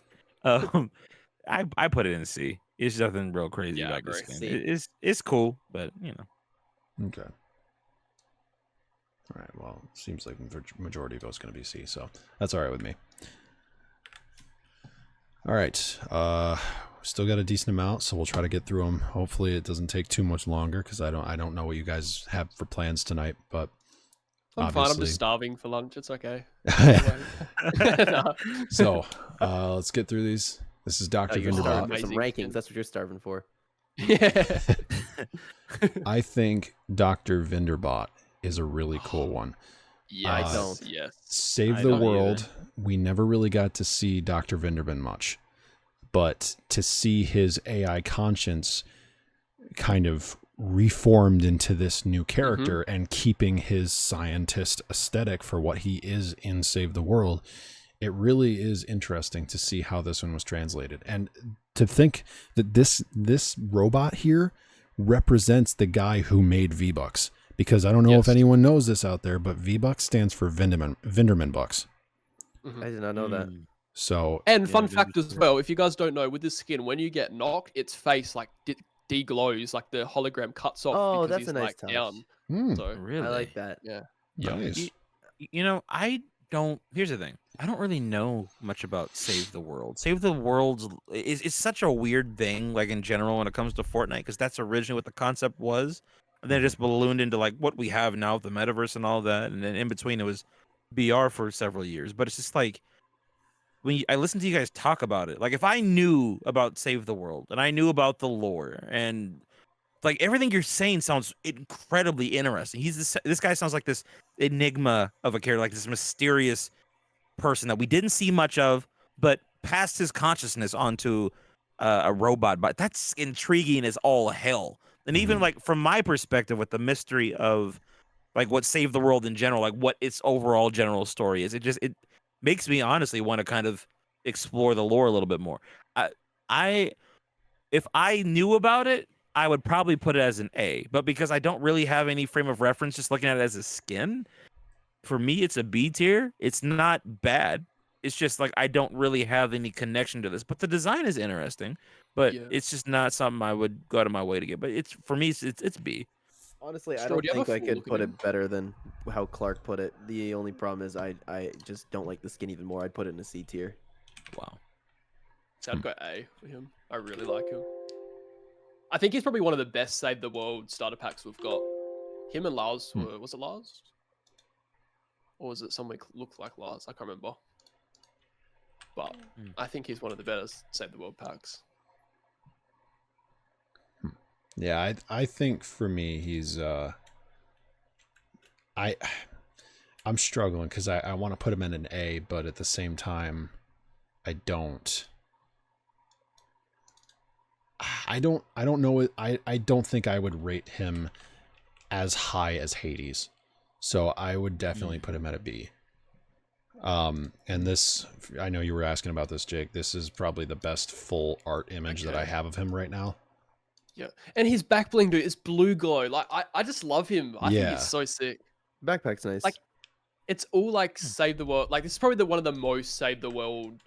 I put it in C. It's nothing real crazy about this skin. It's cool, but you know. Okay. All right. Well, it seems like majority vote's going to be C, so that's all right with me. All right. Still got a decent amount, so we'll try to get through them. Hopefully, it doesn't take too much longer because I don't know what you guys have for plans tonight, but I'm fine. I'm just starving for lunch. It's okay. So let's get through these. This is Dr. Vinderbot. For some rankings. That's what you're starving for. Yeah. I think Dr. Vinderbot is a really cool one. Yes. I don't. Yes. Save the World. We never really got to see Dr. Vinderbin much, but to see his AI conscience kind of reformed into this new character and keeping his scientist aesthetic for what he is in Save the World, it really is interesting to see how this one was translated. And to think that this robot here represents the guy who made V-Bucks. Because I don't know if anyone knows this out there, but V-Bucks stands for Vinderman Bucks. I did not know that. So, and fun fact as well, if you guys don't know, with this skin, when you get knocked, its face like deglows, like the hologram cuts off. Oh, because that's he's a nice like touch. down. So Really? I like that. yeah. nice. You know, I don't. Here's the thing. I don't really know much about Save the World. Save the World is such a weird thing, like in general, when it comes to Fortnite, because that's originally what the concept was. And then it just ballooned into like what we have now, the metaverse and all that. And then in between, it was BR for several years. But it's just like when I listen to you guys talk about it, like if I knew about Save the World and I knew about the lore and like everything you're saying sounds incredibly interesting. This guy sounds like this enigma of a character, like this mysterious person that we didn't see much of, but passed his consciousness onto a robot. But that's intriguing as all hell. And even like from my perspective, with the mystery of like what Save the World in general, like what its overall general story is, it makes me honestly want to kind of explore the lore a little bit more. If I knew about it, I would probably put it as an A, but because I don't really have any frame of reference, just looking at it as a skin, for me, it's a B tier. It's not bad. It's just like I don't really have any connection to this, but the design is interesting. But it's just not something I would go out of my way to get. But it's for me, it's B. Honestly, I don't think I could put it better than how Clark put it. The only problem is I just don't like the skin even more. I'd put it in a C tier. Wow. So I'd go A for him. I really like him. I think he's probably one of the best Save the World starter packs we've got. Him and Lars were. Was it Lars? Or was it someone who looked like Lars? I can't remember. But I think he's one of the better Save the World packs. Yeah, I think for me he's I'm struggling because I want to put him in an A, but at the same time I don't know. I don't think I would rate him as high as Hades. So I would definitely put him at a B. And this, I know you were asking about this, Jake. This is probably the best full art image that I have of him right now. Yeah. And his back bling, dude, is blue glow. Like, I just love him. I think he's so sick. Backpack's nice. Like, it's all like Save the World. Like, this is probably one of the most Save the World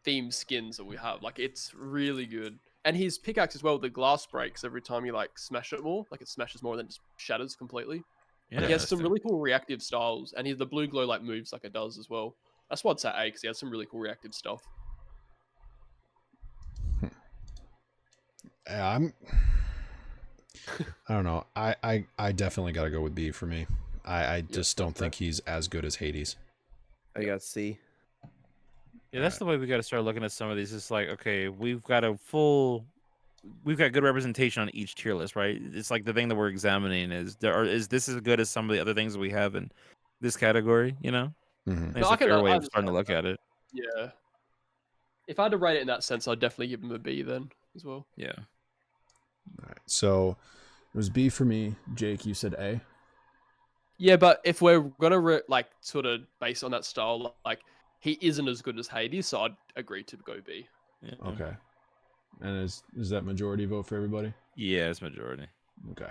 themed skins that we have. Like, it's really good. And his pickaxe as well, the glass breaks every time you like smash it more. Like, it smashes more than just shatters completely. Yeah, he has some really cool reactive styles, and the blue glow like moves like it does as well. That's why it's at A, because he has some really cool reactive stuff. I don't know. I definitely got to go with B for me. I just don't think he's as good as Hades. I got C. Yeah, that's the way we got to start looking at some of these. It's like, okay, we've got good representation on each tier list, right? It's like the thing that we're examining is this as good as some of the other things that we have in this category, you know? Mm-hmm. It's a fair way of starting to look at it. Yeah. If I had to rate it in that sense, I'd definitely give him a B then as well. Yeah. All right. So it was B for me. Jake, you said A? Yeah, but if we're gonna sort of based on that style, like he isn't as good as Hades, so I'd agree to go B. Yeah. Okay. And is that majority vote for everybody? Yeah, it's majority. Okay.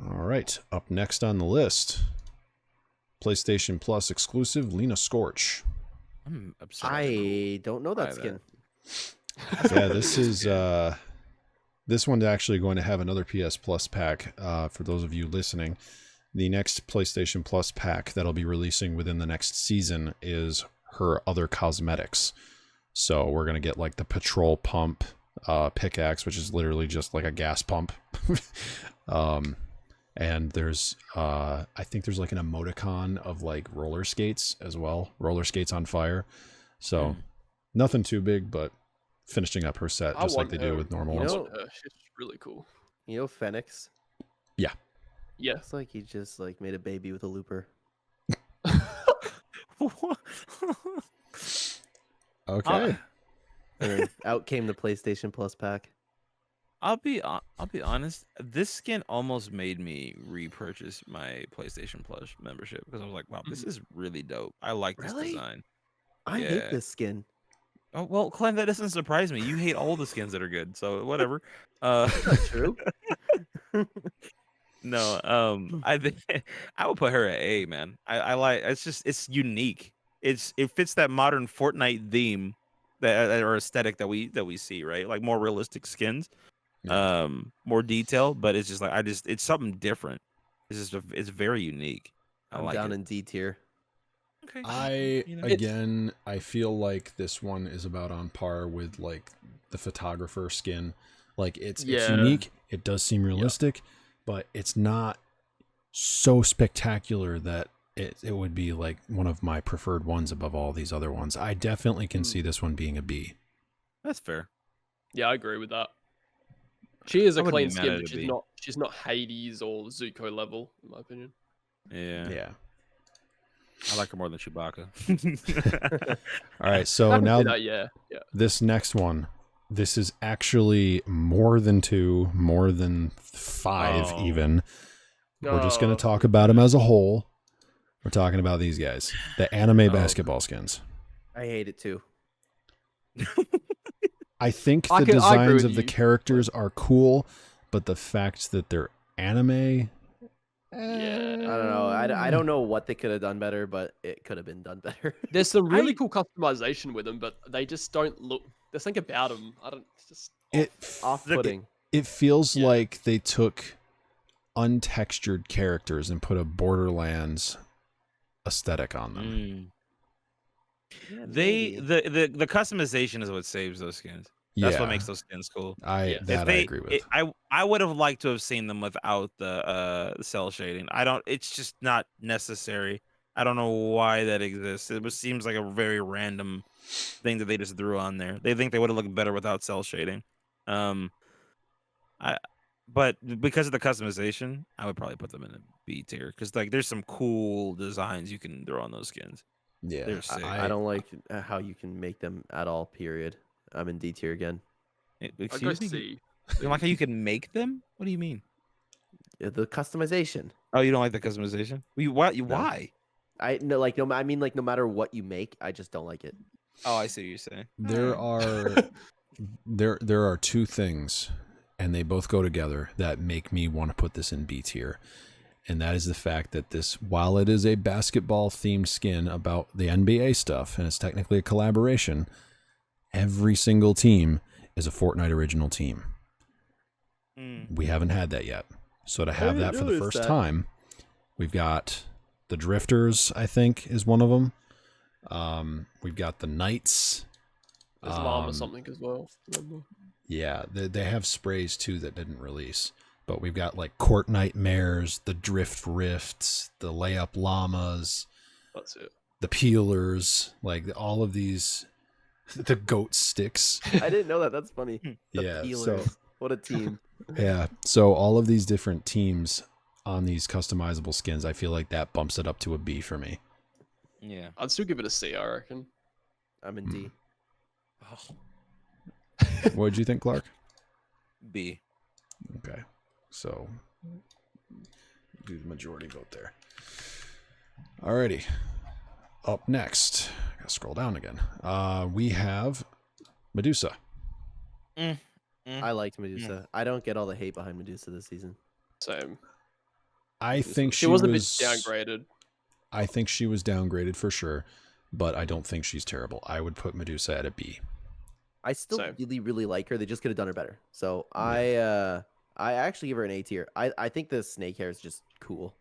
All right. Up next on the list, PlayStation Plus exclusive Lena Scorch. I'm upset. I don't know that skin. Yeah, this is this one's actually going to have another PS Plus pack. For those of you listening, the next PlayStation Plus pack that'll be releasing within the next season is her other cosmetics. So we're gonna get like the patrol pump pickaxe, which is literally just like a gas pump. And there's I think there's like an emoticon of like roller skates as well, roller skates on fire. So nothing too big, but finishing up her set just like they do with normal ones. She's really cool. You know Phoenix? Yeah. Yeah. It's like he just like made a baby with a looper. Okay. And then out came the PlayStation Plus pack. I'll be honest. This skin almost made me repurchase my PlayStation Plus membership because I was like, "Wow, this is really dope. I like this design." I hate this skin. Oh well, Clen, that doesn't surprise me. You hate all the skins that are good, so whatever. That's not true. No, I would put her at A, man. I like it's unique. It fits that modern Fortnite theme that or aesthetic that we see, right? Like more realistic skins, more detail, but it's just like it's something different. It's very unique. I'm down in D tier. Okay. I feel like this one is about on par with like the photographer skin. Like it's unique. It does seem realistic, but it's not so spectacular that it would be like one of my preferred ones above all these other ones. I definitely can see this one being a B. That's fair. Yeah, I agree with that. She is a clean wouldn't be mad skin, at but it she's not Hades or Zuko level, in my opinion. Yeah. I like her more than Chewbacca. All right, so now yeah. this next one, this is actually more than 2, more than 5 even. We're just going to talk about them as a whole. We're talking about these guys, the anime basketball skins. I hate it too. I think the designs of the characters are cool, but the fact that they're anime... Yeah, I don't know. I don't know what they could have done better, but it could have been done better. There's some really cool customization with them, but they just don't look. There's something about them. It's just off-putting. It feels like they took untextured characters and put a Borderlands aesthetic on them. The customization is what saves those skins. That's what Yeah. makes those skins cool. I Yeah. agree with. I would have liked to have seen them without the cell shading. It's just not necessary. I don't know why that exists. Seems like a very random thing that they just threw on there. They think they would have looked better without cell shading. But because of the customization, I would probably put them in a B tier because like there's some cool designs you can throw on those skins. Yeah. They're sick. I don't like how you can make them at all. Period. I'm in D tier again. I'd go Excuse me. C. You don't like how you can make them? What do you mean? The customization. Oh, you don't like the customization? Why? I no like no. I mean like no matter what you make, I just don't like it. Oh, I see what you're saying. There are two things, and they both go together, that make me want to put this in B tier. And that is the fact that this, while it is a basketball themed skin about the NBA stuff, and it's technically a collaboration, every single team is a Fortnite original team. We haven't had that yet. So to have that for the first time, we've got the Drifters, I think, is one of them. We've got the Knights. There's Mom or something as well. Yeah, they have sprays too that didn't release. But we've got like Court Nightmares, the Drift Rifts, the Layup Llamas. That's it. The Peelers, like all of these, the Goat Sticks. I didn't know that. That's funny. The Yeah, Peelers. so- What a team. Yeah, so all of these different teams on these customizable skins, I feel like that bumps it up to a B for me. Yeah. I'd still give it a C, I reckon. I'm in D. What did you think, Clark? B. Okay, so do the majority vote there. Alrighty, up next, I gotta scroll down again. We have Medusa. I liked Medusa. I don't get all the hate behind Medusa this season. Same. I think She was a bit downgraded. I think she was downgraded for sure, but I don't think she's terrible. I would put Medusa at a B. I still Same. really, really like her. They just could have done her better. So I actually give her an A tier. I think the snake hair is just cool.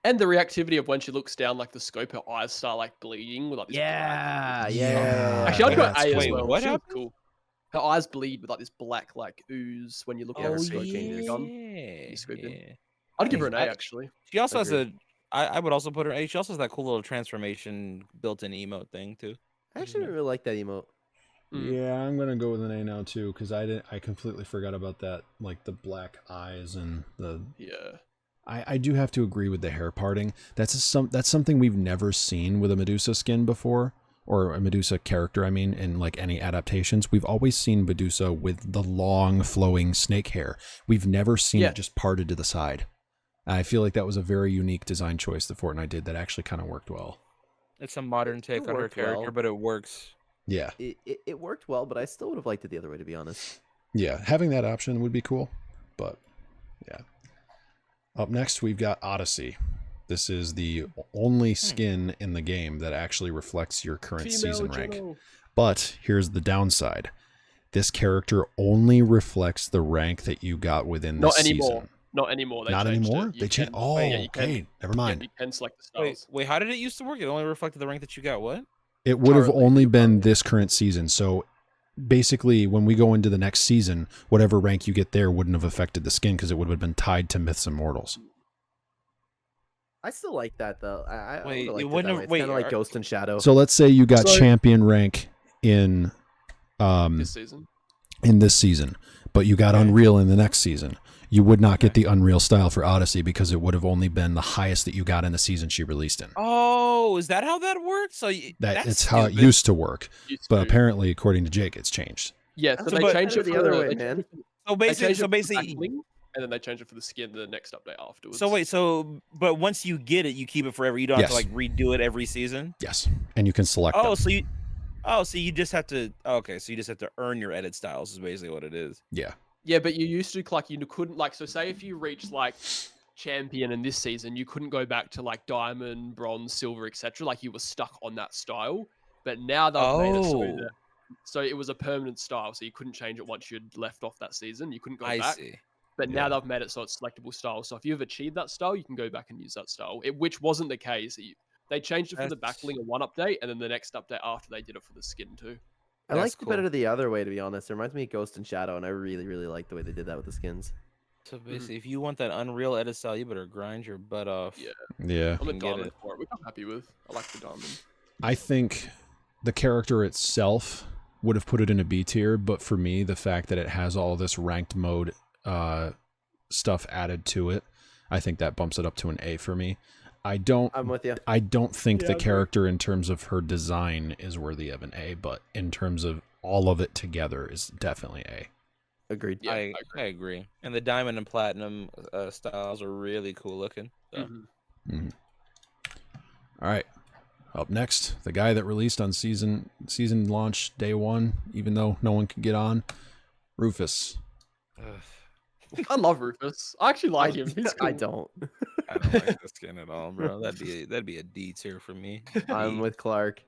And the reactivity of when she looks down, like the scope, her eyes start like bleeding with like this black. Yeah. Actually, I'd go that's A as Wait, well. what She was happened? cool. Her eyes bleed with like this black like ooze when you look at her scope changes. You scoop in. I'd give her an A actually. She also has Agreed. I would also put her A. She also has that cool little transformation built-in emote thing too. I actually really like that emote. Yeah, I'm gonna go with an A now too, because I completely forgot about that, like the black eyes and the. Yeah. I do have to agree with the hair parting. That's something we've never seen with a Medusa skin before, or a Medusa character. I mean, in like any adaptations, we've always seen Medusa with the long flowing snake hair. We've never seen it just parted to the side. I feel like that was a very unique design choice that Fortnite did that actually kind of worked well. It's a modern take on her worked character, well. but it works. Yeah. It worked well, but I still would have liked it the other way, to be honest. Yeah, having that option would be cool, but yeah. Up next, we've got Odyssey. This is the only skin in the game that actually reflects your current season rank. But here's the downside. This character only reflects the rank that you got within this season. Not anymore. They Not changed anymore? It. They changed. Oh, okay. Never mind. You can select the Wait, styles. how did it used to work? It only reflected the rank that you got. What? It would have Currently, only been this current season. So basically, when we go into the next season, whatever rank you get there wouldn't have affected the skin because it would have been tied to Myths and Mortals. I still like that though. I Wait, would've it liked wouldn't that have- way. It's wait, kind of like are- Ghost and Shadow. So let's say you got So- champion rank in This season. in this season, but you got Unreal in the next season. You would not get the Unreal style for Odyssey because it would have only been the highest that you got in the season she released in. Oh, is that how that works? So That's that's how it stupid. used to work. Used but to. apparently, according to Jake, it's changed. Yeah, so So they but- changed it the for other way, they man. changed it So for- they basically, changed so it for the basically, backbling, and then they changed it for the skin the next update afterwards. so wait, but once you get it, you keep it forever. You don't have to Yes. like redo it every season. Yes, and you can select Oh, them. so you just have to. Okay, so you just have to earn your edit styles. Is basically what it is. Yeah. Yeah, but you used to like you couldn't like so say if you reached like champion in this season, you couldn't go back to like diamond, bronze, silver, etc. Like you were stuck on that style. But now they've made it so it was a permanent style, so you couldn't change it once you'd left off that season. You couldn't go I back. see. But now they've made it so it's selectable style. So if you've achieved that style, you can go back and use that style. Which wasn't the case. They changed it for the That's- backbling in one update, and then the next update after they did it for the skin too. I That's liked it cool. better the other way, to be honest. It reminds me of Ghost and Shadow, and I really, really like the way they did that with the skins. So basically, if you want that Unreal edit style, you better grind your butt off. Yeah. Yeah. I'm a can get diamond it. for it, which I'm happy with. I like the diamond. I think the character itself would have put it in a B tier, but for me, the fact that it has all this ranked mode stuff added to it, I think that bumps it up to an A for me. I'm with you. I don't think Yeah, I the agree. character in terms of her design is worthy of an A, but in terms of all of it together is definitely A. Agreed. Yeah, I agree. And the diamond and platinum styles are really cool looking. So. Mhm. Mhm. All right. Up next, the guy that released on season launch day 1, even though no one could get on, Rufus. Ugh, I love Rufus. I actually like him. He's cool. I don't. I don't like the skin at all, bro. That'd be a D tier for me. I'm D. with Clark.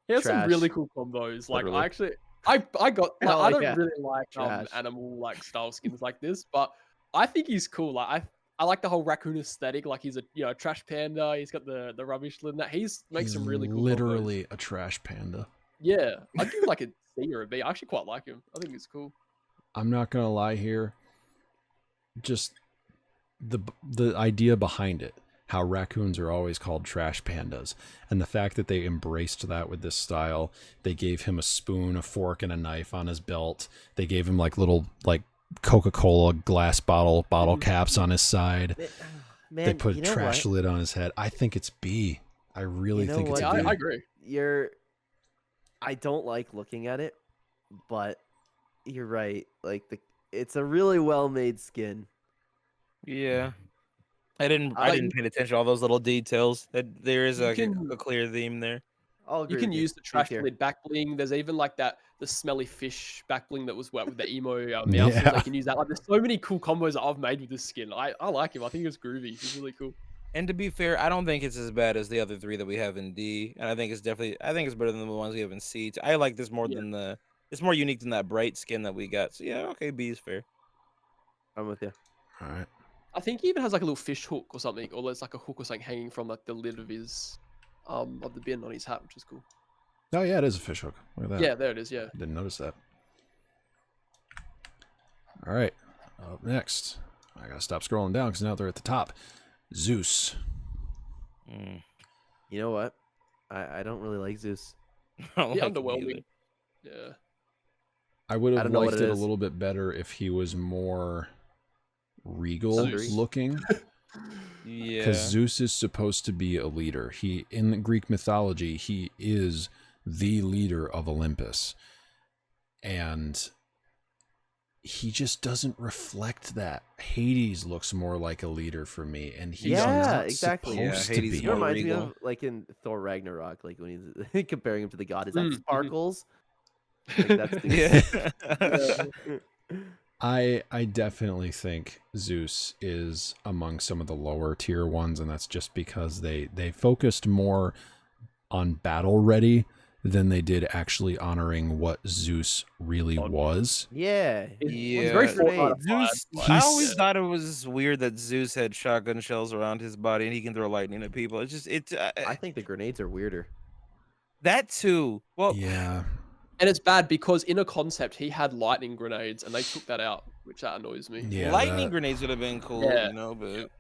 He has some Trash. really cool combos. Like Literally. I actually, I got. Like, Hell I don't yeah. really like Trash. animal like style skins like this, but I think he's cool. Like I like the whole raccoon aesthetic. Like he's a trash panda. He's got the rubbish lid. And that makes He's some really cool. Combos. literally a trash panda. Yeah, I'd give him like a C or a B. I actually quite like him. I think he's cool. I'm not gonna lie here. Just the idea behind it, how raccoons are always called trash pandas, and the fact that they embraced that with this style. They gave him a spoon, a fork, and a knife on his belt. They gave him like little Coca-Cola glass bottle caps on his side. Man, They put you a know trash what? lid on his head. I think it's B. I really You know think it's what? a B. I agree. I don't like looking at it, but you're right. Like it's a really well made skin. Yeah. I didn't I- pay attention to all those little details. That there is You a can- clear theme there. I'll agree You can with use the B trash tier. lid back bling. There's even like the smelly fish back bling that was wet with the emo mouse. Yeah. You can use that. Like there's so many cool combos that I've made with this skin. I like him. I think it's groovy. He's really cool. And to be fair, I don't think it's as bad as the other 3 that we have in D. And I think it's better than the ones we have in C. I like this more Yeah. than it's more unique than that bright skin that we got. So yeah, okay, B is fair. I'm with you. All right. I think he even has like a little fish hook or something, or there's like a hook or something hanging from like the lid of his of the bin on his hat, which is cool. Oh yeah, it is a fish hook. Look at that. Yeah, there it is. Yeah. Didn't notice that. All right. Up next, I gotta stop scrolling down because now they're at the top. Zeus. Mm. You know what? I don't really like Zeus. I don't The like him underwhelming. either. Yeah. I would I have don't know what liked it it a is. little bit better if he was more regal Zeus. looking. Yeah. Because Zeus is supposed to be a leader. He, in the Greek mythology, he is the leader of Olympus. And he just doesn't reflect that. Hades looks more like a leader for me, and he's Yeah, not exactly. Yeah, supposed to Hades be. is He more reminds me regal. of like in Thor Ragnarok, like when he's comparing him to the god. Is that Mhm. Sparkles? Like, that's the- Yeah. I definitely think Zeus is among some of the lower tier ones, and that's just because they focused more on battle ready than they did actually honoring what Zeus really was. yeah. It's very Yeah. Fortnite Zeus. vibes, I He's- always thought it was weird that Zeus had shotgun shells around his body and he can throw lightning at people. It's just I think the grenades are weirder. that too. Well, Yeah. And it's bad because in a concept he had lightning grenades and they took that out, which that annoys me. Yeah. lightning that- grenades would have been cool, Yeah. you know, but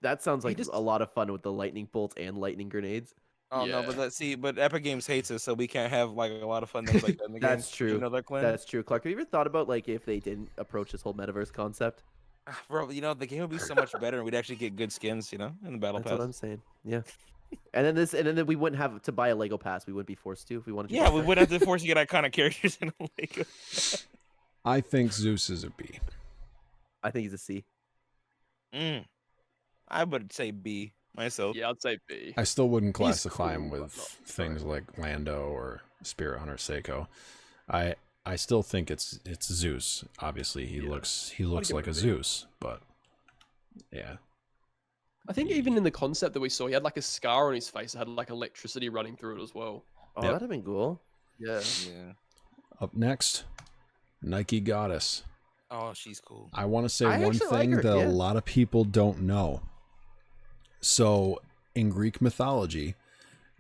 That sounds like just- a lot of fun with the lightning bolts and lightning grenades. oh no, Yeah. but but Epic Games hates us, so we can't have like a lot of fun things like that in the game. That's true. You know that, Clen? That's true. Clark, have you ever thought about like if they didn't approach this whole metaverse concept? Bro, you know the game would be so much better, and we'd actually get good skins, you know, in the battle That's what pass. I'm saying. Yeah. And then we wouldn't have to buy a Lego pass. We wouldn't be forced to if we wanted to. Yeah, we would have to force you to get iconic characters in a Lego. I think Zeus is a B. I think he's a C. I would say B myself. Yeah, I'd say B. I still wouldn't He's classify him cool, with but not things like Lando or Spirit Hunter Seiko. I still think it's Zeus. Obviously, he Yeah. looks give like it a a B. Zeus, but yeah. I think even in the concept that we saw, he had like a scar on his face that had like electricity running through it as well. Oh, Yep. that'd have been cool. Yeah. Yeah. Up next, Nike Goddess. Oh, she's cool. I want to say I one actually like thing her, that yeah. a lot of people don't know. So, in Greek mythology,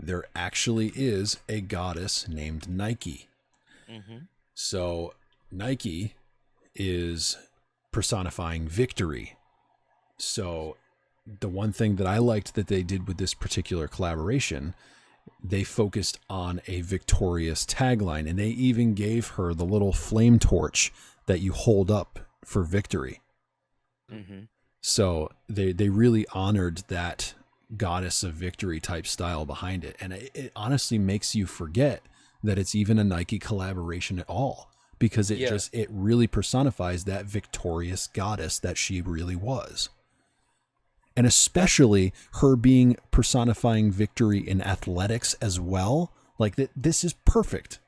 there actually is a goddess named Nike. Mm-hmm. So Nike is personifying victory. So the one thing that I liked that they did with this particular collaboration, they focused on a victorious tagline, and they even gave her the little flame torch that you hold up for victory. Mm-hmm. So they really honored that goddess of victory type style behind it. And it honestly makes you forget that it's even a Nike collaboration at all, because it really personifies that victorious goddess that she really was. And especially her being personifying victory in athletics as well. Like this is perfect.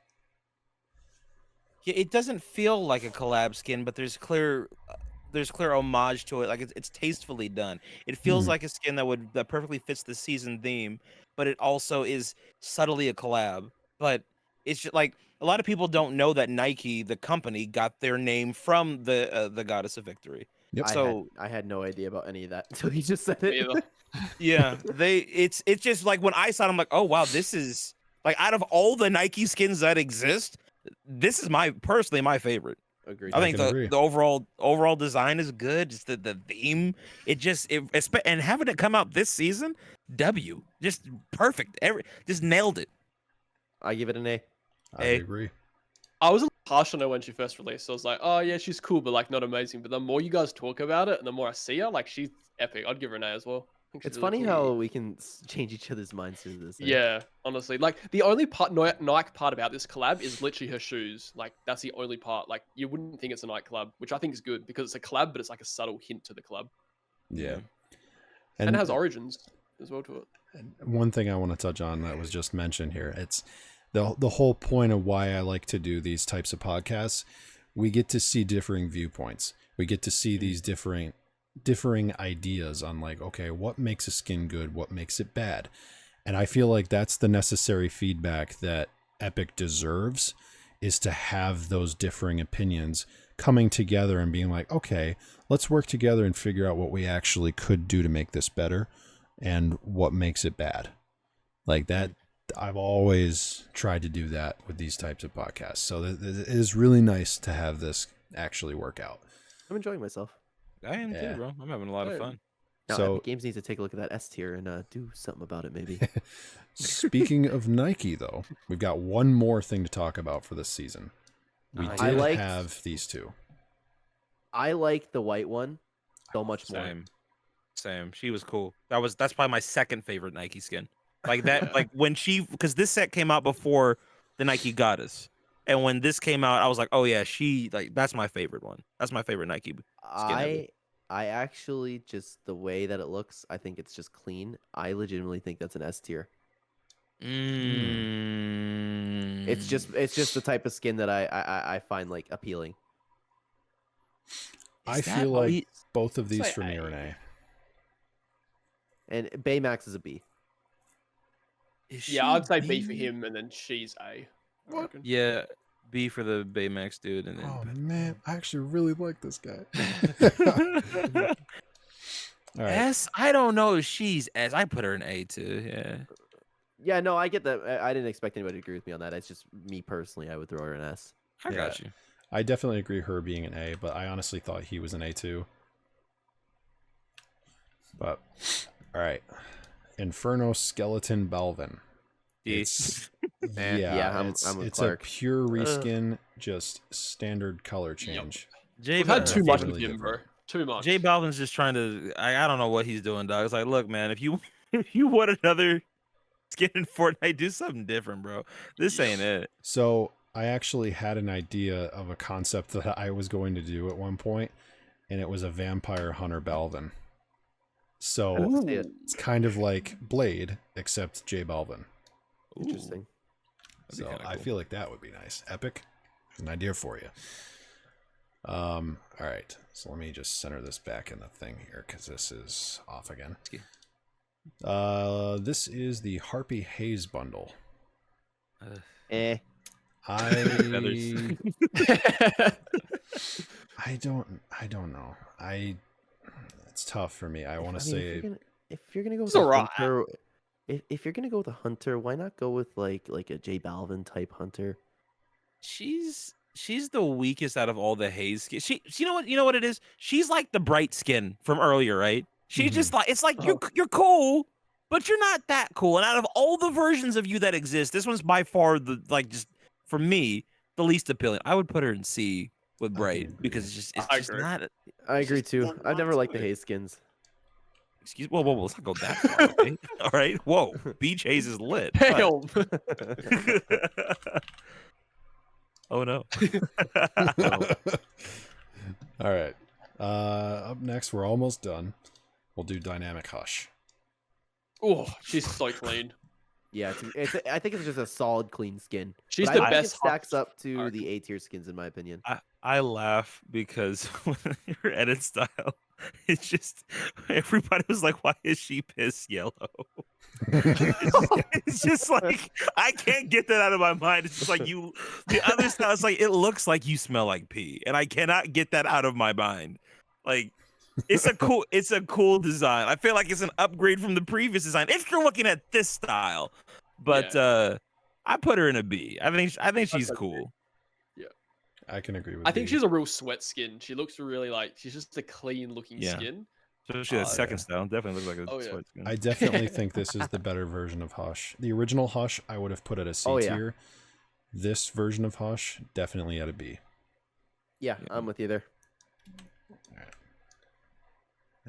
Yeah, it doesn't feel like a collab skin, but there's clear homage to it. Like it's tastefully done. It feels like a skin that perfectly fits the season theme, but it also is subtly a collab. But it's just like a lot of people don't know that Nike, the company, got their name from the goddess of victory. Yep. So I had no idea about any of that until you just said Me it. either. yeah, it's just like when I saw it, I'm like, oh wow, this is like out of all the Nike skins that exist, this is personally my favorite. Agreed. I think can agree. the overall design is good. Just the theme, and having it come out this season, just perfect. Just nailed it. I give it an A. I Hey. agree. I was a little harsh on her when she first released. So I was like, oh yeah, she's cool, but like not amazing. But the more you guys talk about it, and the more I see her, like she's epic. I'd give her an A as well. I think she's It's really funny cool. how we can change each other's minds through this. Yeah, honestly, like the only Nike part about this collab is literally her shoes. Like that's the only part. Like you wouldn't think it's a Nike collab, which I think is good because it's a collab, but it's like a subtle hint to the collab, Yeah. and it has origins as well to it. One thing I want to touch on that was just mentioned here, it's the whole point of why I like to do these types of podcasts. We get to see differing viewpoints. We get to see these differing ideas on like, okay, what makes a skin good? What makes it bad? And I feel like that's the necessary feedback that Epic deserves, is to have those differing opinions coming together and being like, okay, let's work together and figure out what we actually could do to make this better and what makes it bad. Like that, I've always tried to do that with these types of podcasts. So it is really nice to have this actually work out. I'm enjoying myself. I am Yeah. too, bro. I'm having a lot of fun. Now, So- Epic Games needs to take a look at that S tier and do something about it, maybe. Speaking of Nike, though, we've got one more thing to talk about for this season. We I did liked- have these two. I like the white one so much more. Same. She was cool. That's probably my second favorite Nike skin. Like that, like when because this set came out before the Nike Goddess, and when this came out, I was like, oh yeah, that's my favorite one. That's my favorite Nike. I actually just the way that it looks, I think it's just clean. I legitimately think that's an S tier. It's just the type of skin that I find like appealing. I feel like both of these Say for me A. are an A. And Baymax is a B. Yeah, I'd say B for him, and then she's A. I reckon. Yeah, B for the Baymax dude, and then Oh man, I actually really like this guy. All right. S. I don't know if she's S. I put her in A too. Yeah. Yeah, no, I get that. I didn't expect anybody to agree with me on that. It's just me personally, I would throw her an S. I got you. I definitely agree her being an A, but I honestly thought he was an A too. But all right. Inferno Skeleton Balvin. D. Yeah, I'm with it's a Clark. pure reskin, just standard color change. We've had too much really with him, bro. different. Too much. J Balvin's just trying to. I don't know what he's doing, dog. It's like, look, man, if you want another skin in Fortnite, do something different, bro. This ain't it. So I actually had an idea of a concept that I was going to do at one point, and it was a vampire hunter Balvin. So Let's see it. it's kind of like Blade, except J Balvin. Interesting. That'd be So kinda I cool. feel like that would be nice. Epic. There's an idea for you. All right. So let me just center this back in the thing here because this is off again. This is the Harpy Haze bundle. Eh. Feathers. I don't know. It's tough for me. I want to mean, say if you're gonna go with It's a alright. hunter, If you're gonna go with a hunter, why not go with like a J Balvin type hunter? She's the weakest out of all the haze skins. You know what it is? She's like the bright skin from earlier, right? She's just like it's like you're cool, but you're not that cool. And out of all the versions of you that exist, this one's by far the just for me the least appealing. I would put her in C with bright because it's just not. I It's agree just too. not I've never liked the good. haze skins. Excuse whoa, let's not go that far. Okay? All right. Whoa. Beach haze is lit. Damn. Oh no. All right. Up next, we're almost done. We'll do Dynamic Hush. Oh, she's so clean. Yeah, I think it's just a solid, clean skin. She's But the I think best. it stacks Hush. up to the A tier skins in my opinion. I laugh because your edit style, it's just everybody was like, "Why is she piss yellow?" It's just like I can't get that out of my mind. It's just like you. The other style is like it looks like you smell like pee, and I cannot get that out of my mind. Like it's a cool design. I feel like it's an upgrade from the previous design if you're looking at this style. But I put her in a B. I think she's cool. I can agree with I think B. she's a real sweat skin. She looks really like she's just a clean looking skin. Especially that second style definitely looks like a Oh, yeah. sweat skin. I definitely think this is the better version of Hush. The original Hush, I would have put at a C Oh, yeah. tier. This version of Hush, definitely at a B. Yeah, I'm with you there. All right.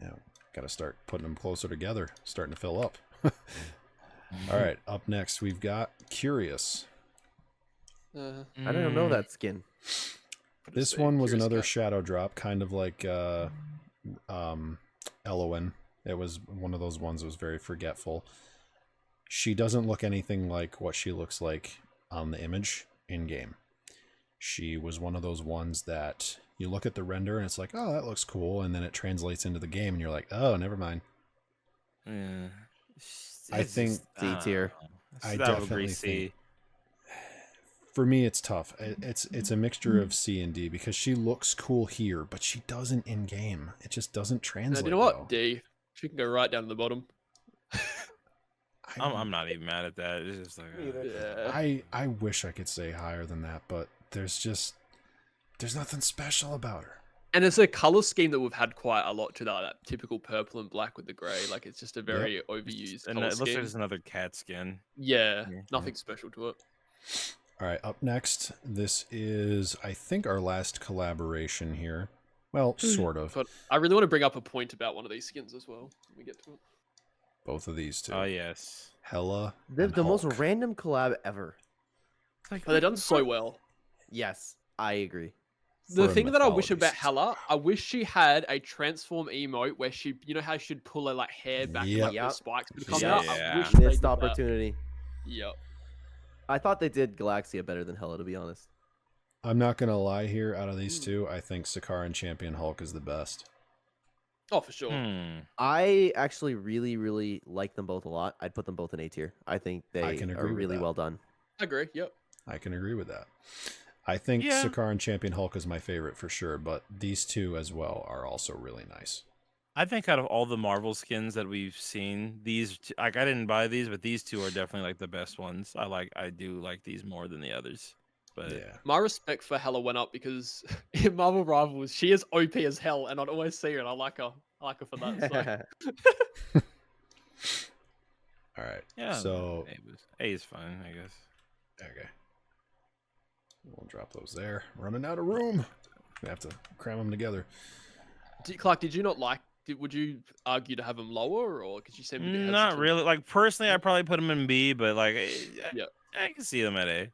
Yeah, got to start putting them closer together. Starting to fill up. All right, up next we've got Curious. I don't know that skin. This one was another shadow drop, kind of like Elowen. It was one of those ones that was very forgetful. She doesn't look anything like what she looks like on the image in game. She was one of those ones that you look at the render and it's like, oh, that looks cool, and then it translates into the game and you're like, oh, never mind. Yeah. I think C tier. I would definitely agree C. think for me it's tough. It's a mixture of C and D because she looks cool here, but she doesn't in game. It just doesn't translate. You know what? well. D. She can go right down to the bottom. I'm not even mad at that. It's just like Yeah. I wish I could say higher than that, but there's nothing special about her. And it's a color scheme that we've had quite a lot to that typical purple and black with the gray. Like it's just a very overused and color it looks like scheme. there's another cat skin. Yeah, nothing special to it. All right, up next, this is I think our last collaboration here. Well, sort of. But I really want to bring up a point about one of these skins as well when we get to it. Both of these two. Oh yes. Hella. The and most Hulk. random collab ever. But they've done so well. Yes, I agree. The For a thing that I wish mythology about system. Hella, I wish she had a transform emote where she, you know how she'd pull her like hair back and like Yep. the spikes would come Yeah. out. I wish Yeah. they Missed did that. opportunity. Yep. I thought they did Galaxia better than Hella, to be honest. I'm not gonna lie here. Out of these two, I think Sakaran Champion Hulk is the best. Oh, for sure. I actually really, really like them both a lot. I'd put them both in A tier. I think they can are agree with really that. well done. I agree. Yep. I can agree with that. I think Yeah. Sakaran Champion Hulk is my favorite for sure, but these two as well are also really nice. I think out of all the Marvel skins that we've seen, these like I didn't buy these, but these two are definitely like the best ones. I do like these more than the others. But Yeah. My respect for Hella went up because in Marvel Rivals, she is OP as hell, and I'd always see her, and I like her. I like her for that. So. All right. yeah. So A is fine, I guess. okay. We'll drop those there. Running out of room. We have to cram them together. Clark, did you not like? Would you argue to have them lower, or because you seem to be Not hesitant? really. Like personally, I probably put them in B, but like, Yeah. I can see them at A.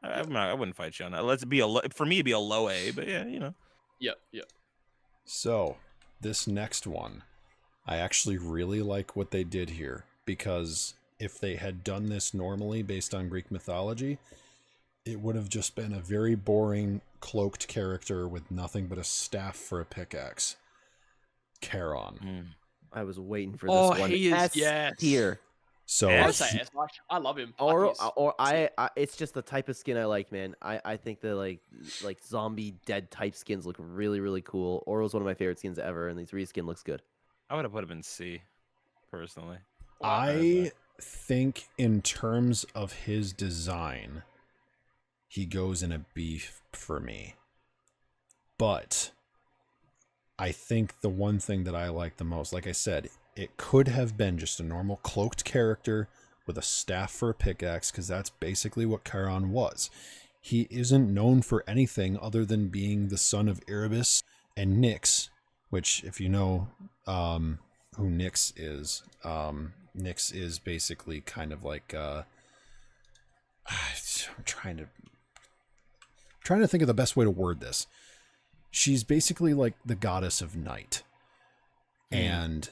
I wouldn't fight you on that. Let's be for me, it'd be a low A, but yeah, you know. Yep. Yep. So this next one, I actually really like what they did here because if they had done this normally based on Greek mythology, it would have just been a very boring cloaked character with nothing but a staff for a pickaxe. Charon. I was waiting for Oh, this one. he is- S yes. tier. So I would Yes. say S. I love him. Or it's just the type of skin I like, man. I think the like zombie dead type skins look really, really cool. Oro's one of my favorite skins ever, and these reskin looks good. I would have put him in C, personally. I think in terms of his design, he goes in a B for me. But I think the one thing that I like the most, like I said, it could have been just a normal cloaked character with a staff for a pickaxe, because that's basically what Charon was. He isn't known for anything other than being the son of Erebus and Nyx, which, if you know who Nyx is basically kind of like I'm trying to think of the best way to word this. She's basically like the goddess of night, and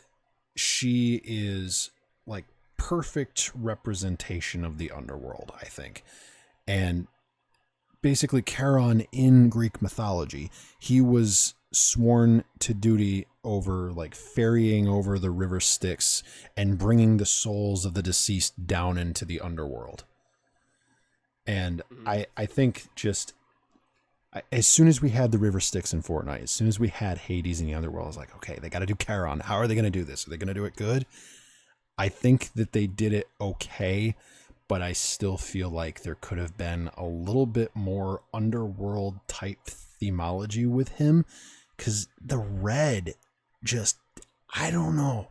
she is like perfect representation of the underworld, I think. And basically Charon in Greek mythology, he was sworn to duty over like ferrying over the river Styx and bringing the souls of the deceased down into the underworld. And I think just as soon as we had the river Styx in Fortnite, as soon as we had Hades in the underworld, I was like, okay, they got to do Charon. How are they going to do this? Are they going to do it good? I think that they did it okay, but I still feel like there could have been a little bit more underworld type themology with him, because the red just, I don't know.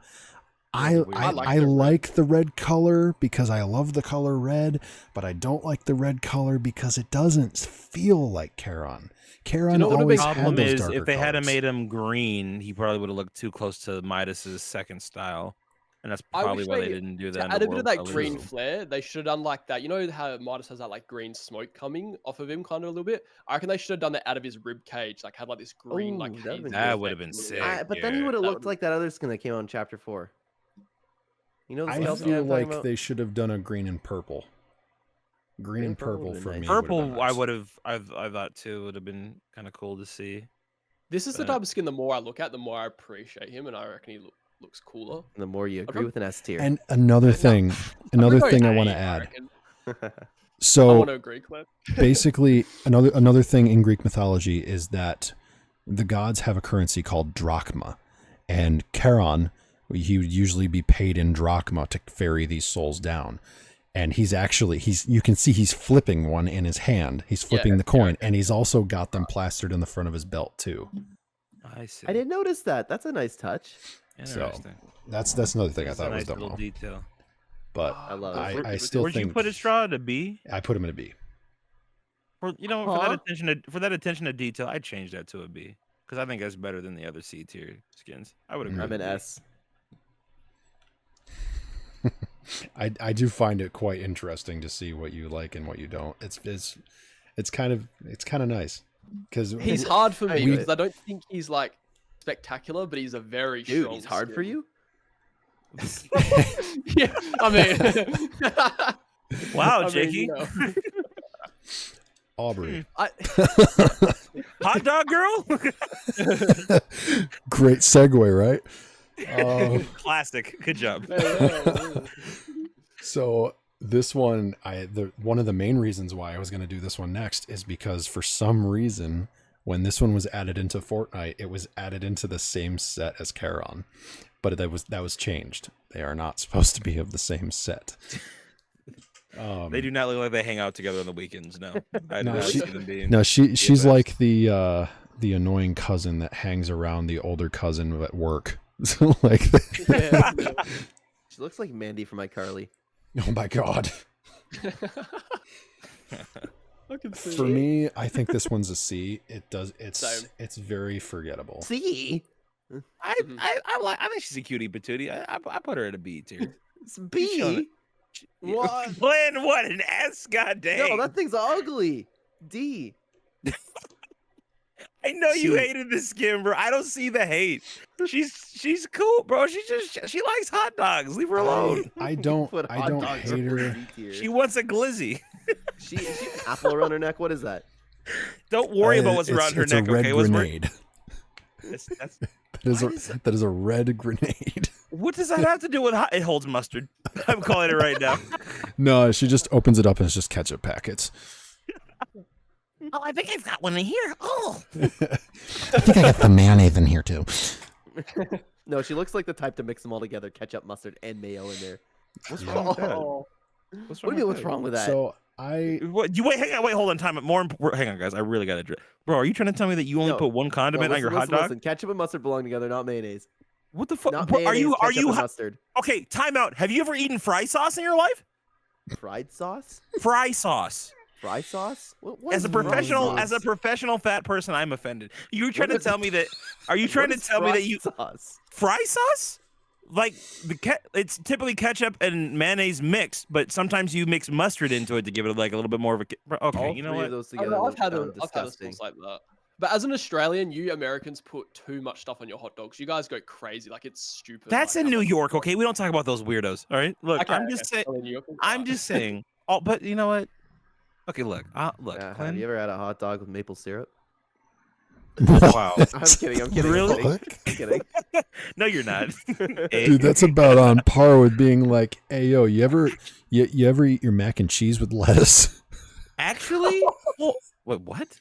I like the red color because I love the color red, but I don't like the red color because it doesn't feel like Charon. Charon always had problem those is darker if they colors. had made him green, he probably would have looked too close to Midas's second style. And that's probably why they didn't do that. To add a bit of that colors. green flare, they should have done like that. You know how Midas has that like green smoke coming off of him, kind of a little bit. I reckon they should have done that out of his rib cage, like had like this green, like that would have been sick. But then he would have looked like that other skin that came out in Chapter 4. You know, the I skeleton feel I'm talking like about? they should have done a green and purple. Green and purple would've for been me. nice. Purple, I would have. I thought too would have been kind of cool to see. This is the type of skin. The more I look at, the more I appreciate him, and I reckon he looks cooler. The more you agree with an S tier. And another thing I want to add. I So want to agree, Clen. basically, another thing in Greek mythology is that the gods have a currency called drachma, and Charon, he would usually be paid in drachma to ferry these souls down. And you can see he's flipping one in his hand. He's flipping the coin, and he's also got them plastered in the front of his belt too. I see. I didn't notice that. That's a nice touch. Interesting. That's another thing I thought was nice little dumb. detail. But I love it. I still Where'd think you put it, Straw? To B? I put him in a B. For that attention to detail, I'd change that to a B because I think that's better than the other C tier skins. I would agree. I'm an S. I do find it quite interesting to see what you like and what you don't. It's kind of nice because He's hard for me because I don't think he's like spectacular, but he's a very strong. He's hard for you. Yeah, I mean, Wow, I mean, JayKey. you know. Aubrey. Hot dog girl. Great segue, right? Classic. Good job. So this one, one of the main reasons why I was going to do this one next is because for some reason, when this one was added into Fortnite, it was added into the same set as Charon, but that was changed. They are not supposed to be of the same set. They do not look like they hang out together on the weekends. No, I do not see them being. No, she's like the annoying cousin that hangs around the older cousin at work. So like, She looks like Mandy from iCarly. oh my god. For it. me, I think this one's a C. Same. It's very forgettable. C. I think she's a cutie patootie. I put her at a B tier. It's B. What? Glenn, what an S? God dang. No, that thing's ugly. D. I know you hated this skin, bro. I don't see the hate. She's cool, bro. She likes hot dogs. Leave her alone. I don't hate her. She wants a glizzy. She an apple around her neck. What is that? Don't worry about what's around her it's neck. a red Okay, grenade. That is a red grenade. What does that have to do with hot? It holds mustard. I'm calling it right now. No, she just opens it up and it's just ketchup packets. Oh, I think I've got one in here. Oh. I think I got the mayonnaise in here too. No, she looks like the type to mix them all together, ketchup, mustard, and mayo in there. What's Yeah. wrong with that? Oh, What's What do you mean? What's wrong with that? So I What, you wait, hang on, wait, hold on, time. Hang on, guys. I really gotta. Bro, are you trying to tell me that you only No, put one condiment on your hot dog? Listen. Ketchup and mustard belong together, not mayonnaise. What the fuck? Not Are mayonnaise, you? Are ketchup you? and mustard? Okay, time out. Have you ever eaten fry sauce in your life? Fried sauce? Fry sauce. Fry sauce? What As a is wrong with professional, this? as a professional fat person, I'm offended. You're trying What to is- tell me that? Are you What trying to is tell me that fried you sauce? fry sauce? Like it's typically ketchup and mayonnaise mixed, but sometimes you mix mustard into it to give it like a little bit more of a. Okay, All you know three what? of those I together know, would I've had sound a disgusting. sauce like that. But as an Australian, you Americans put too much stuff on your hot dogs. You guys go crazy. Like it's stupid. That's like, in how New much- York, okay? We don't talk about those weirdos. All right, look, Okay, I'm just saying. Well, in New York, it's I'm alright. just saying. Oh, but you know what? Okay, look, look, Have Clen. you ever had a hot dog with maple syrup? Wow. I'm kidding. I'm kidding. Really? I'm kidding. No, you're not. Dude, that's about on par with being like, hey yo, you ever eat your mac and cheese with lettuce? Actually, well, wait, what?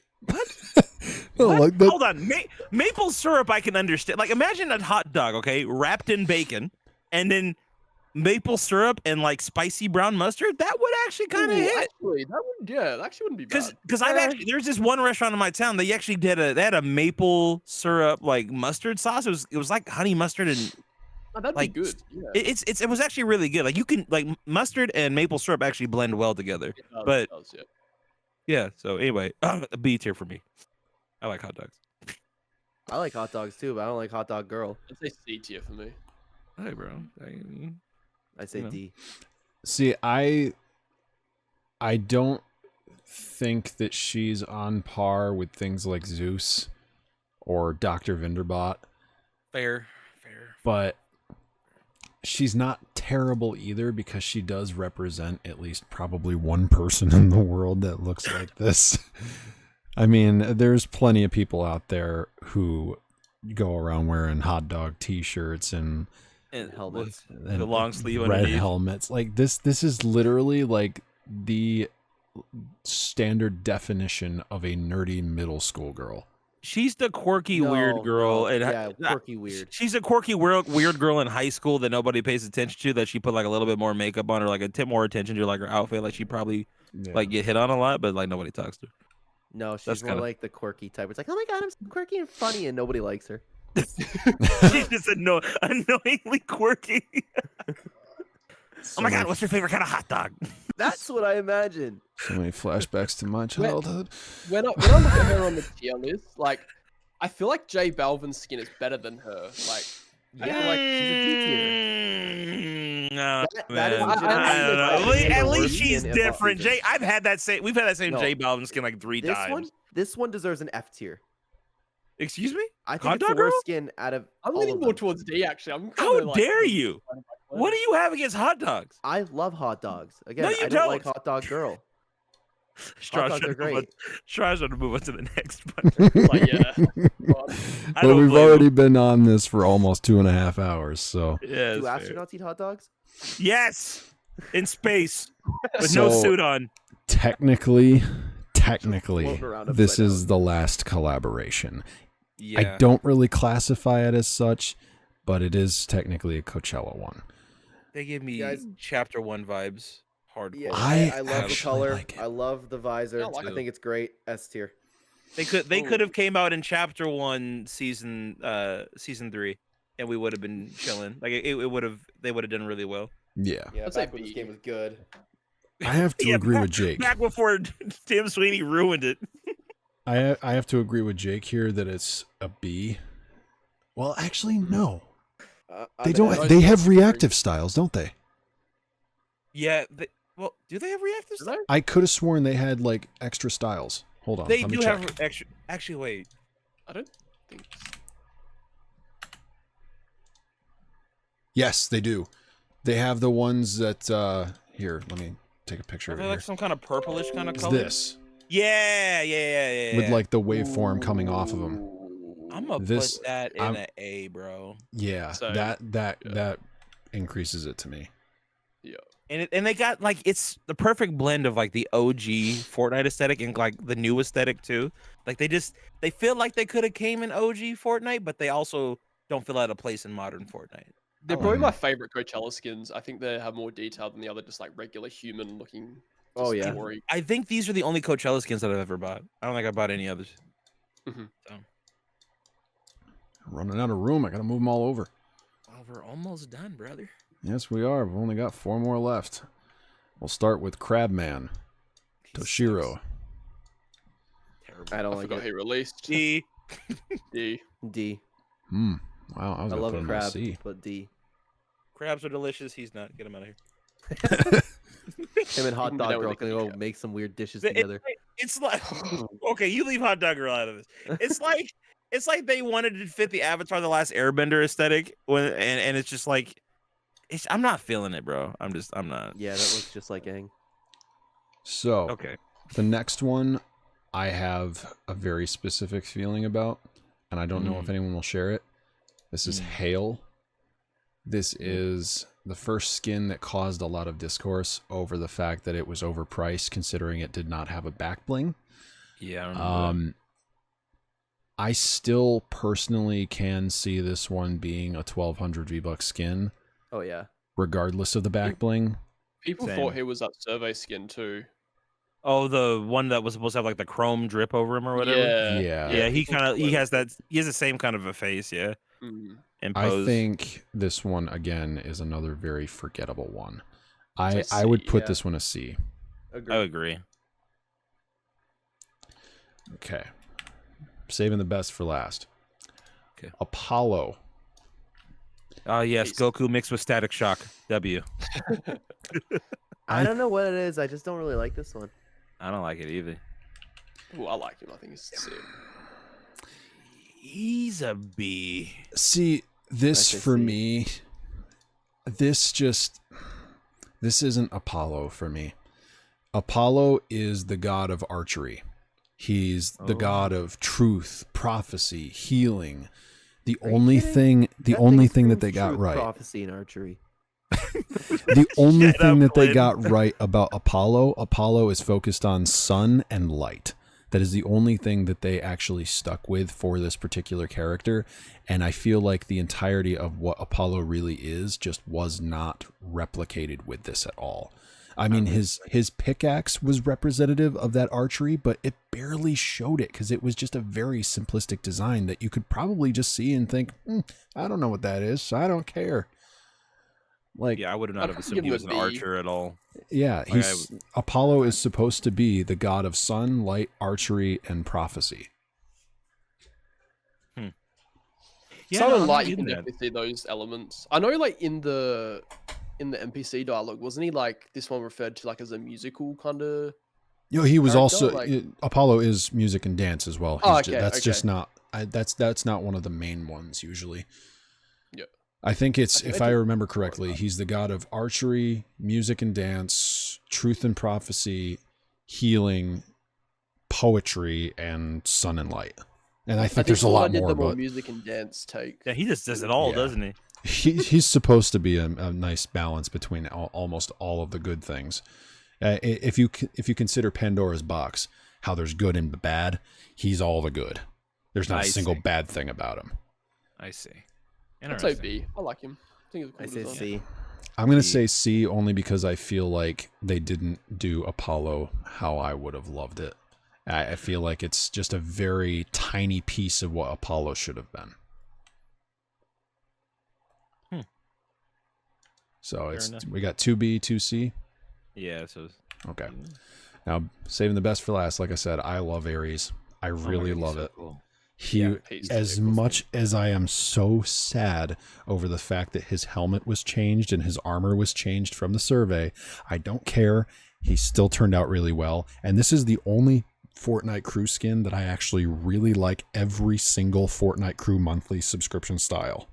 No, What? like that, Hold on, maple syrup I can understand. Like, imagine a hot dog, okay, wrapped in bacon, and then maple syrup and like spicy brown mustard. That would actually kind of Ooh, hit. Actually, that actually wouldn't be bad. Because I've actually there's this one restaurant in my town. They actually they had a maple syrup like mustard sauce. It was like honey mustard and Oh, that'd like, be good. Yeah, it was actually really good. Like you can like mustard and maple syrup actually blend well together. it does, but- it does, yeah. Yeah. So anyway, a B tier for me. I like hot dogs. I like hot dogs too, but I don't like hot dog girl. I'd say C tier for me. Hey, bro. I say You know. D. see, I don't think that she's on par with things like Zeus or Dr. Vinderbot, Fair. but she's not terrible either because she does represent at least probably one person in the world that looks like this. I mean, there's plenty of people out there who go around wearing hot dog t-shirts and And Helmets. the long sleeve red underneath. helmets. Like this is literally like the standard definition of a nerdy middle school girl. She's the quirky weird girl. And yeah, quirky weird. She's a quirky weird girl in high school that nobody pays attention to. That she put like a little bit more makeup on, or like a tip more attention to like her outfit. Like she probably like get hit on a lot, but like nobody talks to her. No, she's That's more kinda- like the quirky type. It's like, oh my god, I'm so quirky and funny, and nobody likes her. She's just annoyingly quirky. Oh my god, what's your favorite kind of hot dog? That's what I imagine. So many flashbacks to my childhood. When I look at her on the tier list, like I feel like J Balvin's skin is better than her. Like I feel like she's a D tier. No, That is man. legitimately I don't know. the worst At skin least she's in different. Buffy. We've had that same No. J Balvin skin like three times. This one deserves an F tier. Excuse me? I think Hot it's the dog girl? worst skin out of I'm all leaning of more them. towards D actually. I'm How kinda, like, dare you? kind of What do you have against hot dogs? I love hot dogs. Again, you I don't like don't. hot dog girl. Straws dogs are great. Tries to move on to the next one. like, yeah. God. I But don't we've blame already him. been on this for almost 2.5 hours, so Yeah, Do that's fair. astronauts eat hot dogs? Yes, in space with no So- suit on. technically Floating around this upside is the last collaboration. Yeah, I don't really classify it as such, but it is technically a Coachella one. They give me Guys- chapter 1 vibes. Hardcore. Yeah, I I love the actually color. like it. I love the visor. Yeah, I like I it. think it's great. S tier. They could have came out in chapter 1 season 3 and we would have been chilling. Like they would have done really well. Yeah. Yeah, I'd say back when this B. game was good. I have to Yeah, agree with Jake. Back before Tim Sweeney ruined it. I have to agree with Jake here that it's a B. Well, actually, no. They don't. They have reactive styles, don't they? Yeah, well, do they have reactive Do stuff? they? I could have sworn they had like extra styles. Hold on, They let me do check. have extra. Actually, wait. I don't think so. Yes, they do. They have the ones that here. Let me take a picture Are of they it like here. some kind of purplish kind of It's color? this Yeah. with like the waveform coming off of them. I'm gonna this- put that in I'm- an A, bro. Yeah, So, that increases it to me. And they got like it's the perfect blend of like the OG Fortnite aesthetic and like the new aesthetic too. Like they feel like they could have came in OG Fortnite, but they also don't feel out of place in modern Fortnite. They're I probably like my favorite Coachella skins. I think they have more detail than the other, just like regular human looking. Oh, yeah. Story. I think these are the only Coachella skins that I've ever bought. I don't think I bought any others. Mhm. So, Running out of room. I got to move them all over. well, we're almost done, brother. Yes, we are. We've only got 4 more left. We'll start with Crabman, He Toshiro. sucks. Terrible. I don't I like forgot it. he released. D. D. D. Wow, I was I going to love put him crab, on C. but D. Crabs are delicious. He's not. Get him out of here. Him and Hot Even Dog though Girl they can can go go. make some weird dishes It- together. It's like okay, you leave Hot Dog Girl out of this. It's like they wanted to fit the Avatar: The Last Airbender aesthetic and it's just like I'm not feeling it, bro. I'm not. Yeah, that looks just like Aang. So, Okay. the next one I have a very specific feeling about, and I don't know if anyone will share it. This is Hail. This is the first skin that caused a lot of discourse over the fact that it was overpriced, considering it did not have a back bling. Yeah, I remember that. I still personally can see this one being a 1,200 V-Bucks skin, Oh yeah. regardless of the back bling. People Same. thought he was that survey skin too. Oh, the one that was supposed to have like the chrome drip over him or whatever. Yeah. Yeah, he people kind of thought it has was- that. He has the same kind of a face. Yeah. Mm. And I pose. think this one, again, is another very forgettable one. I It's a I would C, put yeah. this one a C. I Agreed. agree. Okay. Saving the best for last. Okay. Apollo. Oh yes, Ace. Goku mixed with Static Shock. W. I don't know what it is. I just don't really like this one. I don't like it either. Ooh, I like him. I think he's sick. He's a B. See, this I say for C. me, this isn't Apollo for me. Apollo is the god of archery. He's the god of truth, prophecy, healing. The Are you only kidding? thing, the That only thing thing that screams they got truth, right, Prophecy and archery. the only Shut thing up, that they Clen. got right about Apollo is focused on sun and light. That is the only thing that they actually stuck with for this particular character. And I feel like the entirety of what Apollo really is just was not replicated with this at all. I mean, his pickaxe was representative of that archery, but it barely showed it because it was just a very simplistic design that you could probably just see and think, I don't know what that is, so I don't care. Like, Yeah, I would have not I'd have probably assumed give he him a was an B. archer at all. yeah, Like, Apollo is supposed to be the god of sun, light, archery, and prophecy. Yeah, Sun no, and I'm light, not you can getting that. definitely see those elements. I know, like in the NPC dialogue, wasn't he like this one referred to like as a musical kind of? You know, he was Character, also like- Apollo is music and dance as well. Oh, He's okay, that's just okay. not that's not one of the main ones usually. Yeah. I think it's, I think if I I did remember explore correctly, that. he's the god of archery, music and dance, truth and prophecy, healing, poetry, and sun and light. And I think there's a Paul lot did more, the more but music and dance take. Yeah, he just does it all, Yeah. doesn't he? he's supposed to be a nice balance between almost all of the good things. If you consider Pandora's box, how there's good and bad, he's all the good. There's not I a single see. bad thing about him. I see. I'd say Interesting. B. I like him. I think it's a cool I say design. C. I'm going to C. say C only because I feel like they didn't do Apollo how I would have loved it. I feel like it's just a very tiny piece of what Apollo should have been. So enough. we got 2B, 2C. Yeah, so Okay. Now, saving the best for last, like I said, I love Ares. I oh my really God, he's love so it. cool. He, Yeah, he's as sick, wasn't much as I am so sad over the fact that his helmet was changed and his armor was changed from the survey, I don't care. He still turned out really well. And this is the only Fortnite crew skin that I actually really like every single Fortnite crew monthly subscription style.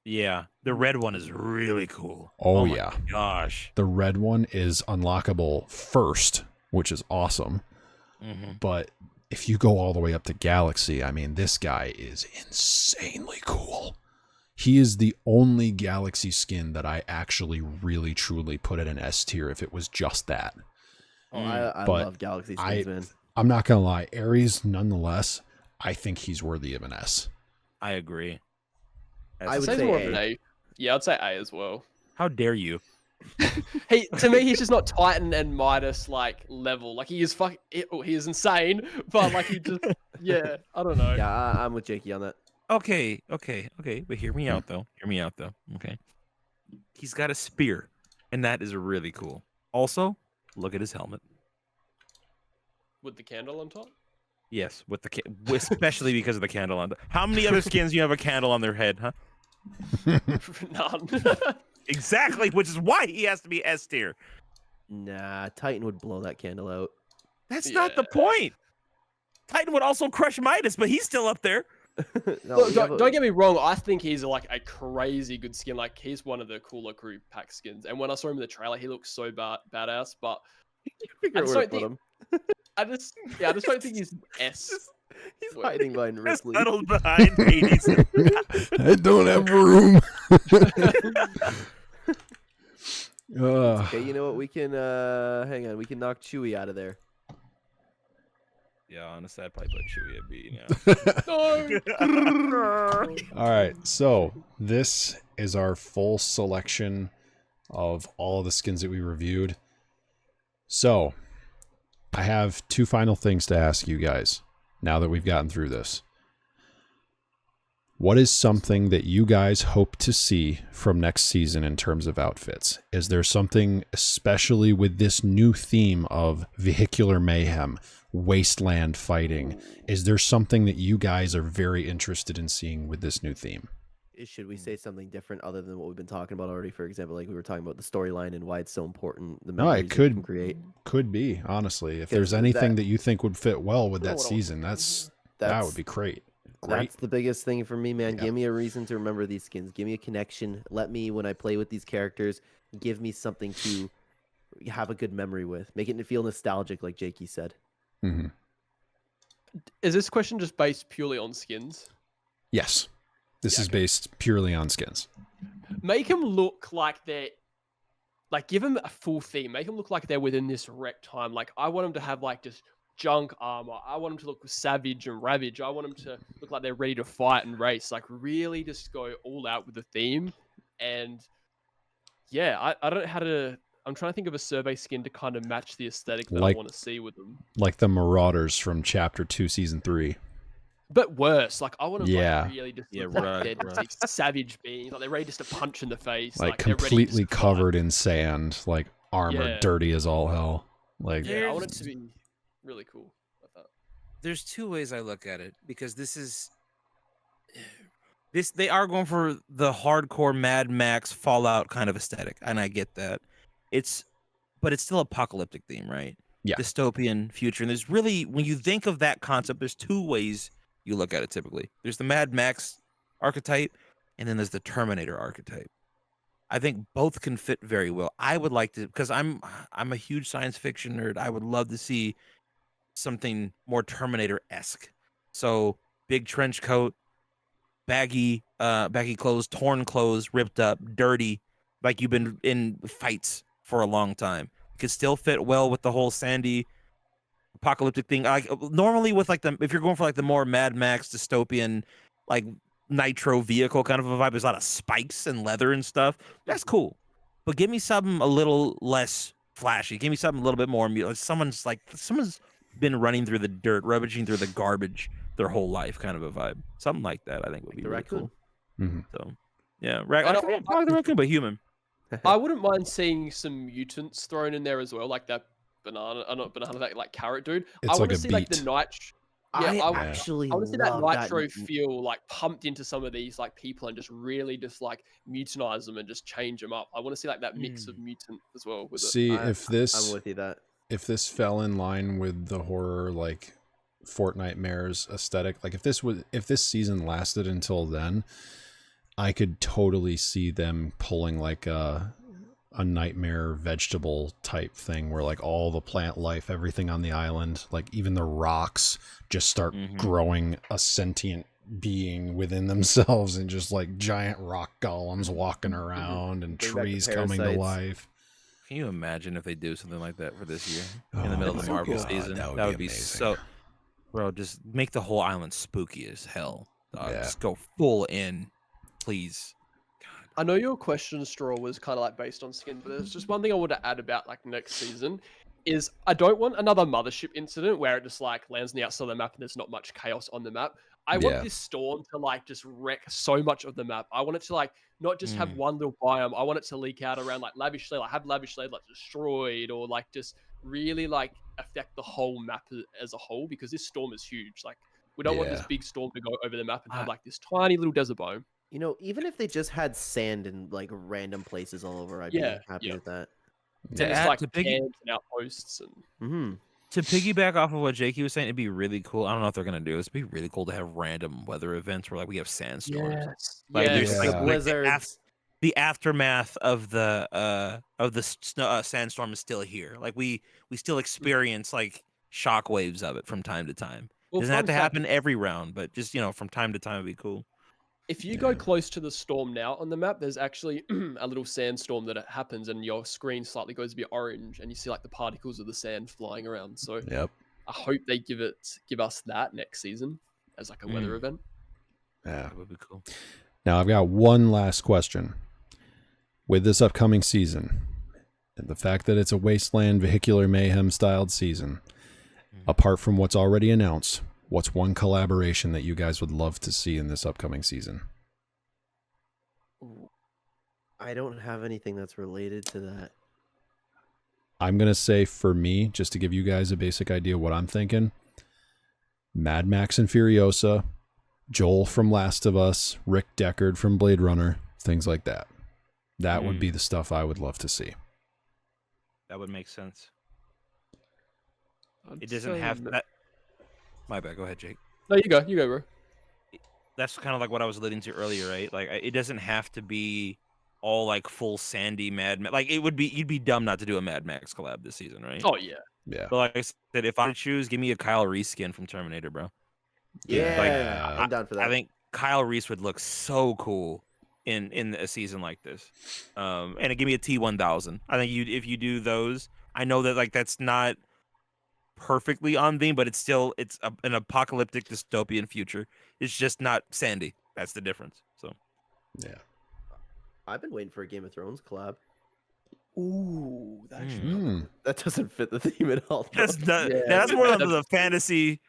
Yeah, the red one is really cool. Oh, my yeah. gosh. The red one is unlockable first, which is awesome. Mm-hmm. But if you go all the way up to Galaxy, I mean, this guy is insanely cool. He is the only Galaxy skin that I actually really truly put at an S tier if it was just that. Oh, I But love Galaxy skins, man. I'm not going to lie. Ares, nonetheless, I think he's worthy of an S. I agree. I I'd would say say more of A. an A. Yeah, I'd say A as well. How dare you? To me, he's just not Titan and Midas like level. Like he is he is insane, but like he just yeah, I don't know. Yeah, I'm with JayKey on that. Okay. But hear me out though. Okay. He's got a spear, and that is really cool. Also, look at his helmet. With the candle on top. Yes, with the especially because of the candle on. How many other skins do you have a candle on their head, huh? None. Exactly, which is why he has to be S tier. Nah, Titan would blow that candle out. That's not the point. Titan would also crush Midas, but he's still up there. No, Look, don't get me wrong. I think he's like a crazy good skin. Like he's one of the cooler crew pack skins. And when I saw him in the trailer, he looks so badass. But I just don't think. I just don't think he's S. He's hiding behind Ripley. Settled behind Hades. I don't have room. Okay, you know what? We can hang on. We can knock Chewie out of there. Yeah, honestly, I'd probably put Chewie at B now. All right, so this is our full selection of all of the skins that we reviewed. So I have two final things to ask you guys now that we've gotten through this. What is something that you guys hope to see from next season in terms of outfits? Is there something, especially with this new theme of vehicular mayhem, wasteland fighting, is there something that you guys are very interested in seeing with this new theme? Should we say something different other than what we've been talking about already? For example, like we were talking about the storyline and why it's so important. The memories it could can create. Could be, honestly. If Because there's anything that you think would fit well with that Hold on. season, that would be great. Great. That's the biggest thing for me, man. Yeah. Give me a reason to remember these skins. Give me a connection. Let me, when I play with these characters, give me something to have a good memory with. Make it feel nostalgic, like JayKey said. Mm-hmm. Is this question just based purely on skins? Yes. This Yeah, is okay. based purely on skins. Make them look like they're like give them a full theme. Make them look like they're within this wreck time. Like I want them to have like just junk armor. I want them to look savage and ravage. I want them to look like they're ready to fight and race. Like really just go all out with the theme. And yeah, I don't know how to. I'm trying to think of a survey skin to kind of match the aesthetic that I want to see with them. Like the Marauders from Chapter 2, Season 3. But worse, like I want them Yeah. like really just Yeah, look like right, they're just these savage beings. Like they're ready just to punch in the face. Like they're ready completely just to fight. covered in sand, like armor Yeah. dirty as all hell. Like Yeah, I want it to be really cool like that. There's two ways I look at it because they are going for the hardcore Mad Max Fallout kind of aesthetic, and I get that. But it's still apocalyptic theme, right? Yeah. Dystopian future. And there's really, when you think of that concept, there's two ways you look at it typically. There's the Mad Max archetype, and then there's the Terminator archetype. I think both can fit very well. I would like to, because I'm a huge science fiction nerd. I would love to see something more Terminator-esque. So big trench coat, baggy clothes, torn clothes, ripped up, dirty, like you've been in fights for a long time. Could still fit well with the whole sandy apocalyptic thing. Like normally with like if you're going for like the more Mad Max dystopian, like nitro vehicle kind of a vibe, there's a lot of spikes and leather and stuff. That's cool. But give me something a little less flashy. Give me something a little bit more. Someone's been running through the dirt, rummaging through the garbage their whole life, kind of a vibe. Something like that, I think would be the really raccoon. cool. Mhm. So, yeah, don't- not the raccoon, but human. I wouldn't mind seeing some mutants thrown in there as well, like that not banana, that like carrot dude. It's I like want a to see like the beet. nitro. I Yeah, actually I want to see that love nitro feel like pumped into some of these like people and just really just like mutanize them and just change them up. I want to see like that mix of mutant as well with it. See I'm with you that. if this fell in line with the horror like Fortnitemares aesthetic, like if this season lasted until then, I could totally see them pulling like a nightmare vegetable type thing where like all the plant life, everything on the island, like even the rocks just start growing a sentient being within themselves and just like giant rock golems walking around and Bring back the trees coming to parasites. life. Can you imagine if they do something like that for this year in Oh the middle of my the Marvel God, season? that That would would be be amazing. so. Bro, just make the whole island spooky as hell. Dog. Yeah. Just go full in, please. God. I know your question, Straw, was kind of like based on skin, but there's just one thing I want to add about like next season is I don't want another mothership incident where it just like lands on the outside of the map and there's not much chaos on the map. I want Yeah. this storm to like just wreck so much of the map. I want it to like not just have one little biome. I want it to leak out around like Lavishly, like have Lavishly like destroyed or like just really like affect the whole map as a whole because this storm is huge. Like we don't want this Yeah. big storm to go over the map and have like this tiny little desert biome. You know, even if they just had sand in like random places all over, I'd be happy with that. And To it's add- like to camps and outposts and To piggyback off of what JayKey was saying, it'd be really cool. I don't know if they're gonna do this. It'd be really cool to have random weather events where like we have sandstorms. Like there's Yes. like, Yeah. Blizzards. the aftermath of the snow, sandstorm is still here. Like we still experience like shock waves of it from time to time. Well, Doesn't have fun to fact, happen every round, but just from time to time it'd be cool. if you go close to the storm now on the map, there's actually a little sandstorm that happens and your screen slightly goes a bit orange and you see like the particles of the sand flying around. So Yep. I hope they give us that next season as like a weather event. Yeah. That would be cool. Now I've got one last question. With this upcoming season, and the fact that it's a Wasteland Vehicular Mayhem styled season, apart from what's already announced, what's one collaboration that you guys would love to see in this upcoming season? I don't have anything that's related to that. I'm going to say for me, just to give you guys a basic idea what I'm thinking, Mad Max and Furiosa, Joel from Last of Us, Rick Deckard from Blade Runner, things like that. That would be the stuff I would love to see. That would make sense. I'd It doesn't say have that- that. My bad. Go ahead, Jake. No, you go, bro. That's kind of like what I was alluding to earlier, right? Like it doesn't have to be all like full sandy Mad Max. Like you'd be dumb not to do a Mad Max collab this season, right? Oh yeah. Yeah. But like I said, if I choose, give me a Kyle Reese skin from Terminator, bro. Yeah, Like, I'm down for that. I think Kyle Reese would look so cool in a season like this. And give me a T1000. I think if you do those, I know that like that's not perfectly on theme, but it's an apocalyptic dystopian future. It's just not sandy. That's the difference. So Yeah. I've been waiting for a Game of Thrones collab. Ooh, that should That doesn't fit the theme at all. though. that's more of the fantasy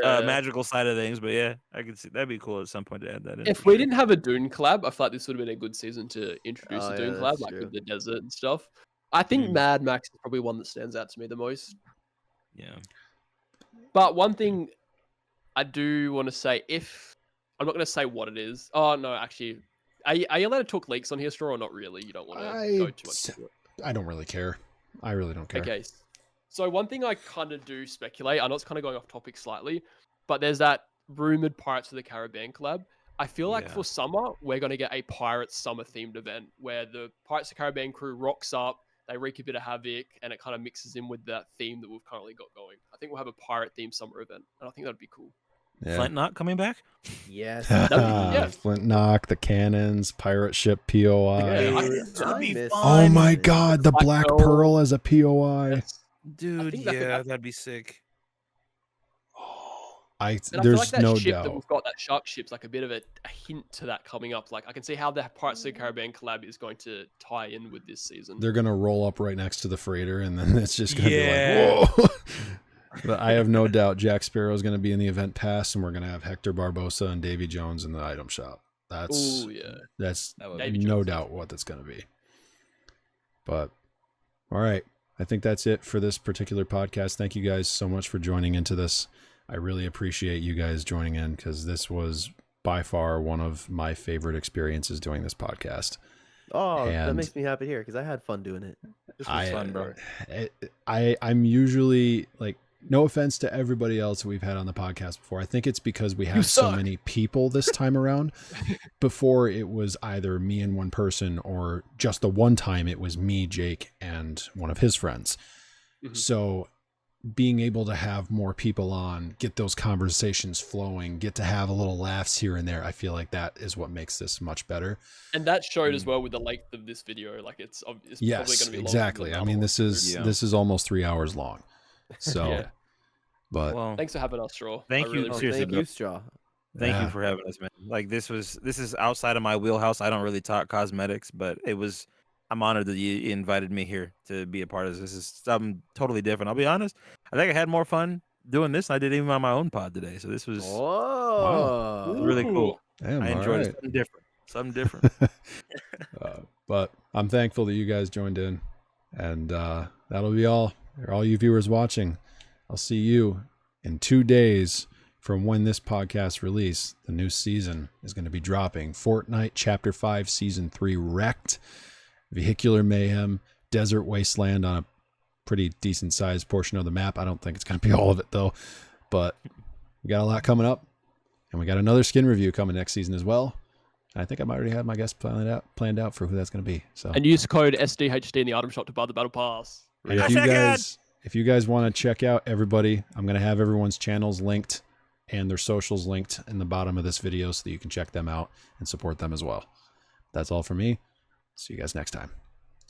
yeah. magical side of things. But yeah, I could see that'd be cool at some point to add that in. If we didn't have a Dune collab, I feel like this would have been a good season to introduce Oh, a yeah, Dune that's collab, like true. with the desert and stuff. I think Mad Max is probably one that stands out to me the most. Yeah. But one thing I do want to say, if I'm not going to say what it is. Oh no, actually, are you allowed to talk leaks on here, Straw, or not really? You don't want to go too much into it. I don't really care. I really don't care. Okay, so one thing I kind of do speculate, I know it's kind of going off topic slightly, but there's that rumored Pirates of the Caribbean collab. I feel like for summer, we're going to get a Pirates summer themed event where the Pirates of the Caribbean crew rocks up, they wreak a bit of havoc, and it kind of mixes in with that theme that we've currently got going. I think we'll have a pirate themed summer event, and I think that'd be cool. Yeah. Flint not coming back? Yes. Flint Knock, the cannons, pirate ship POI. Yeah, That'd be miss- Oh fun. my god, the Black Pearl. Pearl as a POI. Dude, think that- that'd be sick. And I feel There's like that no ship that doubt. we've got, that shark ship's like a bit of a hint to that coming up. Like I can see how the Pirates of the Caribbean collab is going to tie in with this season. They're gonna roll up right next to the freighter, and then it's just gonna Yeah. be like, whoa. But I have no doubt Jack Sparrow is gonna be in the event pass, and we're gonna have Hector Barbosa and Davy Jones in the item shop. That's Oh yeah. that's That would Davy no Jones. doubt what that's gonna be. But all right, I think that's it for this particular podcast. Thank you guys so much for joining into this. I really appreciate you guys joining in because this was by far one of my favorite experiences doing this podcast. Oh, that And- makes me happy to hear because I had fun doing it. This was fun, bro. I'm usually like, no offense to everybody else that we've had on the podcast before. I think it's because we have so suck. many people this time around. Before it was either me and one person, or just the one time it was me, Jake, and one of his friends. Mhm. So being able to have more people on, get those conversations flowing, get to have a little laughs here and there, I feel like that is what makes this much better. And that showed as well with the length of this video. Like it's probably going Yes, to be longer exactly. than I the mean, other this ones. is Yeah. this is almost 3 hours long. So, Yeah. but Well, Thanks for having us, Straw. Thank I you. really Oh, appreciate Seriously, thank bro. you, Straw. Thank you Yeah. for having us, man. Like this is outside of my wheelhouse. I don't really talk cosmetics, but I'm honored that you invited me here to be a part of this. This is something totally different. I'll be honest. I think I had more fun doing this than I did even on my own pod today. So this was Oh, really Ooh. cool. Damn, I all enjoyed it. right. Something different. Something different. But I'm thankful that you guys joined in. And that'll be all. For all you viewers watching, I'll see you in 2 days from when this podcast release. The new season is going to be dropping. Fortnite Chapter 5 Season 3 Wrecked. Vehicular mayhem. Desert wasteland on a pretty decent sized portion of the map. I don't think it's going to be all of it though. But we got a lot coming up. And we got another skin review coming next season as well. I think I might already have my guest planned out for who that's going to be. So And use code SDHD in the item shop to buy the battle pass. and if you guys want to check out everybody, I'm going to have everyone's channels linked and their socials linked in the bottom of this video so that you can check them out and support them as well. That's all for me. See you guys next time.